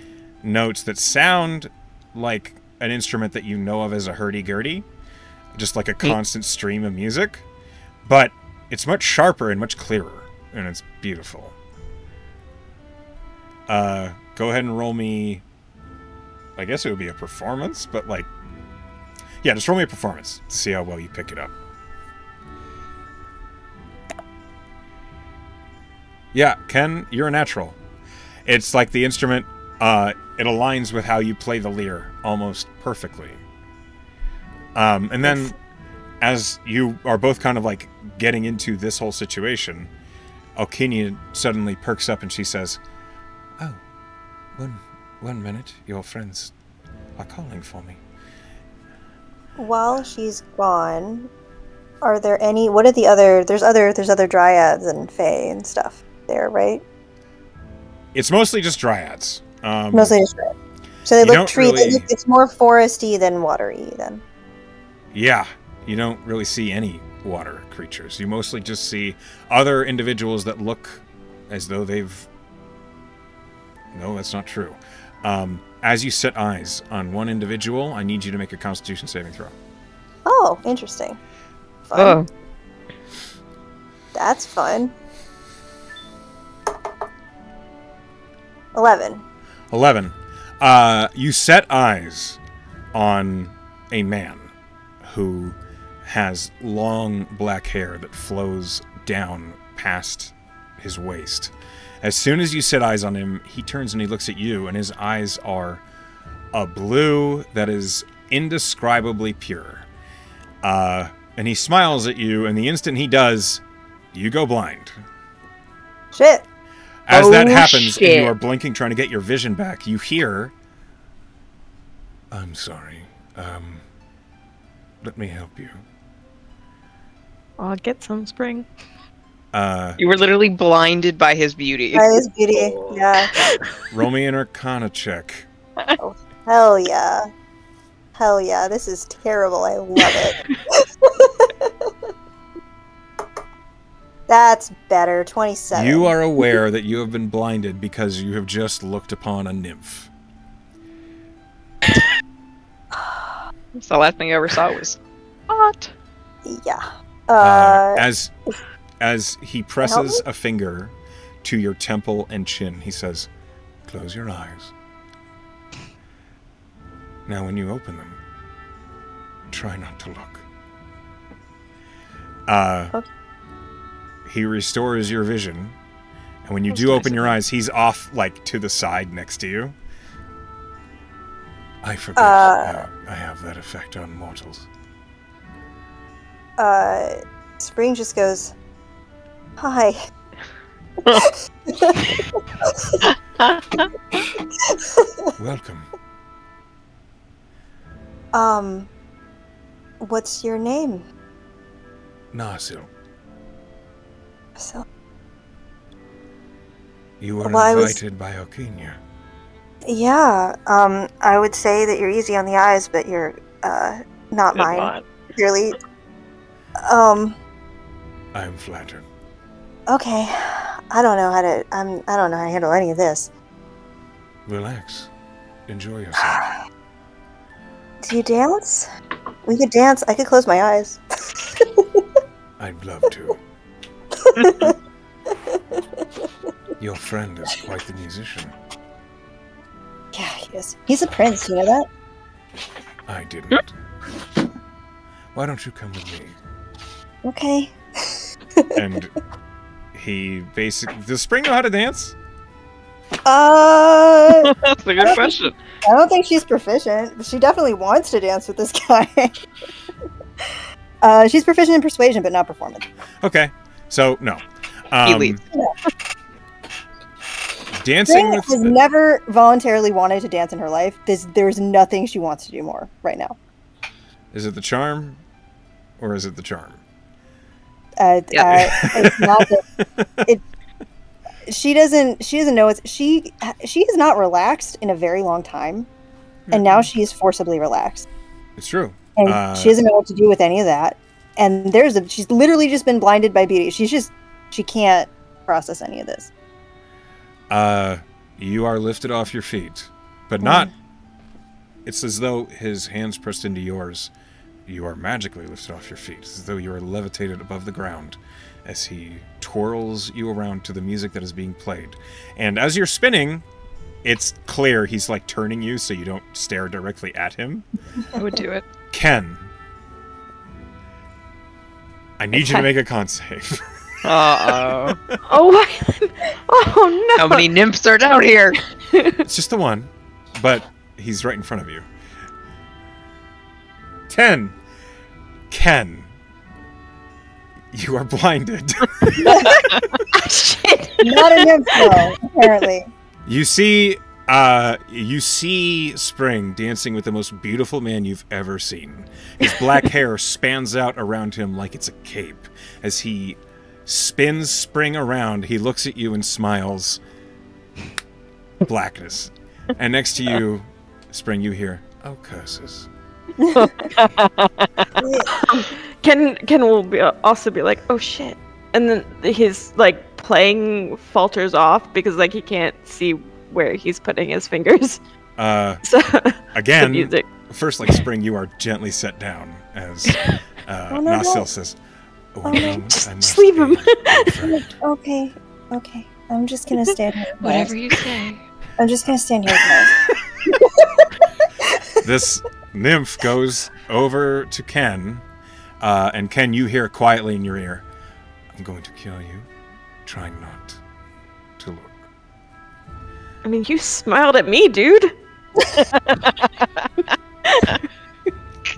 notes that sound like an instrument that you know of as a hurdy-gurdy, just like a constant stream of music, but it's much sharper and much clearer, and it's beautiful. Go ahead and roll me, I guess it would be a performance, but like, yeah, just roll me a performance to see how well you pick it up. Yeah, Ken, you're a natural. It's like the instrument, it aligns with how you play the lyre almost perfectly. And then, as you are both kind of like getting into this whole situation, Alkinia suddenly perks up and she says, "Oh, one minute, your friends are calling for me." While she's gone, are there any? What are the other? There's other dryads and fae and stuff there, right? It's mostly just dryads. Mostly just dryads. So they look tree. Really... It's more foresty than watery. Then. Yeah, you don't really see any water creatures. You mostly just see other individuals that look as though they've... No, that's not true. As you set eyes on one individual, I need you to make a Constitution saving throw. Oh, interesting. Fun. Oh. That's fun. 11. 11. You set eyes on a man who has long black hair that flows down past his waist. As soon as you set eyes on him, he turns and he looks at you, and his eyes are a blue that is indescribably pure. And he smiles at you, and the instant he does, you go blind. Shit. As that happens, and you are blinking trying to get your vision back, you hear, "I'm sorry. Let me help you." I'll get some, Spring. You were literally blinded by his beauty. By his beauty, yeah. Roll me an Arcana check. Oh, hell yeah. Hell yeah, this is terrible. I love it. That's better. 27. You are aware that you have been blinded because you have just looked upon a nymph. So the last thing I ever saw was hot. Yeah. As he presses a finger to your temple and chin, he says, "Close your eyes. Now when you open them, try not to look." Okay. He restores your vision, and when you do open your eyes, he's off, like, to the side next to you. I forget I have that effect on mortals. Spring just goes, "Hi." Welcome. What's your name? Narsil. So, You were Well, invited by Alkinia. yeah, I would say that you're easy on the eyes, but you're, not mine. Clearly. I'm flattered. Okay. I don't know how to handle any of this. Relax. Enjoy yourself. Do you dance? We could dance. I could close my eyes. I'd love to. Your friend is quite the musician. Yeah, he is. He's a prince, you know that? I didn't. Why don't you come with me? Okay. And he basically... Does Spring know how to dance? That's a good question. I don't think she's proficient, but she definitely wants to dance with this guy. She's proficient in persuasion, but not performance. Okay. So, no. Elite. Dancing Spring with... has never voluntarily wanted to dance in her life. There's nothing she wants to do more right now. Is it the charm? Or is it the charm? It's not that she doesn't know she has not relaxed in a very long time, and now she is forcibly relaxed, It's true. and she doesn't know what to do with any of that. And she's literally just been blinded by beauty. She can't process any of this. You are lifted off your feet, but not... It's as though his hands pressed into yours. You are magically lifted off your feet, as though you are levitated above the ground as he twirls you around to the music that is being played. And as you're spinning, it's clear he's like turning you so you don't stare directly at him. I would do it. Ken, I need you to make a con save. Uh-oh. Oh no! How many nymphs are down here? It's just the one, but he's right in front of you. 10. Ken, you are blinded. Shit. Not a nymph, though, apparently. You see Spring dancing with the most beautiful man you've ever seen. His black hair spans out around him like it's a cape. As he spins Spring around, he looks at you and smiles. Blackness. And next to you, Spring, you hear, "Oh, curses." Ken will also be like, oh shit, and then his like playing falters off because like he can't see where he's putting his fingers. So Again, the music. first, like Spring, you are gently set down as Nasil says, "Oh, no, I Just must leave him." be Okay. I'm just gonna stand here. Whatever you say. I'm just gonna stand here. Guys. This nymph goes over to Ken, and Ken, you hear quietly in your ear, "I'm going to kill you. Try not to look." I mean, you smiled at me, dude.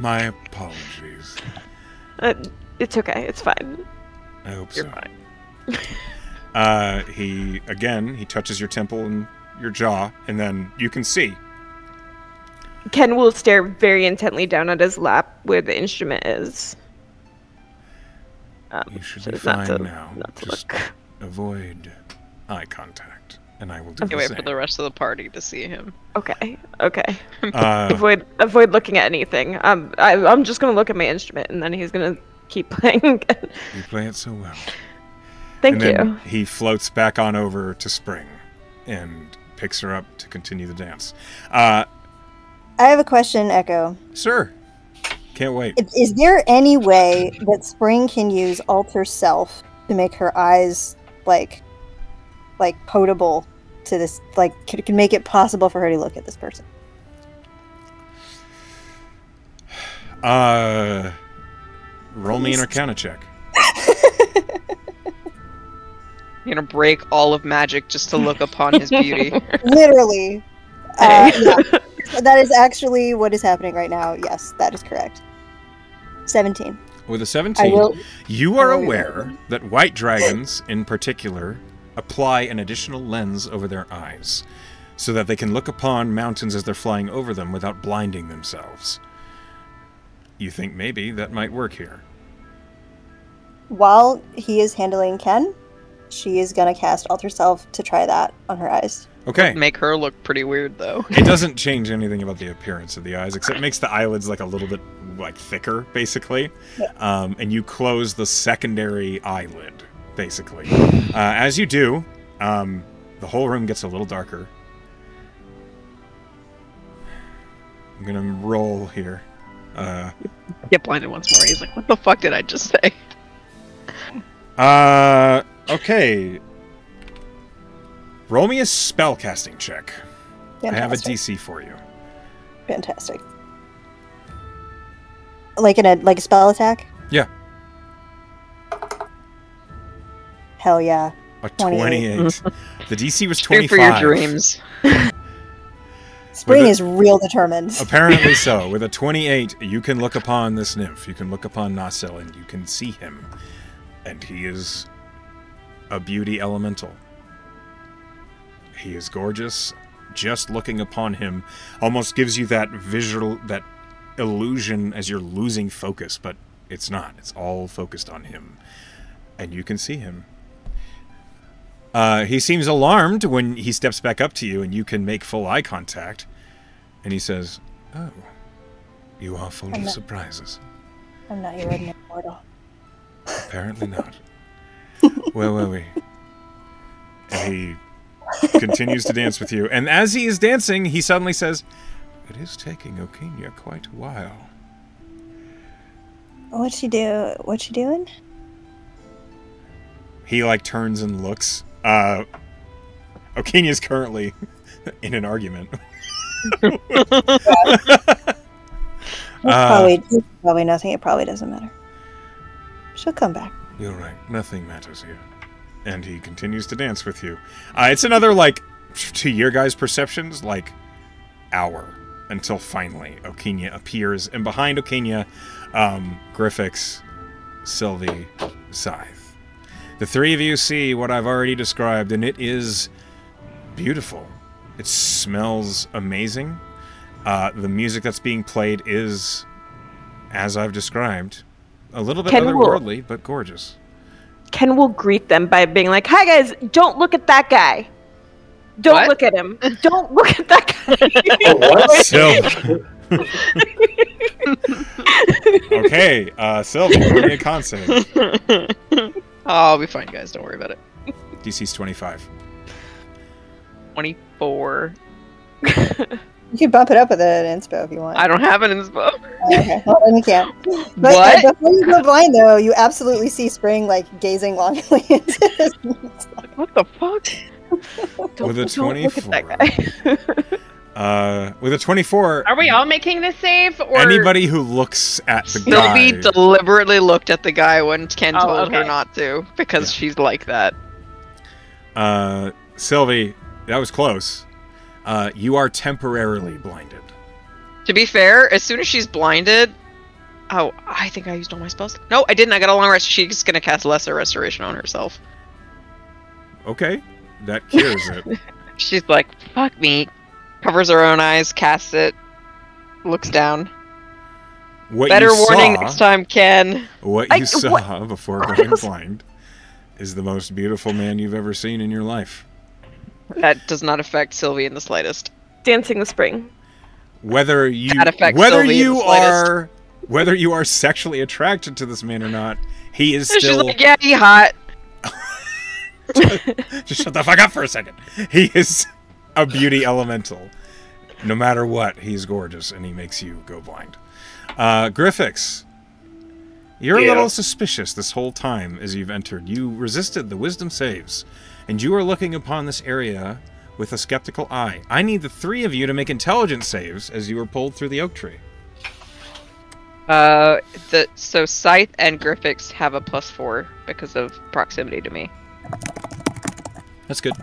My apologies. It's okay. It's fine. I hope You're so. fine. He touches your temple and your jaw, and then you can see. Ken will stare very intently down at his lap where the instrument is. You should so be as not fine to- now. not to Just look. avoid eye contact, and I will do Okay, the wait same. for the rest of the party to see him. Okay. Uh, Avoid looking at anything. I'm just gonna look at my instrument, and then he's gonna keep playing. you play it so well. Thank and you. then he floats back on over to Spring and picks her up to continue the dance. I have a question, Echo. Sir, can't wait. Is there any way that Spring can use Alter Self to make her eyes like potable to this? Like, can make it possible for her to look at this person? Roll me an Arcana check. You're gonna break all of magic just to look upon his beauty. Literally. Yeah. That is actually what is happening right now. Yes, that is correct. 17. With a I 17, will. you are I will- aware that white dragons, in particular, apply an additional lens over their eyes, so that they can look upon mountains as they're flying over them without blinding themselves. You think maybe that might work here. While he is handling Ken, she is gonna cast Alter Self to try that on her eyes. Okay. Make her look pretty weird, though. It doesn't change anything about the appearance of the eyes, except it makes the eyelids like a little bit like thicker, basically. Yeah. And you close the secondary eyelid, basically. As you do, the whole room gets a little darker. I'm gonna roll here. Get blinded once more. He's like, what the fuck did I just say? Okay. Roll me a spellcasting check. I have a Fantastic. DC for you. Fantastic. Like a spell attack? Yeah. Hell yeah. A 28. 28. The DC was Fear 25. for your dreams. Spring With is real determined. Apparently so. With a 28, you can look upon this nymph. You can look upon Nasil, and you can see him. And he is a beauty elemental. He is gorgeous. Just looking upon him almost gives you that visual, that illusion as you're losing focus, but it's not. It's all focused on him. And you can see him. He seems alarmed when he steps back up to you and you can make full eye contact. And he says, "Oh, you are full of surprises." I'm not your ordinary mortal. Apparently not. Where were we? And he continues to dance with you. And as he is dancing, he suddenly says, "It is taking Okinya quite a while." What'd she do? What's she doing? He, turns and looks. Okinya's currently in an argument. Probably nothing. It probably doesn't matter. She'll come back. You're right. Nothing matters here. And he continues to dance with you. It's another, to your guys' perceptions, hour until finally Okinya appears. And behind Okinya, Griffix, Sylvie, Scythe. The three of you see what I've already described, and it is beautiful. It smells amazing. The music that's being played is, as I've described, a little bit otherworldly, but gorgeous. Ken will greet them by being like, "Hi guys, don't look at that guy. Don't What? look at him. Don't look at that guy." Okay, Sylvie, roll me a con save. Oh, I'll be fine, guys. Don't worry about it. DC's 25. 24. You can bump it up with an inspo if you want. I don't have an inspo. Okay, well, then you can't. But What? before you go blind, though, you absolutely see Spring gazing longingly into this. What the fuck? With a Don't look at 24. that guy. With a 24, Are we all making this save? Or anybody who looks at the Sylvie guy... deliberately looked at the guy when Ken Oh, told her okay. not to, because she's like that. Sylvie, that was close. You are temporarily blinded. To be fair, as soon as she's blinded... Oh, I think I used all my spells. No, I didn't. I got a long rest. She's gonna cast Lesser Restoration on herself. Okay, that cures it. She's like, fuck me. Covers her own eyes, casts it, looks down. What Better you warning saw, next time, Ken. What you saw before going blind is the most beautiful man you've ever seen in your life. That does not affect Sylvie in the slightest. Dancing the Spring. Whether you That affects Sylvie in the slightest. whether you are sexually attracted to this man or not, he is She's still like, yeah, he hot. just shut the fuck up for a second. He is a beauty elemental. No matter what, he's gorgeous and he makes you go blind. Griffix, you're a little suspicious this whole time as you've entered. You resisted the wisdom saves, and you are looking upon this area with a skeptical eye. I need the three of you to make intelligence saves as you were pulled through the oak tree. So Scythe and Griffix have a +4 because of proximity to me. That's good.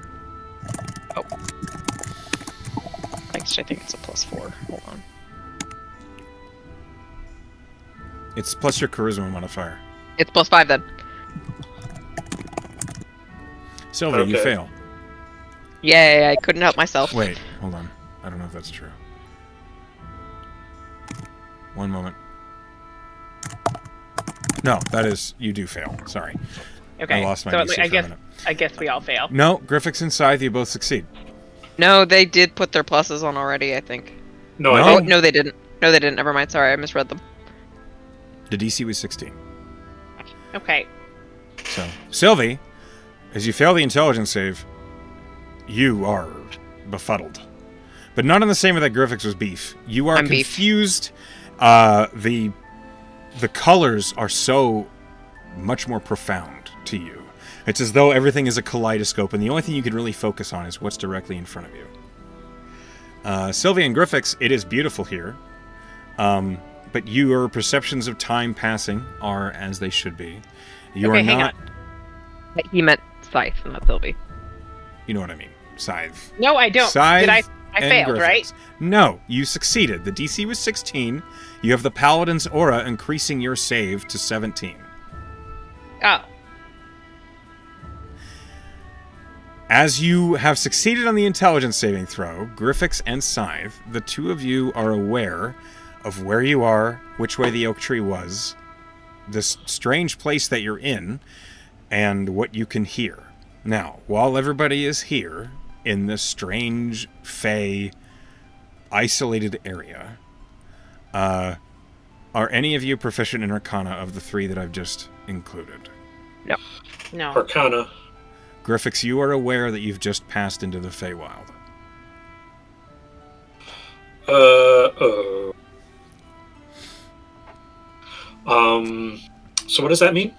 Actually, I think it's a +4. Hold on. It's plus your charisma modifier. It's +5 then. Sylvie, you Okay. fail. Yay, I couldn't help myself. Wait, hold on. I don't know if that's true. One moment. No, that is... You do fail. Sorry. okay, I lost my so DC for a minute. I guess we all fail. No, Griffix and Scythe, you both succeed. No, they did put their pluses on already, I think. No, No? I Oh, didn't. no, they didn't. No, they didn't. Never mind. Sorry, I misread them. The DC was 16. Okay. So, Sylvie, as you fail the intelligence save, you are befuddled. But not in the same way that Griffix was beef. You are I'm beef. confused. The colors are so much more profound to you. It's as though everything is a kaleidoscope, and the only thing you can really focus on is what's directly in front of you. Sylvia and Griffix, it is beautiful here. But your perceptions of time passing are as they should be. You Okay, are hang not... He meant Scythe, not Sylvie. You know what I mean. Scythe. No, I don't. Scythe Did I and failed, Griffix. right? No, you succeeded. The DC was 16. You have the Paladin's aura increasing your save to 17. Oh. As you have succeeded on the intelligence saving throw, Griffix and Scythe, the two of you are aware of where you are, which way the oak tree was, this strange place that you're in, and what you can hear. Now, while everybody is here, in this strange, fey, isolated area, are any of you proficient in Arcana of the three that I've just included? No. Arcana. Griffix, you are aware that you've just passed into the Feywild. So what does that mean?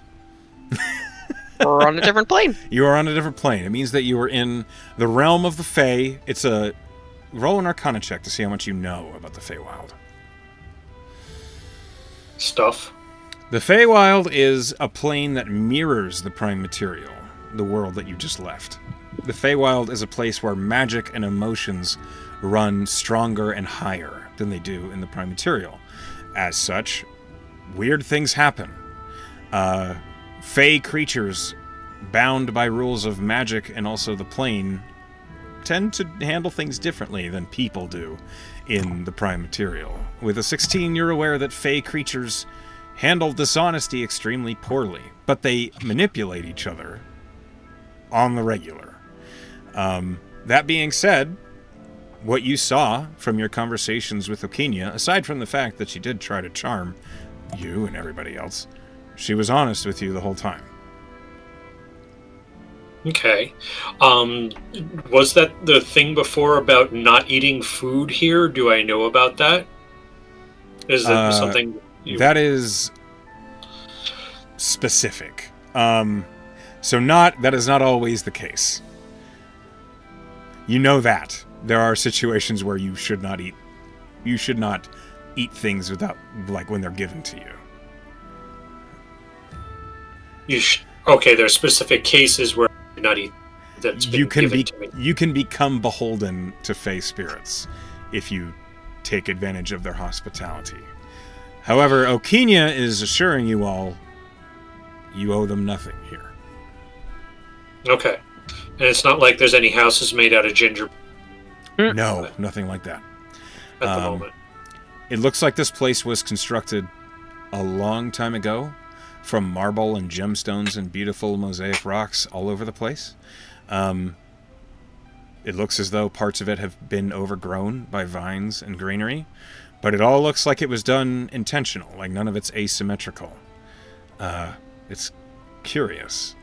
We're on a different plane. You are on a different plane. It means that you are in the realm of the Fey. It's a... Roll an Arcana check to see how much you know about the Feywild. Stuff. The Feywild is a plane that mirrors the Prime Material, the world that you just left. The Feywild is a place where magic and emotions run stronger and higher than they do in the Prime Material. As such, weird things happen. Fey creatures bound by rules of magic and also the plane tend to handle things differently than people do in the Prime Material. With a 16, you're aware that Fey creatures handle dishonesty extremely poorly, but they manipulate each other on the regular. That being said, what you saw from your conversations with Okinia, aside from the fact that she did try to charm you and everybody else, she was honest with you the whole time. Okay. Was that the thing before about not eating food here? Do I know about that? Is that something... That is specific. That is not always the case. You know that. There are situations where you should not eat. You should not eat things without, like, when they're given to you. Okay, there are specific cases where you not eat that's been given to me. You can become beholden to Fey spirits if you take advantage of their hospitality. However, Okinia is assuring you all you owe them nothing here. Okay. And it's not like there's any houses made out of ginger No, nothing like that. at the moment. It looks like this place was constructed a long time ago from marble and gemstones and beautiful mosaic rocks all over the place. It looks as though parts of it have been overgrown by vines and greenery, but it all looks like it was done intentional, like none of it's asymmetrical. It's curious.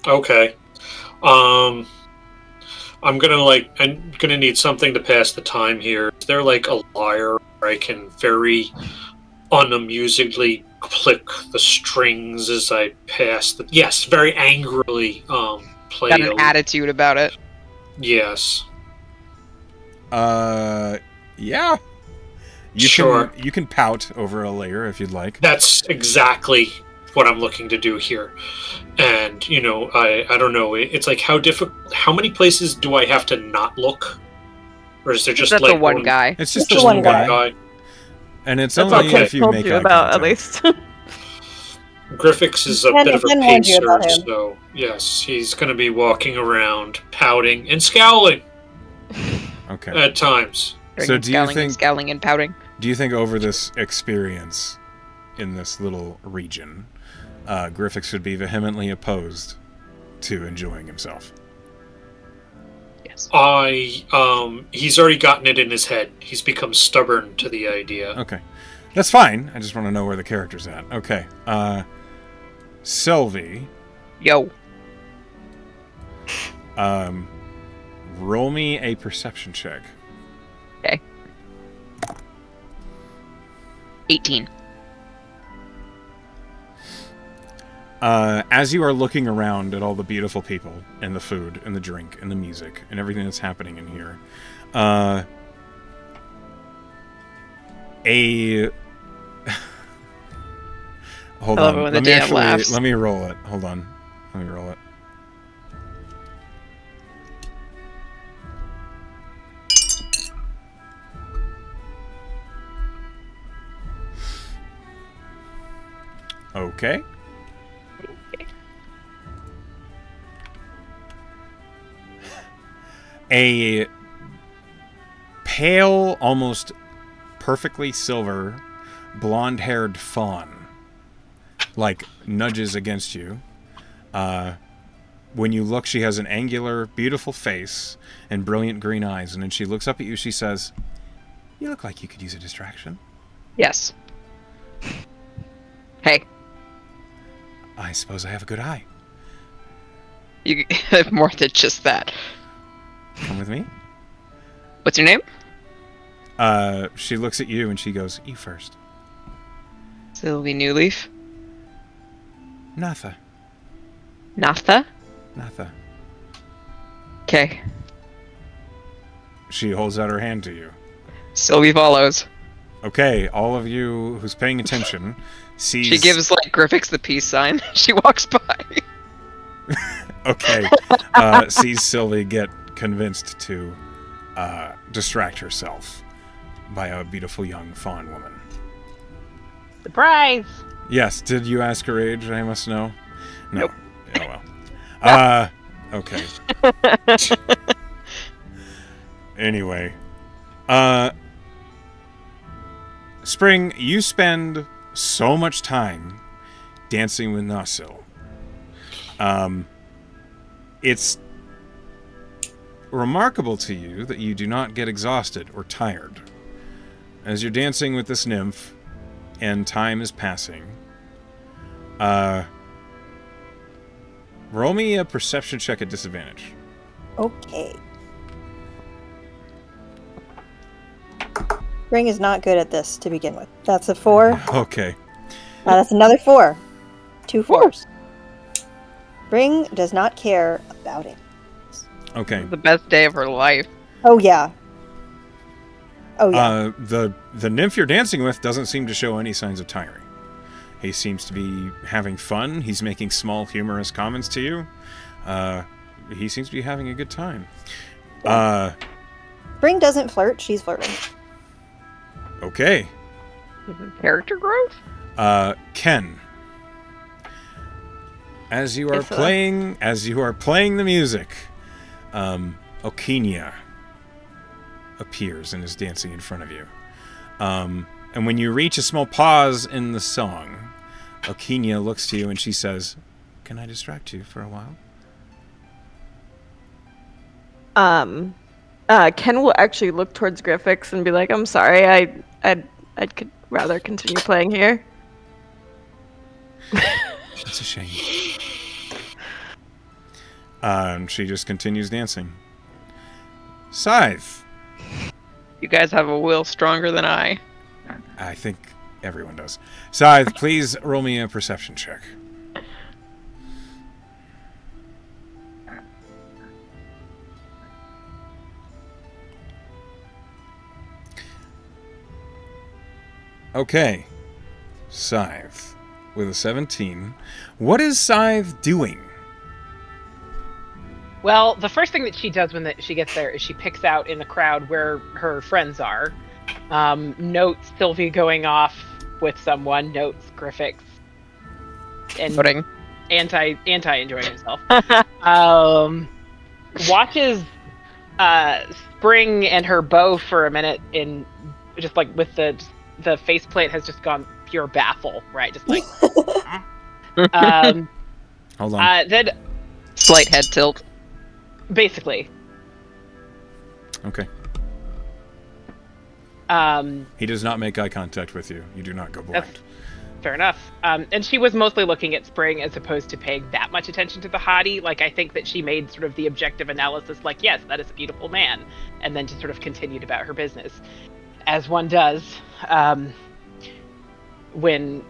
Okay. I'm gonna need something to pass the time here. Is there like a lyre where I can very unamusedly click the strings as I pass the... Yes, very angrily play... Got an attitude about it. Yes. Yeah. Sure. You can pout over a layer if you'd like. That's exactly what I'm looking to do here. And, you know, I don't know, it's like how many places do I have to not look? Or is there just That's like the one guy. It's just Just one one guy. And it's That's only all if Kip you told make you eye about, at contact. least. Griffix is a Ken- bit of a Ken warned you about pacer, him. so yes, he's going to be walking around, pouting and scowling Okay. at times. So do you Scowling and pouting. Do you think over this experience in this little region, Griffix would be vehemently opposed to enjoying himself? Yes. He's already gotten it in his head. He's become stubborn to the idea. Okay. That's fine. I just want to know where the character's at. Okay. Sylvie, Yo. roll me a perception check. Okay. 18. As you are looking around at all the beautiful people and the food and the drink and the music and everything that's happening in here, hold I love on. it when the DM laughs. Let me roll it. Hold on. Let me roll it. Okay. A pale, almost perfectly silver, blonde-haired fawn, like, nudges against you. When you look, she has an angular, beautiful face and brilliant green eyes, and then she looks up at you, she says, "You look like you could use a distraction." Yes. Hey, I suppose I have a good eye. you have more than just that. Come with me. What's your name? She looks at you and she goes, "You first." Sylvie Newleaf. Natha. Natha? Natha. Okay. She holds out her hand to you. Sylvie follows. Okay, all of you who's paying attention sees... She gives, like, Griffix the peace sign. She walks by. Okay. Sees Sylvie get convinced to distract herself by a beautiful young fawn woman. Surprise! Yes, did you ask her age? I must know. No. Nope. Oh well. Okay. Anyway. Spring, you spend so much time dancing with Nasil. It's remarkable to you that you do not get exhausted or tired. As you're dancing with this nymph, and time is passing, roll me a perception check at disadvantage. Okay. Spring is not good at this to begin with. That's a 4. Okay. That's another 4. 2 4s. Spring does not care about it. Okay. The best day of her life. Oh yeah. Oh yeah. The nymph you're dancing with doesn't seem to show any signs of tiring. He seems to be having fun. He's making small, humorous comments to you. He seems to be having a good time. Spring doesn't flirt. She's flirting. Okay. Character growth? Ken. As you are Yes, playing the music, Okinia appears and is dancing in front of you. And when you reach a small pause in the song, Okinia looks to you and she says, "Can I distract you for a while?" Ken will actually look towards Griffix and be like, "I'm sorry, I could rather continue playing here." It's a shame. She just continues dancing. Scythe. You guys have a will stronger than I. I think everyone does. Scythe, please roll me a perception check. Okay. Scythe with a 17. What is Scythe doing? Well, the first thing that she does when she gets there is she picks out in the crowd where her friends are. Notes Sylvie going off with someone. Notes Griffix. And Pudding. anti enjoying himself. Watches Spring and her bow for a minute in just like with the faceplate has just gone pure baffle, right? Just like Hold on. then Slight head tilt. basically. Okay. He does not make eye contact with you. You do not go blind. That's fair enough. And she was mostly looking at Spring as opposed to paying that much attention to the hottie. Like, I think that she made sort of the objective analysis, like, yes, that is a beautiful man, and then just sort of continued about her business. As one does, when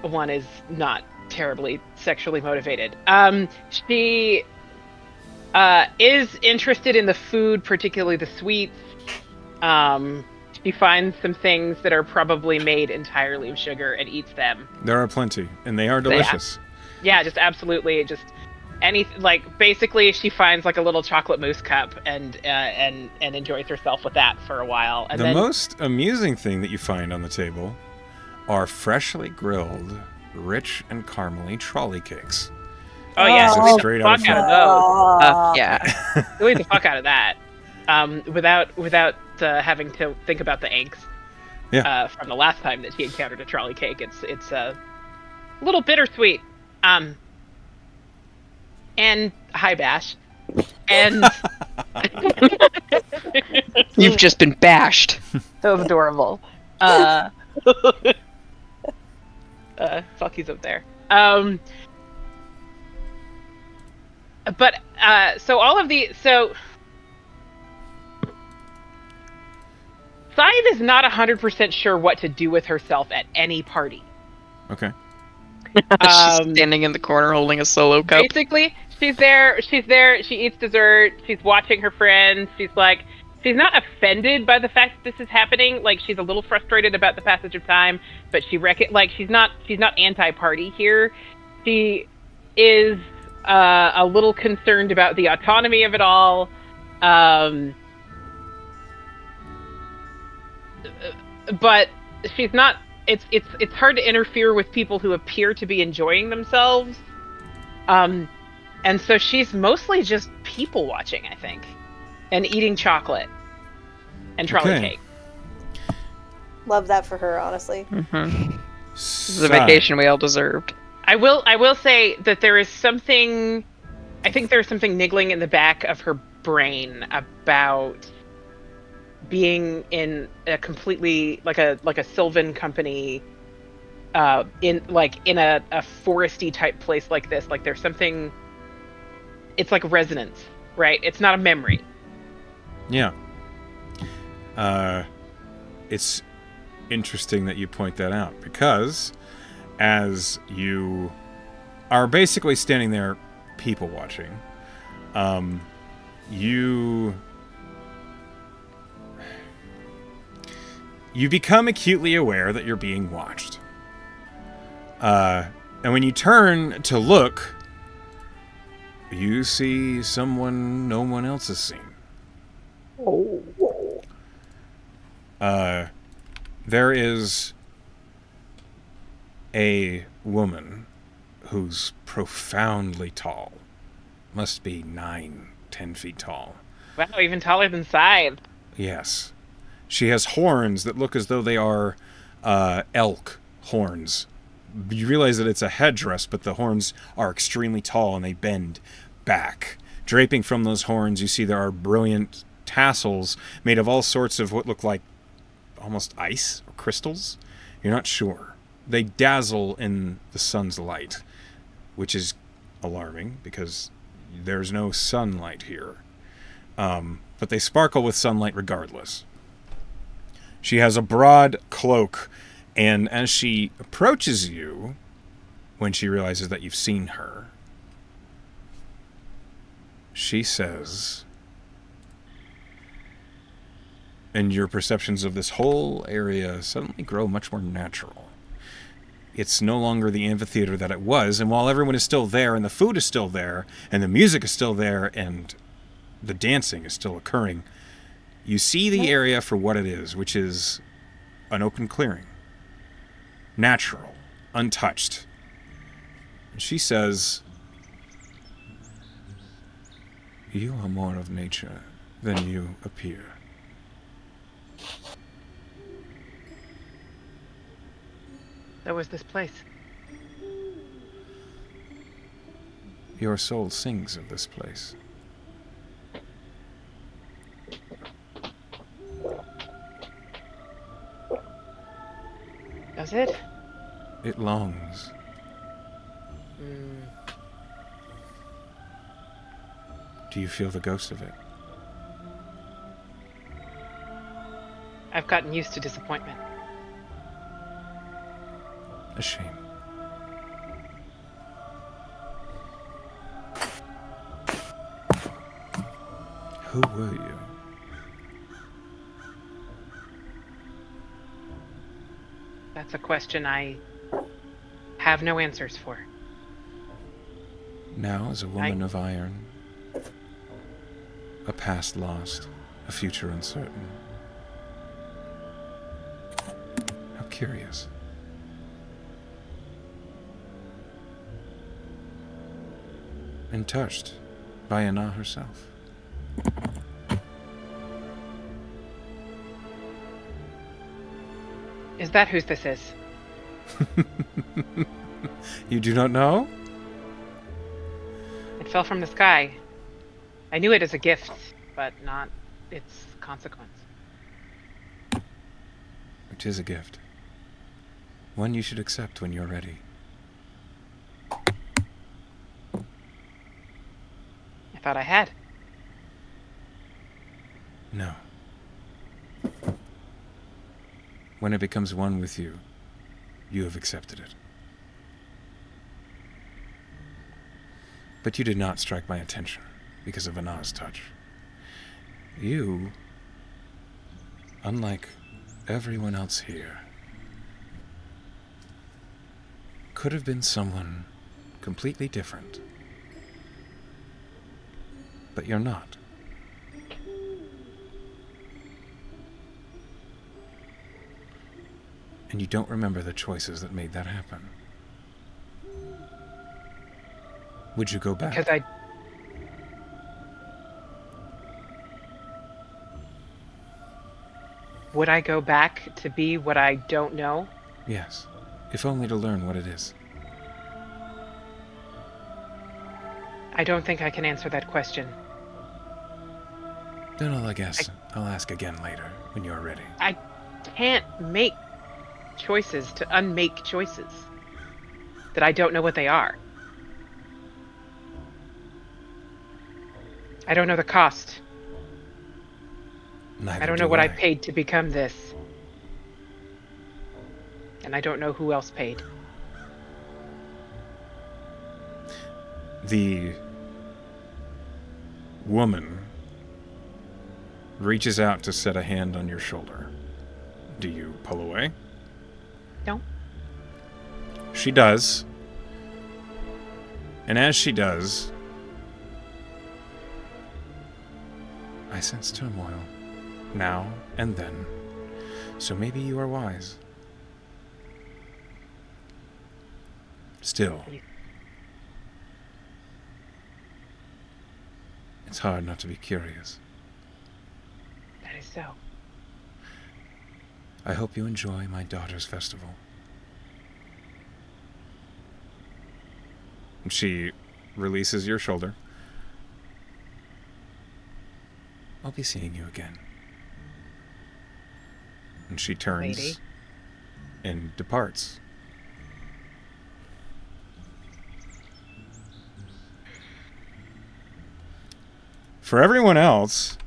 one is not terribly sexually motivated. She is interested in the food, particularly the sweets. She finds some things that are probably made entirely of sugar and eats them. There are plenty, and they are delicious. Yeah, just absolutely, just basically she finds like a little chocolate mousse cup and enjoys herself with that for a while. And The most amusing thing that you find on the table are freshly grilled, rich and caramely trolley cakes. Oh yeah, Oh, squeeze the straight out fuck of out of Oh. those. Yeah, squeeze the fuck out of that. Without having to think about the angst. Yeah. From the last time that she encountered a trolley cake, it's a little bittersweet. And hi Bash, and You've just been bashed. that was adorable. Fucky's up there. So all of the Scythe is not 100% sure what to do with herself at any party. Okay. She's standing in the corner holding a solo cup. Basically, she's there, she eats dessert, she's watching her friends, she's not offended by the fact that this is happening, like, she's a little frustrated about the passage of time, but she's not anti-party here. She is a little concerned about the autonomy of it all, but she's not. It's hard to interfere with people who appear to be enjoying themselves, and so she's mostly just people watching, I think, and eating chocolate and trolley Okay. cake. Love that for her, honestly. This is a vacation we all deserved. I will say that there is something. I think there's something niggling in the back of her brain about being in a completely like a Sylvan company, in a foresty type place like this. Like there's something. It's like resonance, right? It's not a memory. Yeah. It's interesting that you point that out, because as you are basically standing there people watching, you become acutely aware that you're being watched. And when you turn to look, you see someone no one else has seen. There is a woman who's profoundly tall. Must be 9-10 feet tall. Wow, even taller than Scythe. Yes. She has horns that look as though they are elk horns. You realize that it's a headdress, but the horns are extremely tall and they bend back. Draping from those horns, you see there are brilliant tassels made of all sorts of what look like almost ice or crystals. You're not sure. They dazzle in the sun's light, which is alarming because there's no sunlight here. But they sparkle with sunlight regardless. She has a broad cloak, and as she approaches you, when she realizes that you've seen her, she says, and your perceptions of this whole area suddenly grow much more natural. It's no longer the amphitheater that it was, and while everyone is still there, and the food is still there, and the music is still there, and the dancing is still occurring, you see the area for what it is, which is an open clearing. Natural. Untouched. And she says, "You are more of nature than you appear." That was this place. Your soul sings of this place. Does it? It longs. Do you feel the ghost of it? I've gotten used to disappointment. A shame. Who were you? That's a question I have no answers for. Now, as a woman of iron, a past lost, a future uncertain. How curious. And touched by Ana herself. Is that whose this is? You do not know? It fell from the sky. I knew it as a gift, but not its consequence. It is a gift. One you should accept when you're ready. I thought I had. No. When it becomes one with you, you have accepted it. But you did not strike my attention because of Ana's touch. You, unlike everyone else here, could have been someone completely different. But you're not. And you don't remember the choices that made that happen. Would you go back? Because I... Would I go back to be what I don't know? Yes, if only to learn what it is. I don't think I can answer that question. Then I'll ask again later, when you're ready. I can't make choices to unmake choices that I don't know what they are. I don't know the cost. Neither I don't know what I paid to become this. And I don't know who else paid. The woman reaches out to set a hand on your shoulder. Do you pull away? No. She does. And as she does, I sense turmoil, now and then. So maybe you are wise. Still, it's hard not to be curious. That is so. I hope you enjoy my daughter's festival. And she releases your shoulder. I'll be seeing you again. And she turns Lady. and departs. For everyone else,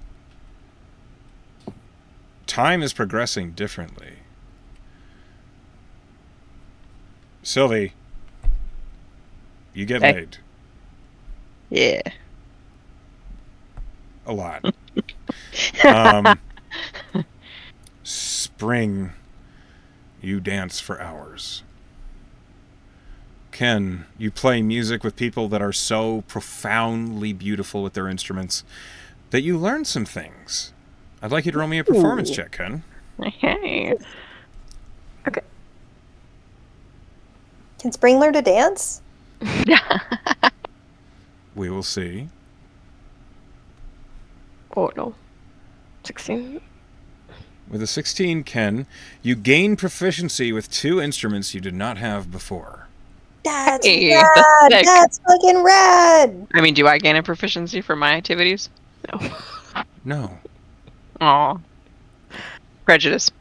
time is progressing differently. Sylvie, you get Hey. laid. Yeah. A lot. Spring, you dance for hours. Ken, you play music with people that are so profoundly beautiful with their instruments that you learn some things. I'd like you to roll me a performance check, Ken. Okay. Okay. Can Spring learn to dance? We will see. Oh no. 16. With a 16, Ken, you gain proficiency with 2 instruments you did not have before. That's Hey, rad! that's sick. That's fucking rad! I mean, do I gain a proficiency for my activities? No. No. Aw. Prejudice.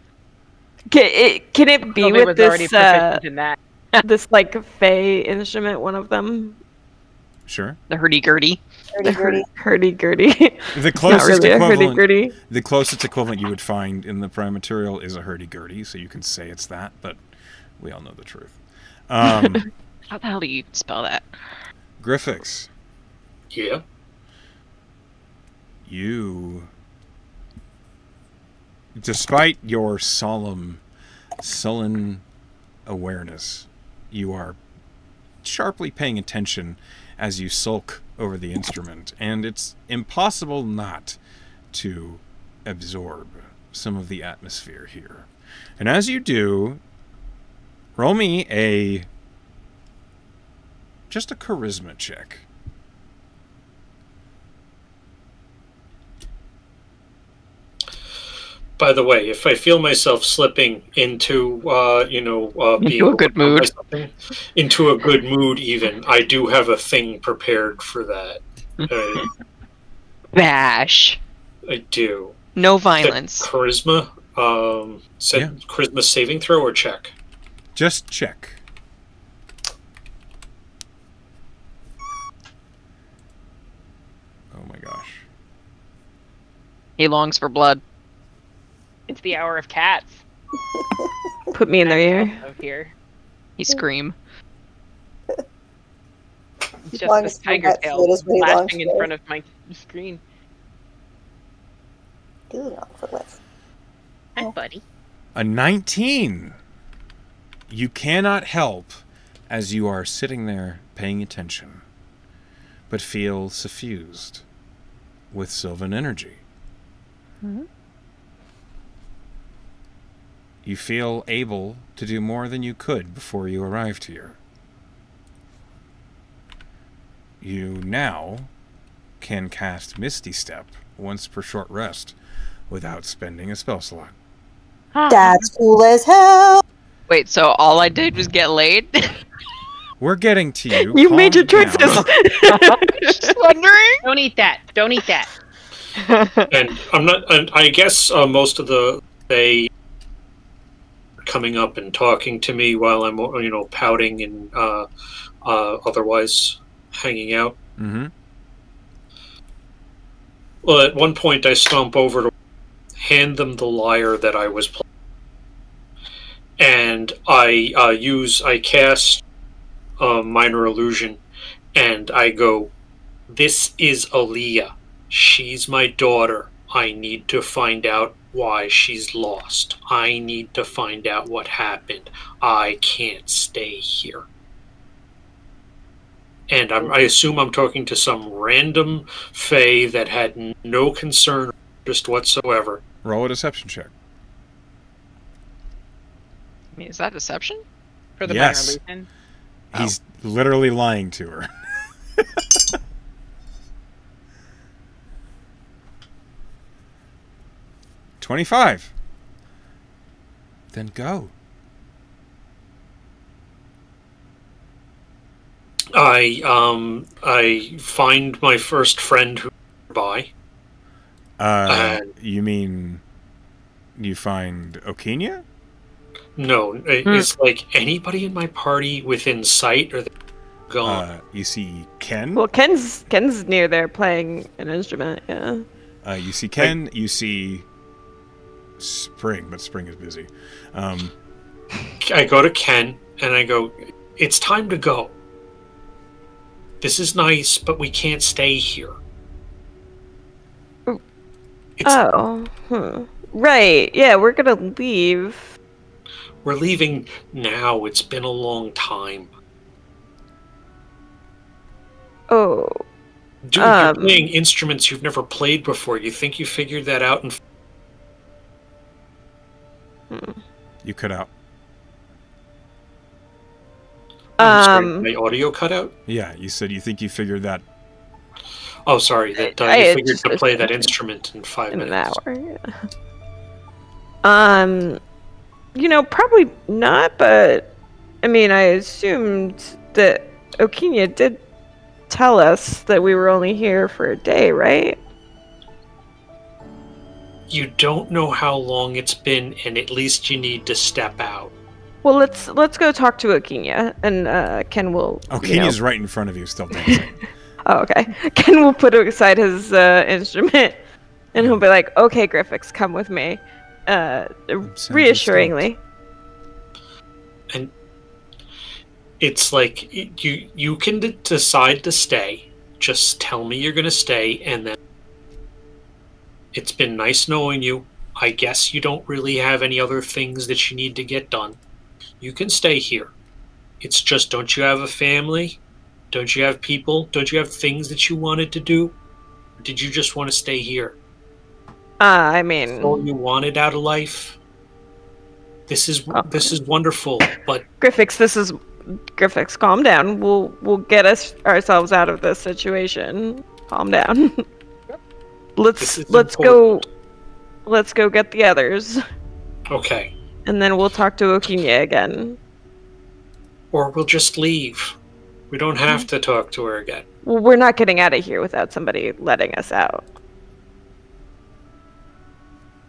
Can it be Sylvie with was already this proficient in that. this like fey instrument? One of them. Sure. The hurdy-gurdy. Hurdy-gurdy. Hurdy-gurdy. The Not closest really a equivalent hurdy-gurdy. The closest equivalent you would find in the prime material is a hurdy-gurdy, so you can say it's that, but we all know the truth. How the hell do you spell that? Griffix, Yeah. You, despite your sullen awareness, you are sharply paying attention as you sulk over the instrument, and it's impossible not to absorb some of the atmosphere here. And as you do, roll me just a charisma check. By the way, if I feel myself slipping into, Into a good mood. Into a good mood, even, I do have a thing prepared for that. Bash. I do. No violence. Charisma. Charisma saving throw or check? Just check. Oh my gosh. He longs for blood. It's the hour of cats. Put me in their ear. Of here. He scream. It's Long just as this tiger that's tail what is really long flashing in for. front of my screen. Really long for less. Hi, buddy. A 19. You cannot help, as you are sitting there paying attention, but feel suffused with sylvan energy. Mhm. You feel able to do more than you could before you arrived here. You now can cast Misty Step once per short rest without spending a spell slot. That's cool as hell. Wait, so all I did was get laid? We're getting to you. You made your Calm down. choices. Just wondering. Don't eat that. Don't eat that. And I'm not. And I guess most of they coming up and talking to me while I'm, pouting and otherwise hanging out. Mm-hmm. Well, at one point I stomp over to hand them the lyre that I was playing, and I cast minor illusion, and I go, "This is Aaliyah. She's my daughter. I need to find out why she's lost. I need to find out what happened. I can't stay here." And I assume I'm talking to some random fae that had no concern or interest whatsoever. Roll a deception check. I mean, is that deception? For the Yes. minor illusion. He's literally lying to her. $25. Then go. I find my first friend who's nearby. You mean you find Okinia? No, it's like anybody in my party within sight, or they're gone. You see Ken. Well, Ken's near there playing an instrument. Yeah. You see Ken. You see Spring, but Spring is busy. I go to Ken and I go, "It's time to go. This is nice, but we can't stay here." Right. Yeah, we're gonna leave. We're leaving now. It's been a long time. Oh. Dude, you're playing instruments you've never played before. You think you figured that out? You cut out. I'm sorry, my audio cut out? Yeah, you said you think you figured that. Oh, sorry. That I you had figured just to play that listened instrument in 5 in an minutes. hour. Yeah. Probably not, but I mean, I assumed that Okinia did tell us that we were only here for a day, right? You don't know how long it's been, and at least you need to step out. Well, let's go talk to Okinia, and Ken will. Okinia's right in front of you, still dancing. Oh, okay. Ken will put aside his instrument, and he'll be like, "Okay, Griffix, come with me," reassuringly. And it's like you can decide to stay. Just tell me you're going to stay, and then It's been nice knowing you. I guess you don't really have any other things that you need to get done. You can stay here. It's just, don't you have a family? Don't you have people? Don't you have things that you wanted to do? Or did you just want to stay here? I mean, All you wanted out of life? This is wonderful, but Griffix, calm down. We'll get ourselves out of this situation. Calm down. Let's go get the others. Okay. And then we'll talk to Okinya again. Or we'll just leave. We don't have to talk to her again. Well, we're not getting out of here without somebody letting us out.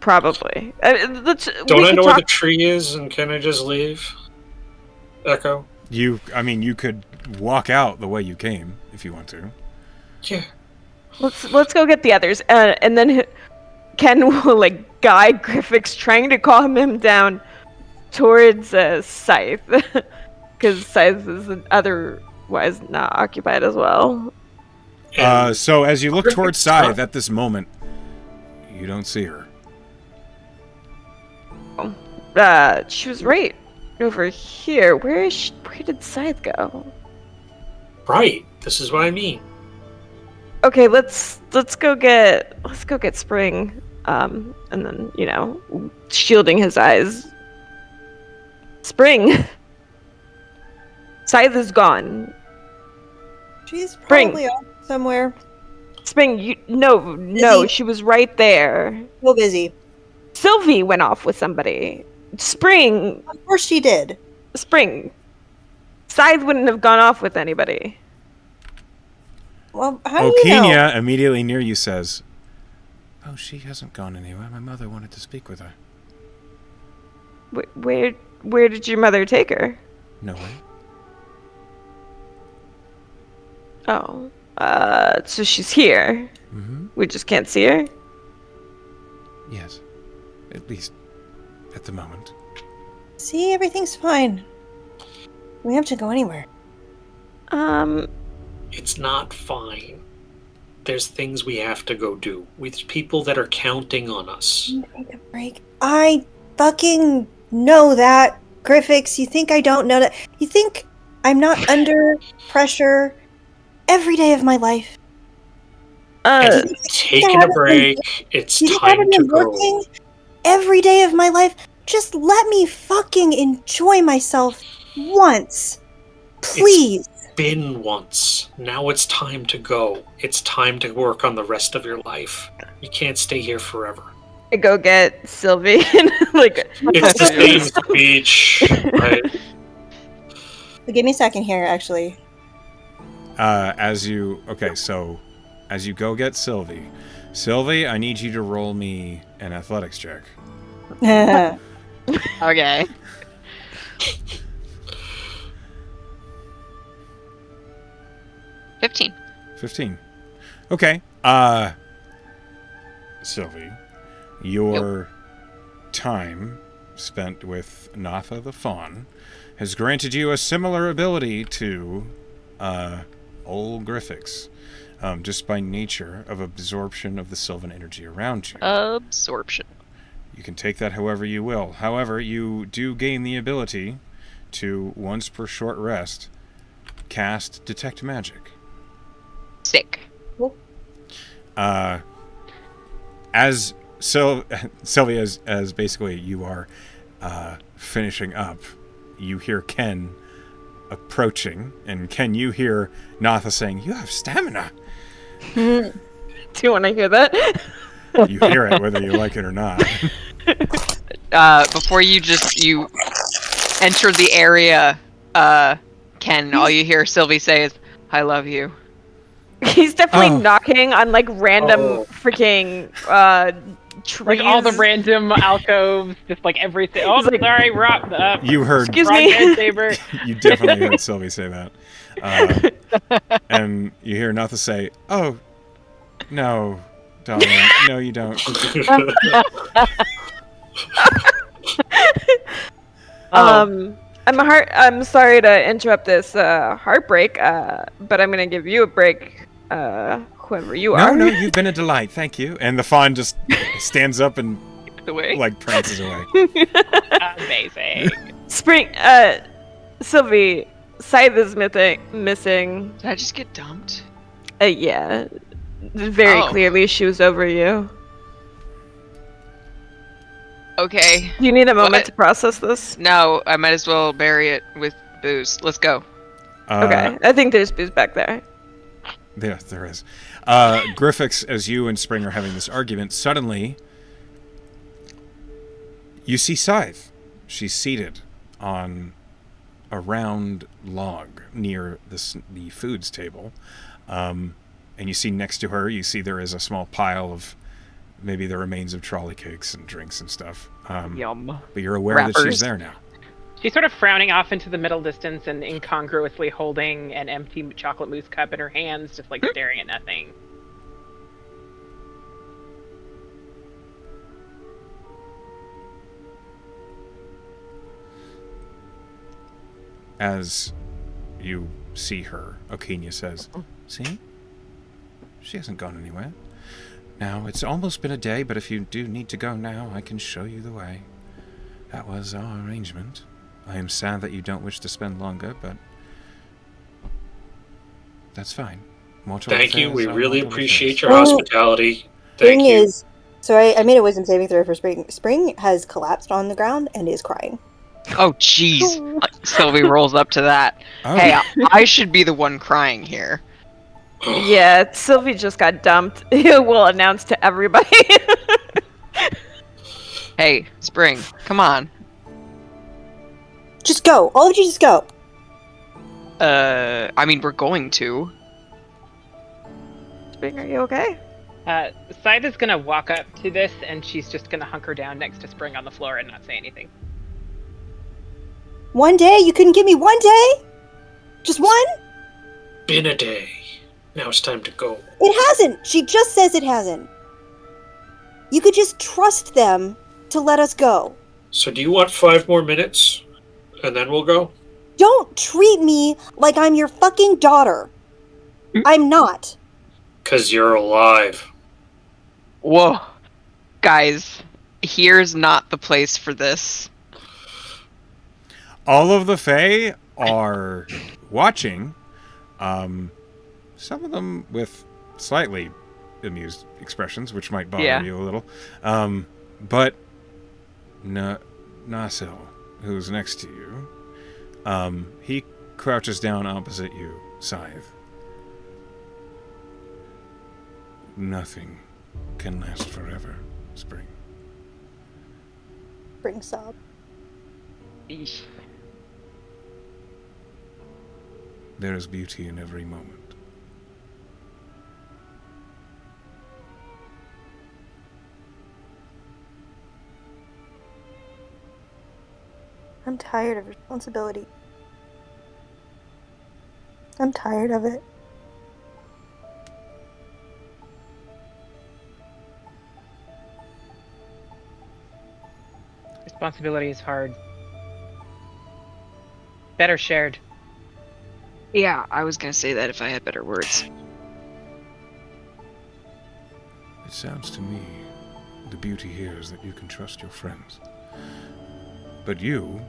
Probably. Don't I know where the tree is, and can I just leave? Echo? You could walk out the way you came, if you want to. Yeah. Let's go get the others. And then Ken will, like, guide Griffix, trying to calm him down towards Scythe. Because Scythe is otherwise not occupied as well. So as you look towards Scythe at this moment, you don't see her. She was right over here. Where did Scythe go? Right. This is what I mean. Okay, let's go get Spring. And then, shielding his eyes. Spring. Scythe is gone. She's probably off somewhere. Spring, no, she was right there. So busy. Sylvie went off with somebody. Spring. Of course she did. Spring. Scythe wouldn't have gone off with anybody. Well, how do you know? Okinya immediately near you says, "Oh, she hasn't gone anywhere. My mother wanted to speak with her." Where did your mother take her? Nowhere. Oh. So she's here. Mm-hmm. We just can't see her? Yes. At least at the moment. See, everything's fine. We have to go anywhere. It's not fine. There's things we have to go do. With people that are counting on us. Take a break. I fucking know that, Griffix. You think I don't know that? You think I'm not under pressure every day of my life? Taking a break. It's time to go. Working every day of my life. Just let me fucking enjoy myself once. Please. It's been once. Now it's time to go. It's time to work on the rest of your life. You can't stay here forever. I go get Sylvie. It's the same speech. Right? Give me a second here, actually. As you go get Sylvie, I need you to roll me an athletics check. Okay. 15. Okay. Sylvie, your time spent with Natha the Fawn has granted you a similar ability to old Griffix, just by nature of absorption of the Sylvan energy around you. Absorption. You can take that however you will. However, you do gain the ability to, once per short rest, cast Detect Magic. Sick. As Sylvia, as basically you are finishing up, you hear Ken approaching, and Ken, you hear Natha saying, "You have stamina." Do you want to hear that? You hear it whether you like it or not. Before you enter the area, Ken, all you hear Sylvie say is, "I love you." He's definitely knocking on random freaking trees. Like all the random alcoves, just everything. Oh, sorry, Rob. You heard. Excuse me. You definitely heard Sylvie say that. And you hear Natha say, "Oh, no, darling, no, you don't." I'm sorry to interrupt this heartbreak, but I'm gonna give you a break, whoever you No, are. no, you've been a delight, thank you. And the fawn just stands up and The way. like prances away. Amazing. Spring, Sylvie, Scythe is missing. Did I just get dumped? Yeah. Very Oh. clearly she was over you. Okay. Do you need a moment What? to process this? No, I might as well bury it with booze. Let's go. Okay, I think there's booze back there. Yeah, there is. Griffix, as you and Spring are having this argument, suddenly you see Scythe. She's seated on a round log near the foods table. And you see next to her, you see there is a small pile of maybe the remains of trolley cakes and drinks and stuff. Yum. But you're aware that she's Wrappers. there now. She's sort of frowning off into the middle distance and incongruously holding an empty chocolate mousse cup in her hands, just like staring at nothing. As you see her, Okinya says, "See? She hasn't gone anywhere. Now, it's almost been a day, but if you do need to go now, I can show you the way. That was our arrangement. I am sad that you don't wish to spend longer, but that's fine. Mortal Thank you. affairs We are really mortal appreciate affairs." your Well, hospitality. Thing Thank you. is, so I made a wisdom saving throw for Spring. Spring has collapsed on the ground and is crying. Oh, jeez. Sylvie rolls up to that. Oh, Hey, I should be the one crying here. Yeah, Sylvie just got dumped. We'll announce to everybody. Hey, Spring, come on. Just go. All of you just go. I mean, we're going to. Spring, are you okay? Scythe is gonna walk up to this, and she's just gonna hunker down next to Spring on the floor and not say anything. One day? You couldn't give me one day? Just one? Been a day. Now it's time to go. It hasn't. She just says it hasn't. You could just trust them to let us go. So do you want 5 more minutes? And then we'll go? Don't treat me like I'm your fucking daughter. I'm not. 'Cause you're alive. Whoa. Guys, here's not the place for this. all of the Fae are watching. Some of them with slightly amused expressions, which might bother Yeah. you a little. But Nasil, who's next to you, he crouches down opposite you, Scythe. Nothing can last forever, Spring. Spring sob. Eesh. There is beauty in every moment. I'm tired of responsibility. I'm tired of it. Responsibility is hard. Better shared. Yeah, I was gonna say that if I had better words. It sounds to me, the beauty here is that you can trust your friends. But you,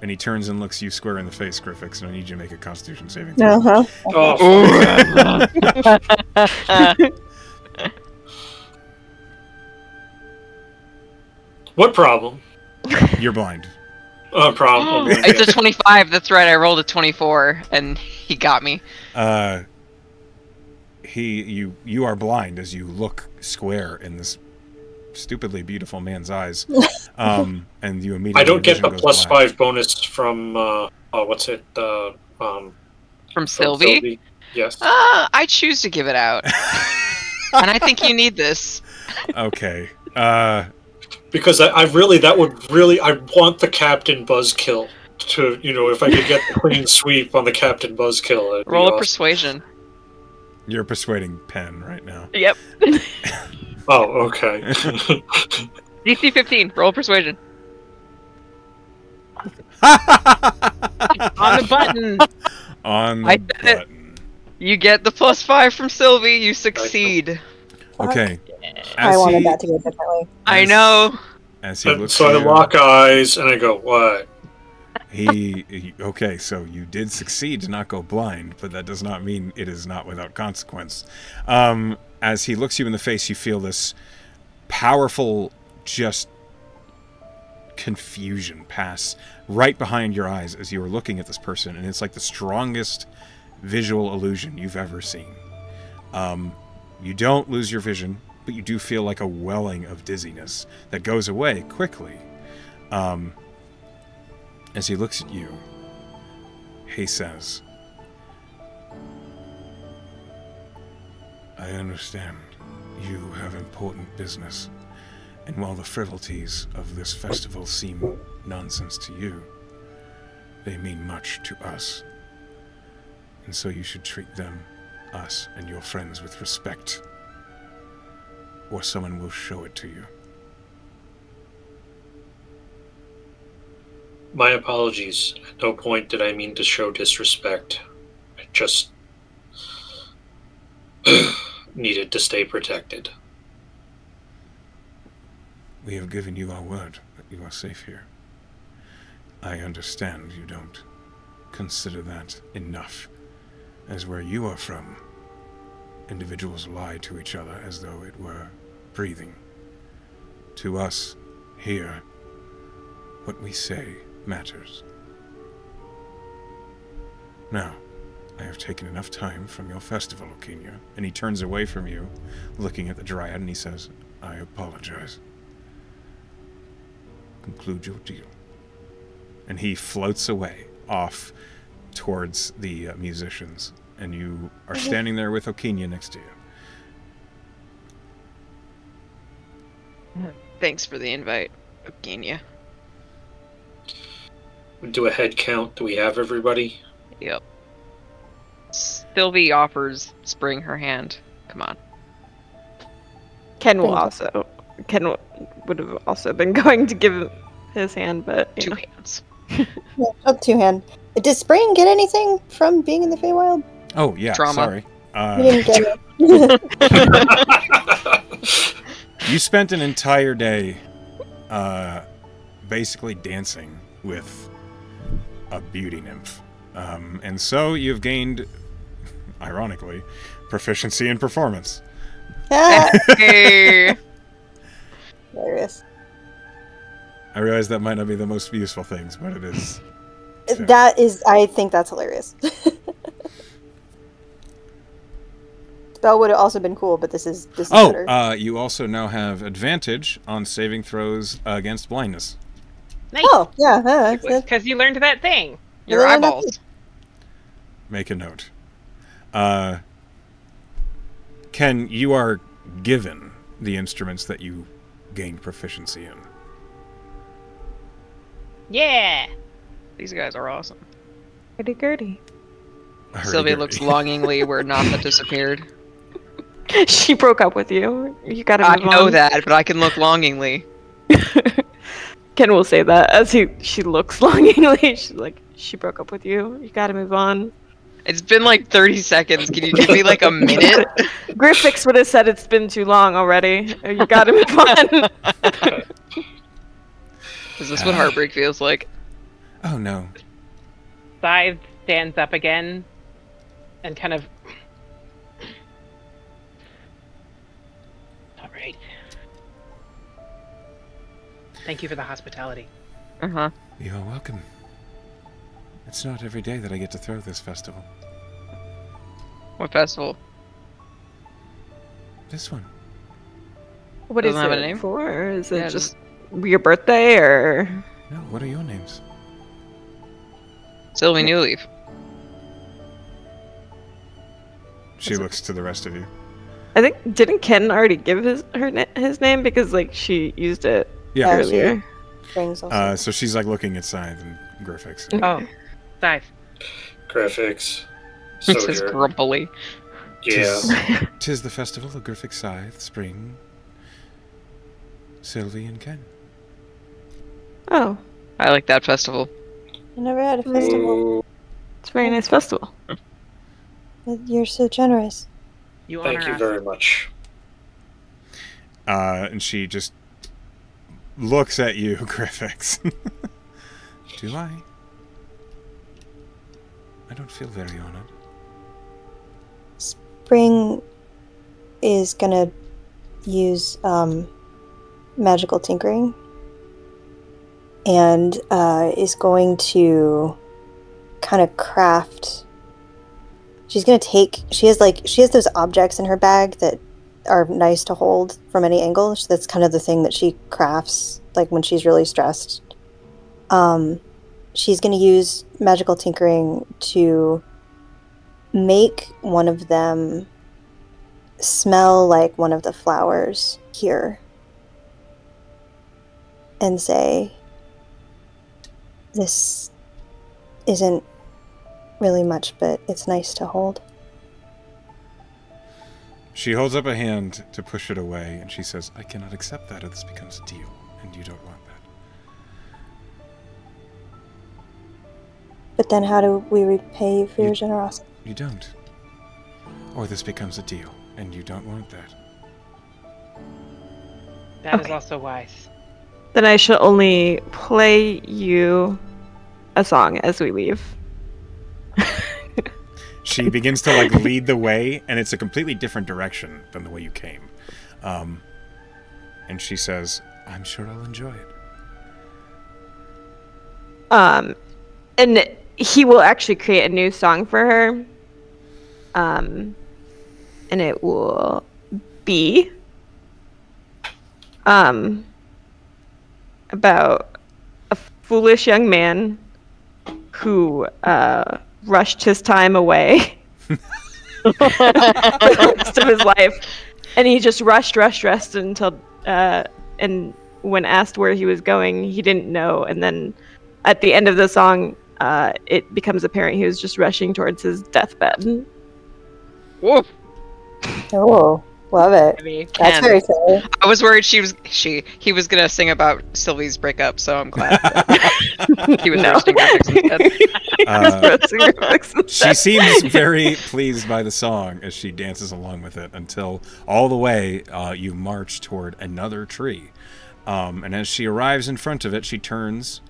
and he turns and looks you square in the face, Griffix, and I need you to make a Constitution saving throw. Uh-huh. Oh, what problem? You're blind. Problem. It's a 25, that's right, I rolled a 24, and he got me. You are blind as you look square in this stupidly beautiful man's eyes, and you immediately. I don't get vision the goes plus black. 5 bonus from what's it? From Sylvie? Yes. I choose to give it out. And I think you need this. Okay. Because I want the Captain Buzzkill to, if I could get the clean sweep on the Captain Buzzkill. it'd be Roll a awesome. persuasion. You're persuading Penn right now. Yep. Oh, okay. DC 15, roll a persuasion. On the button! On I the said it. button. You get the +5 from Sylvie. You succeed. Okay. I As wanted he- that to go differently. I know. As he looks So at I you, lock eyes and I go, what? okay, so you did succeed to not go blind, but that does not mean it is not without consequence. As he looks you in the face, you feel this powerful, just confusion pass right behind your eyes as you are looking at this person, and it's like the strongest visual illusion you've ever seen. You don't lose your vision, but you do feel like a welling of dizziness that goes away quickly. As he looks at you, he says, I understand you have important business, and while the frivolities of this festival seem nonsense to you, they mean much to us. And so you should treat them, us, and your friends with respect, or someone will show it to you. My apologies. At no point did I mean to show disrespect. I just needed to stay protected. We have given you our word that you are safe here. I understand you don't consider that enough, as where you are from, individuals lie to each other as though it were breathing. To us, here, what we say matters. Now, I have taken enough time from your festival, Okenia. And he turns away from you, looking at the Dryad, and he says, I apologize. Conclude your deal. And he floats away, off towards the musicians. And you are standing there with Okenia next to you. Thanks for the invite, Okenia. Do a head count. Do we have everybody? Yep. Sylvie offers Spring her hand. Come on. Ken would have also been going to give his hand, but you Two know. hands. Yeah, up two hand. Did Spring get anything from being in the Feywild? Oh, yeah, Drama. sorry. He didn't get it. You spent an entire day basically dancing with a beauty nymph. And so you've gained, ironically, proficiency in performance. Hey. Hilarious. I realize that might not be the most useful things, but it is. fair. That is, I think that's hilarious. Spell would have also been cool, but this is better. You also now have advantage on saving throws against blindness. Nice. Oh, yeah. That's- Because you learned that thing. Your Yeah, eyeballs. Make a note. Ken, you are given the instruments that you gained proficiency in. Yeah. These guys are awesome. Hurdy-gurdy. Sylvia looks longingly where Napa disappeared. She broke up with you. You gotta I move know on. that, but I can look longingly. Ken will say that as she looks longingly. She's like, she broke up with you. You gotta move on. It's been like 30 seconds. Can you give me like a minute? Griffix would have said it's been too long already. You gotta move on. Is this what heartbreak feels like? Oh, no. Scythe stands up again and kind of. All right. Thank you for the hospitality. Uh-huh. You are welcome. It's not every day that I get to throw this festival. What festival? This one. What is Doesn't have it a name? for? Is it Yeah, just your birthday or? No, what are your names? Sylvie Newleaf. She looks to the rest of you. I think didn't Ken already give his name because like she used it Yeah. earlier. Springs also. So she's like looking at Scythe and Griffix. Oh, Scythe. Graphics. He says Soldier. grumpily. Yeah. Tis the festival of Griffix, Scythe, Spring, Sylvie, and Ken. Oh, I like that festival. I never had a festival. Ooh. it's a very nice festival. You're so generous. You Thank honor you us. very much. And she just looks at you, Griffix. Do I? I don't feel very honored. Spring is gonna use magical tinkering and is going to kind of craft. She's gonna take. She has those objects in her bag that are nice to hold from any angle. So that's kind of the thing that she crafts, like when she's really stressed. She's gonna use magical tinkering to make one of them smell like one of the flowers here and say, this isn't really much, but it's nice to hold. She holds up a hand to push it away, and she says, I cannot accept that, or this becomes a deal, and you don't want that. But then how do we repay you for your generosity? You don't. Or this becomes a deal, and you don't want that. That is Okay. also wise. Then I shall only play you a song as we leave. She begins to like lead the way, and it's a completely different direction than the way you came. And she says, I'm sure I'll enjoy it. And he will actually create a new song for her. And it will be about a foolish young man who rushed his time away for the rest of his life. And he just rushed until and when asked where he was going, he didn't know. And then at the end of the song, it becomes apparent he was just rushing towards his deathbed. Whoop. Oh, love it. I mean, That's and very silly. I was worried he was gonna sing about Sylvie's breakup, so I'm glad that he was No. roasting Griffix instead. She seems very pleased by the song as she dances along with it until all the way you march toward another tree. And as she arrives in front of it, she turns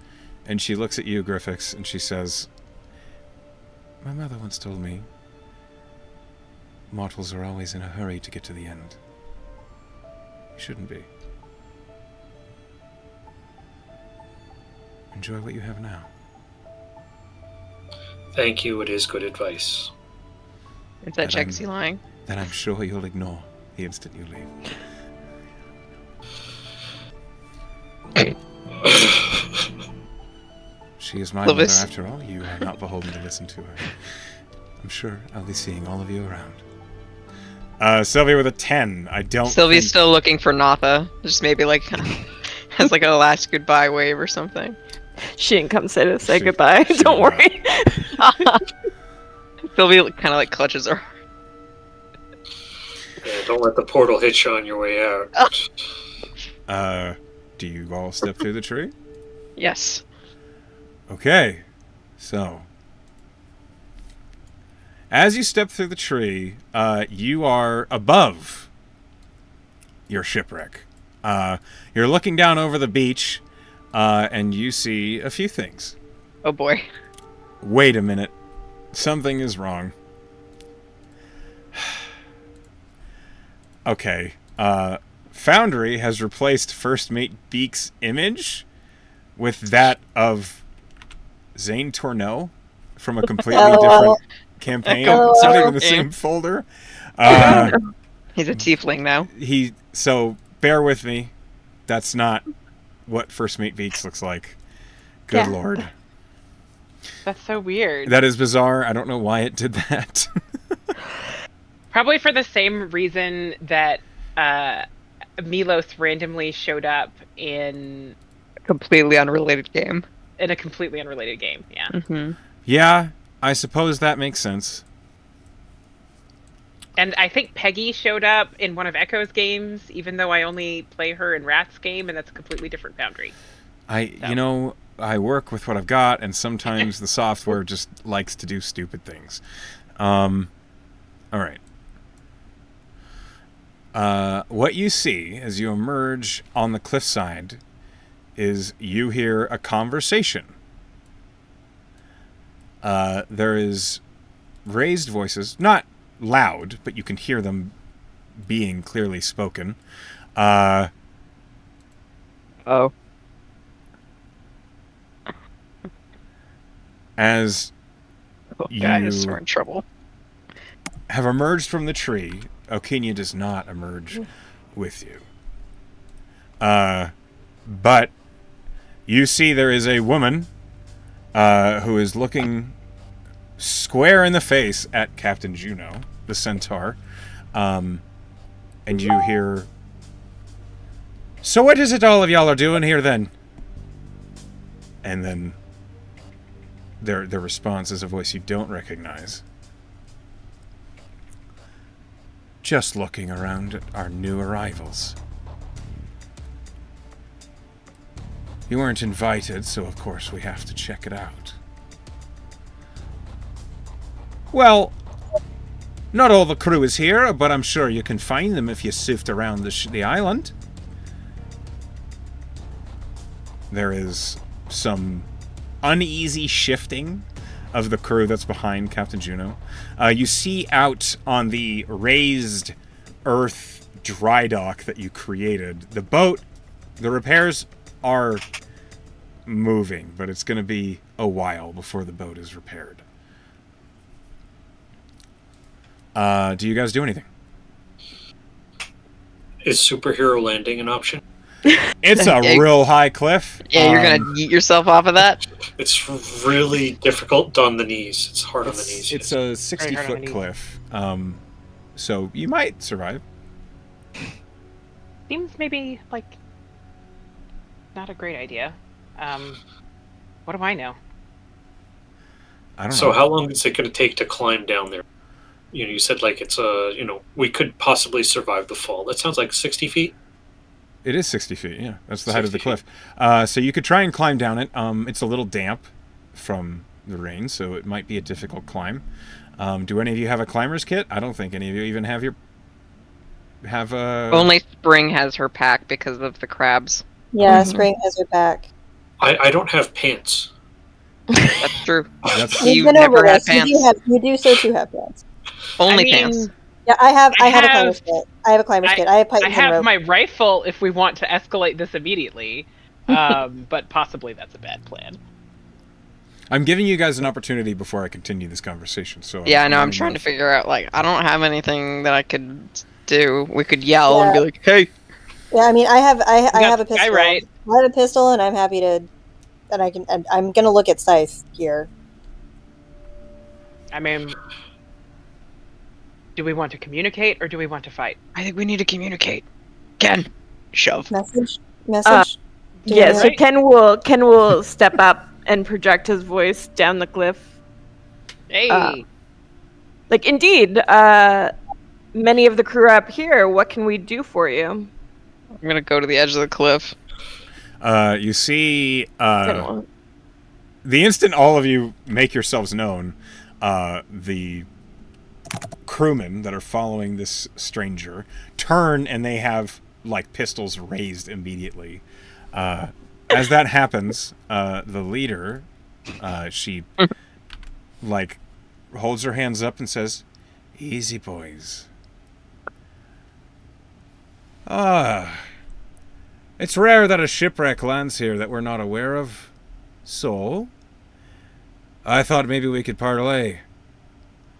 and she looks at you, Griffix, and she says, my mother once told me mortals are always in a hurry to get to the end. You shouldn't be. Enjoy what you have now. Thank you. It is good advice. Is that Jexy lying? Then I'm sure you'll ignore the instant you leave. She is my mother Clovis. after all. You are not beholden to listen to her. I'm sure I'll be seeing all of you around. Sylvia with a 10. I don't Sylvie's think- still looking for Natha. Just maybe like has like a last goodbye wave or something. She didn't come say She- goodbye. she Don't did worry. Sylvie kind of like clutches her. Yeah, don't let the portal hit you on your way out. Do you all step through the tree? Yes. Okay. So, as you step through the tree, you are above your shipwreck. You're looking down over the beach, and you see a few things. Oh boy. Wait a minute. Something is wrong. Okay. Foundry has replaced First Mate Beak's image with that of Zane Tourneau from a completely different campaign. It's not even the same folder. He's a tiefling now. So bear with me. That's not what First Mate Beaks looks like. Good Yeah. lord. That's so weird. That is bizarre. I don't know why it did that. Probably for the same reason that Milos randomly showed up in Completely unrelated game. a completely unrelated game. Yeah. Mm-hmm. Yeah, I suppose that makes sense. And I think Peggy showed up in one of Echo's games, even though I only play her in Rat's game, and that's a completely different Foundry. I work with what I've got, and sometimes the software just likes to do stupid things. All right. What you see as you emerge on the cliffside is you hear a conversation. There is raised voices, not loud, but you can hear them being clearly spoken. Oh. As Guys, we're in trouble. have emerged from the tree, Okinya does not emerge with you. But you see there is a woman who is looking square in the face at Captain Juno, the centaur. And you hear, "So what is it all of y'all are doing here then?" And then their response is a voice you don't recognize. "Just looking around at our new arrivals. You weren't invited, so of course we have to check it out." "Well, not all the crew is here, but I'm sure you can find them if you sift around the island." There is some uneasy shifting of the crew that's behind Captain Juno. You see out on the raised earth dry dock that you created, the boat, the repairs are moving, but it's going to be a while before the boat is repaired. Do you guys do anything? Is superhero landing an option? It's a real high cliff. Yeah, you're gonna yeet yourself off of that? It's really difficult on the knees. It's hard on the knees. It's a 60-foot cliff. So you might survive. Seems maybe like not a great idea. What do I know? I don't know. So how long is it going to take to climb down there? You know, you said like it's a, you know, we could possibly survive the fall. That sounds like 60 feet. It is 60 feet, yeah. That's the height of the 60 cliff. So you could try and climb down it. It's a little damp from the rain, so it might be a difficult climb. Do any of you have a climber's kit? I don't think any of you even have your... Only Spring has her pack because of the crabs. Yeah, Spring has her back. I don't have pants. That's true. You've been never over had this. pants. You do so too have pants. Only I mean, pants. Yeah, I have a climber's kit. I have a climber's kit. I have I Python have rope. my rifle if we want to escalate this immediately, but possibly that's a bad plan. I'm giving you guys an opportunity before I continue this conversation. So Yeah, I know. I'm trying to figure out, like, I don't have anything that I could do. We could yell and be like, "Hey!" Yeah, I mean, I have a pistol. Guy right. I have a pistol, and I'm happy to. And I can. And I'm gonna look at Scythe gear. I mean, do we want to communicate or do we want to fight? I think we need to communicate. Ken, shove. Message. Do Yeah, you so know? Ken will step up and project his voice down the cliff. Hey, Like, indeed, many of the crew are up here. What can we do for you? I'm gonna go to the edge of the cliff. You see... the instant all of you make yourselves known, the crewmen that are following this stranger turn and they have like pistols raised immediately. As that happens, the leader, she like holds her hands up and says, "Easy, boys. It's rare that a shipwreck lands here that we're not aware of. So, I thought maybe we could parlay.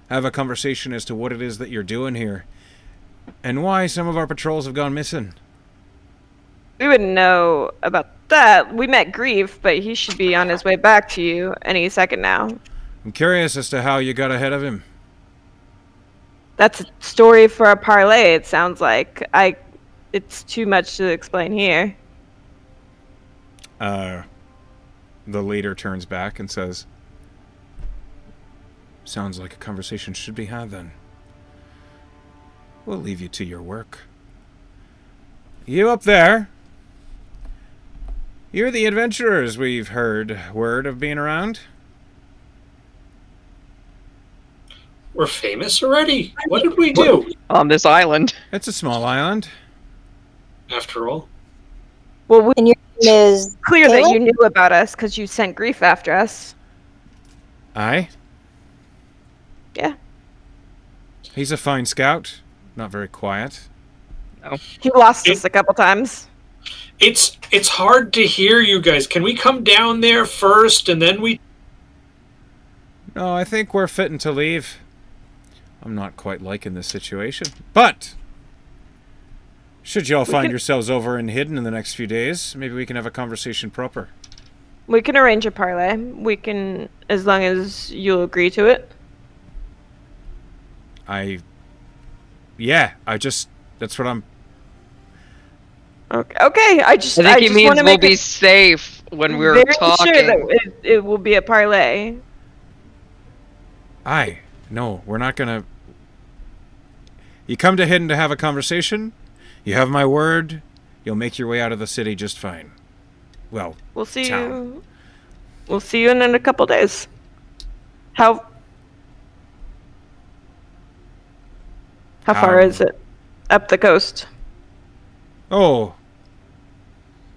Have a conversation as to what it is that you're doing here. And why some of our patrols have gone missing." We wouldn't know about that. We met Grief, but he should be on his way back to you any second now. I'm curious as to how you got ahead of him. That's a story for a parlay, it sounds like. It's too much to explain here. The leader turns back and says, "Sounds like a conversation should be had then. We'll leave you to your work. You up there? You're the adventurers we've heard word of being around?" We're famous already. What did we do? On this island. It's a small island. After all, Well, And your name is clear that Caleb? you knew about us because you sent grief after us. Aye. Yeah. He's a fine scout. Not very quiet. He lost us a couple times. it's hard to hear you guys. Can we come down there first and then we? No, I think we're fitting to leave. I'm not quite liking this situation. But should y'all find yourselves over and hidden in the next few days, maybe we can have a conversation proper. We can arrange a parlay. We can, as long as you'll agree to it. That's what I'm... Okay. I just I think he means want to we'll make be it safe when we're very talking. sure that it will be a parlay. Aye. No, we're not gonna... You come to Hidden to have a conversation, you have my word, you'll make your way out of the city just fine. Well, We'll see town. you. We'll see you in a couple days. How far is it? Up the coast. Oh.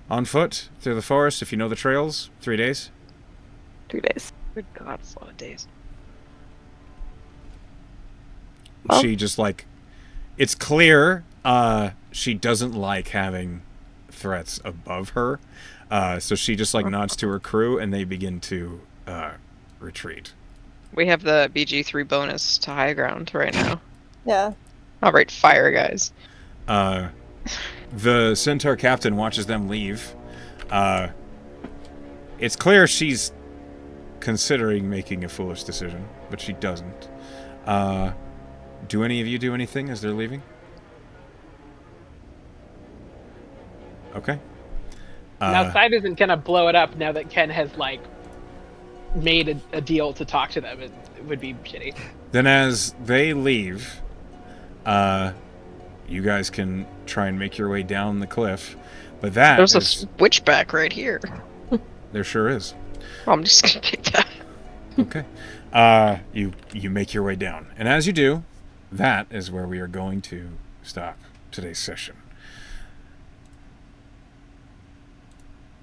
On foot, through the forest, if you know the trails, 3 days. 3 days. Good God, it's a lot of days. Well- She just like... It's clear she doesn't like having threats above her. So she just like nods to her crew and they begin to retreat. We have the BG3 bonus to high ground right now. Yeah. Alright, fire, guys. The Centaur captain watches them leave. It's clear she's considering making a foolish decision, but she doesn't. Do any of you do anything as they're leaving? Okay. Now, Side isn't gonna blow it up now that Ken has, like, made a deal to talk to them. It would be shitty. Then as they leave, you guys can try and make your way down the cliff. But that There's a is... switchback right here. There sure is. Oh, I'm just gonna take that. Okay. You make your way down. And as you do, that is where we are going to stop today's session.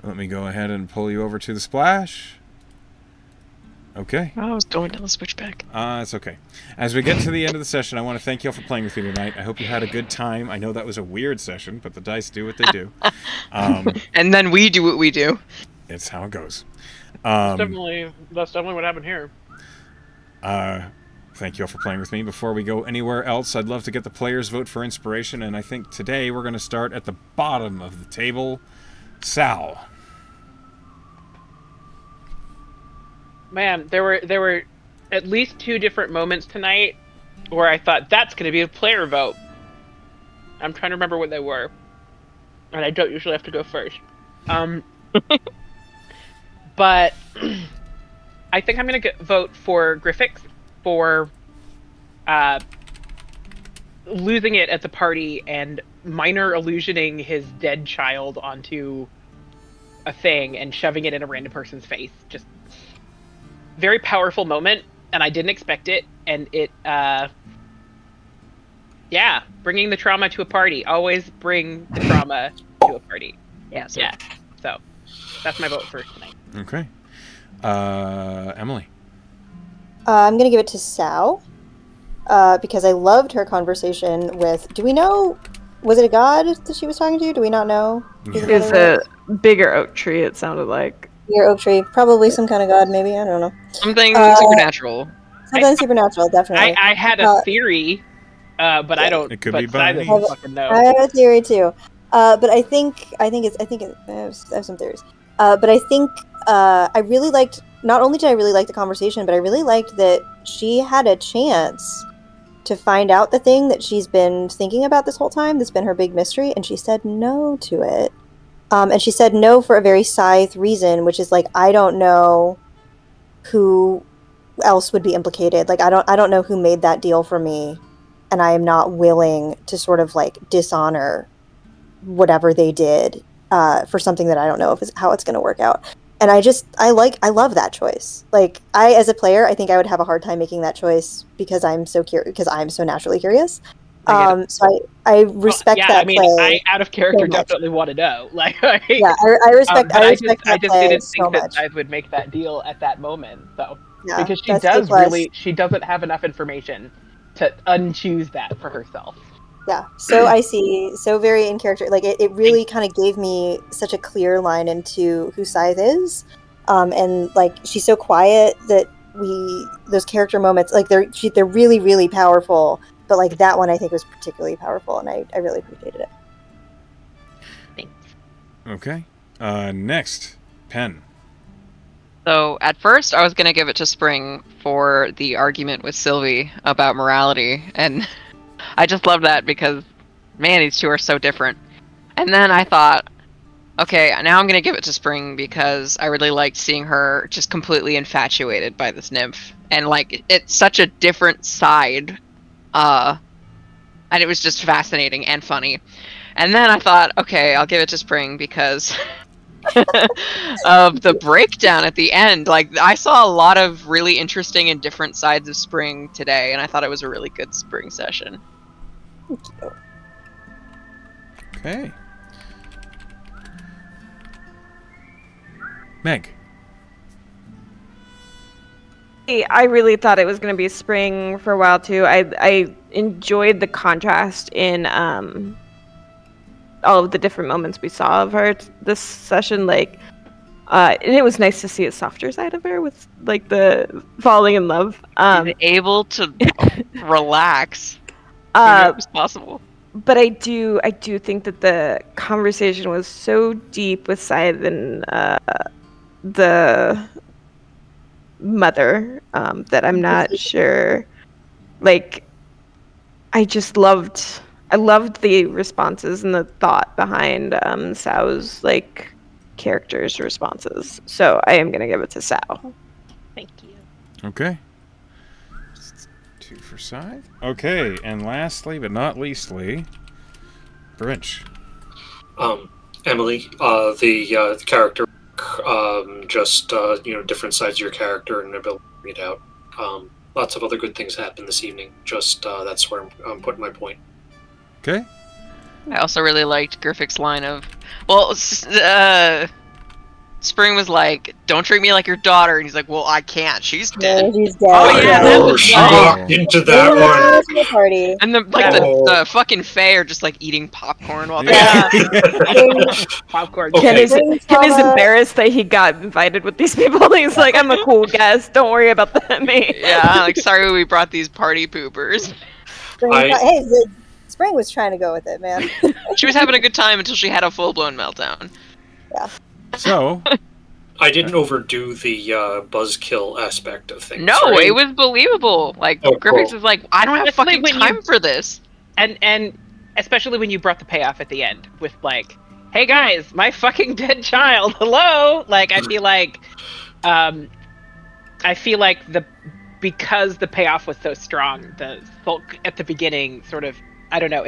Let me go ahead and pull you over to the splash. Okay. Oh, I was going down the switchback. It's okay. As we get to the end of the session, I want to thank you all for playing with me tonight. I hope you had a good time. I know that was a weird session, but the dice do what they do. And then we do what we do. It's how it goes. That's definitely what happened here. Thank you all for playing with me. Before we go anywhere else, I'd love to get the players' vote for inspiration, and I think today we're going to start at the bottom of the table. Sal. Man, there were at least 2 different moments tonight where I thought that's going to be a player vote. I'm trying to remember what they were, and I don't usually have to go first. But I think I'm going to vote for Griffix for losing it at the party and minor illusioning his dead child onto a thing and shoving it in a random person's face. Just very powerful moment, and I didn't expect it, and it bringing the trauma to a party. Always bring the trauma to a party. Yeah, so Yeah, so that's my vote for tonight. Okay. Emily. I'm gonna give it to Sal, because I loved her conversation with. Do we know? Was it a god that she was talking to? Do we not know? Yeah. It's a bigger oak tree, it sounded like. Your oak tree, probably some kind of god, maybe. I don't know. something Uh, supernatural. Something supernatural, definitely. I had a theory, but I don't. It could but be Sai Bunnies. doesn't fucking know. I have a theory too, but I have some theories. But I think I really liked. Not only did I really like the conversation, but I really liked that she had a chance to find out the thing that she's been thinking about this whole time. That's been her big mystery, and she said no to it. And she said no for a very Scythe reason, which is like, I don't know who else would be implicated. Like, I don't know who made that deal for me, and I am not willing to sort of like dishonor whatever they did for something that I don't know how it's going to work out. And I love that choice. Like, as a player, I think I would have a hard time making that choice because I'm so naturally curious. So I respect that. I mean, play I out of character so much. definitely want to know. Like, yeah, I respect. but I respect I that just play didn't so think that much. Scythe would make that deal at that moment, though, Yeah, because she that's does A+. she doesn't have enough information to unchoose that for herself. Yeah, so I see. So very in character. Like, it really kind of gave me such a clear line into who Scythe is. And, like, she's so quiet that those character moments, like, they're really, really powerful. But, like, that one I think was particularly powerful, and I really appreciated it. Thanks. Okay. Next, Pen. So at first, I was gonna give it to Spring for the argument with Sylvie about morality, and I just love that because, man, these two are so different. And then I thought, okay, now I'm gonna give it to Spring because I really liked seeing her just completely infatuated by this nymph, and like it's such a different side, and it was just fascinating and funny. And then I thought, okay, I'll give it to Spring because of the breakdown at the end. Like, I saw a lot of really interesting and different sides of Spring today, and I thought it was a really good Spring session. Thank you. Okay. Meg. I really thought it was going to be Spring for a while too. I enjoyed the contrast in all of the different moments we saw of her this session. Like, and it was nice to see a softer side of her with like the falling in love. She's able to relax. It was possible. But I do think that the conversation was so deep with Scythe and the mother that I'm not sure. Like, I loved the responses and the thought behind Sao's like character's responses. So I am gonna give it to Sao. Thank you. Okay. 2 for Scythe. Okay, and lastly but not leastly, Brinch. Emily, the character, just different sides of your character and ability to bring it out. Lots of other good things happened this evening. Just that's where I'm putting my point. Okay. I also really liked Griffith's line of, well, Spring was like, "Don't treat me like your daughter," and he's like, "Well, I can't. She's dead." Yeah, he's dead. Oh, yeah, that was she funny. walked into that one. Party. And the fucking Fae are just like eating popcorn while they're Popcorn. Okay. Ken is embarrassed that he got invited with these people. He's like, I'm a cool guest. Don't worry about me. yeah, like, sorry we brought these party poopers. Spring was trying to go with it, man. She was having a good time until she had a full-blown meltdown. Yeah. So, I didn't overdo the buzzkill aspect of things. No, right? it was believable. Like, Oh, Griffiths cool. is like, I don't have Especially fucking when time for this. And especially when you brought the payoff at the end with like, hey guys, my fucking dead child, hello. Like, I feel like because the payoff was so strong, the sulk at the beginning sort of, I don't know,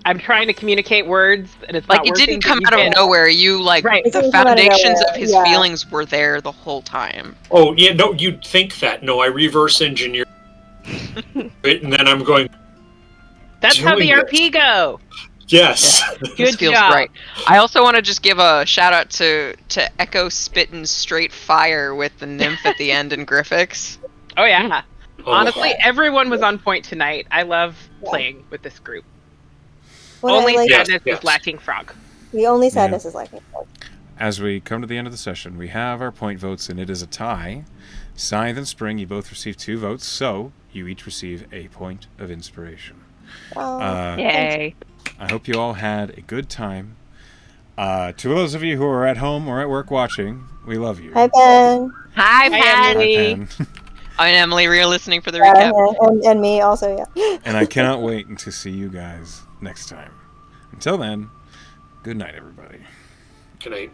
I'm trying to communicate words, and it's Like, not it working, didn't but come you out of can. nowhere. You, like, Right. It the didn't come out of foundations nowhere, of his yeah. feelings were there the whole time. Oh yeah, no, you'd think that. No, I reverse engineer it, and then I'm going. That's how the doing RP go. Yes. This Good feels job. great. I also want to just give a shout out to Echo spitting straight fire with the nymph at the end in Griffiths. Oh yeah. Oh, Honestly, everyone was on point tonight. I love playing with this group. What Only I like, Yeah. sadness yes. is lacking Frog. the only sadness is like, as we come to the end of the session, we have our point votes, and it is a tie. Scythe and Spring, you both receive 2 votes, so you each receive a point of inspiration. Yay. I hope you all had a good time. To those of you who are at home or at work watching, we love you. hi Ben. Hi, Hi, Emily. Pen. I'm Emily. We are listening for the recap. And me also, yeah. And I cannot wait to see you guys next time. Until then, good night, everybody. Good night.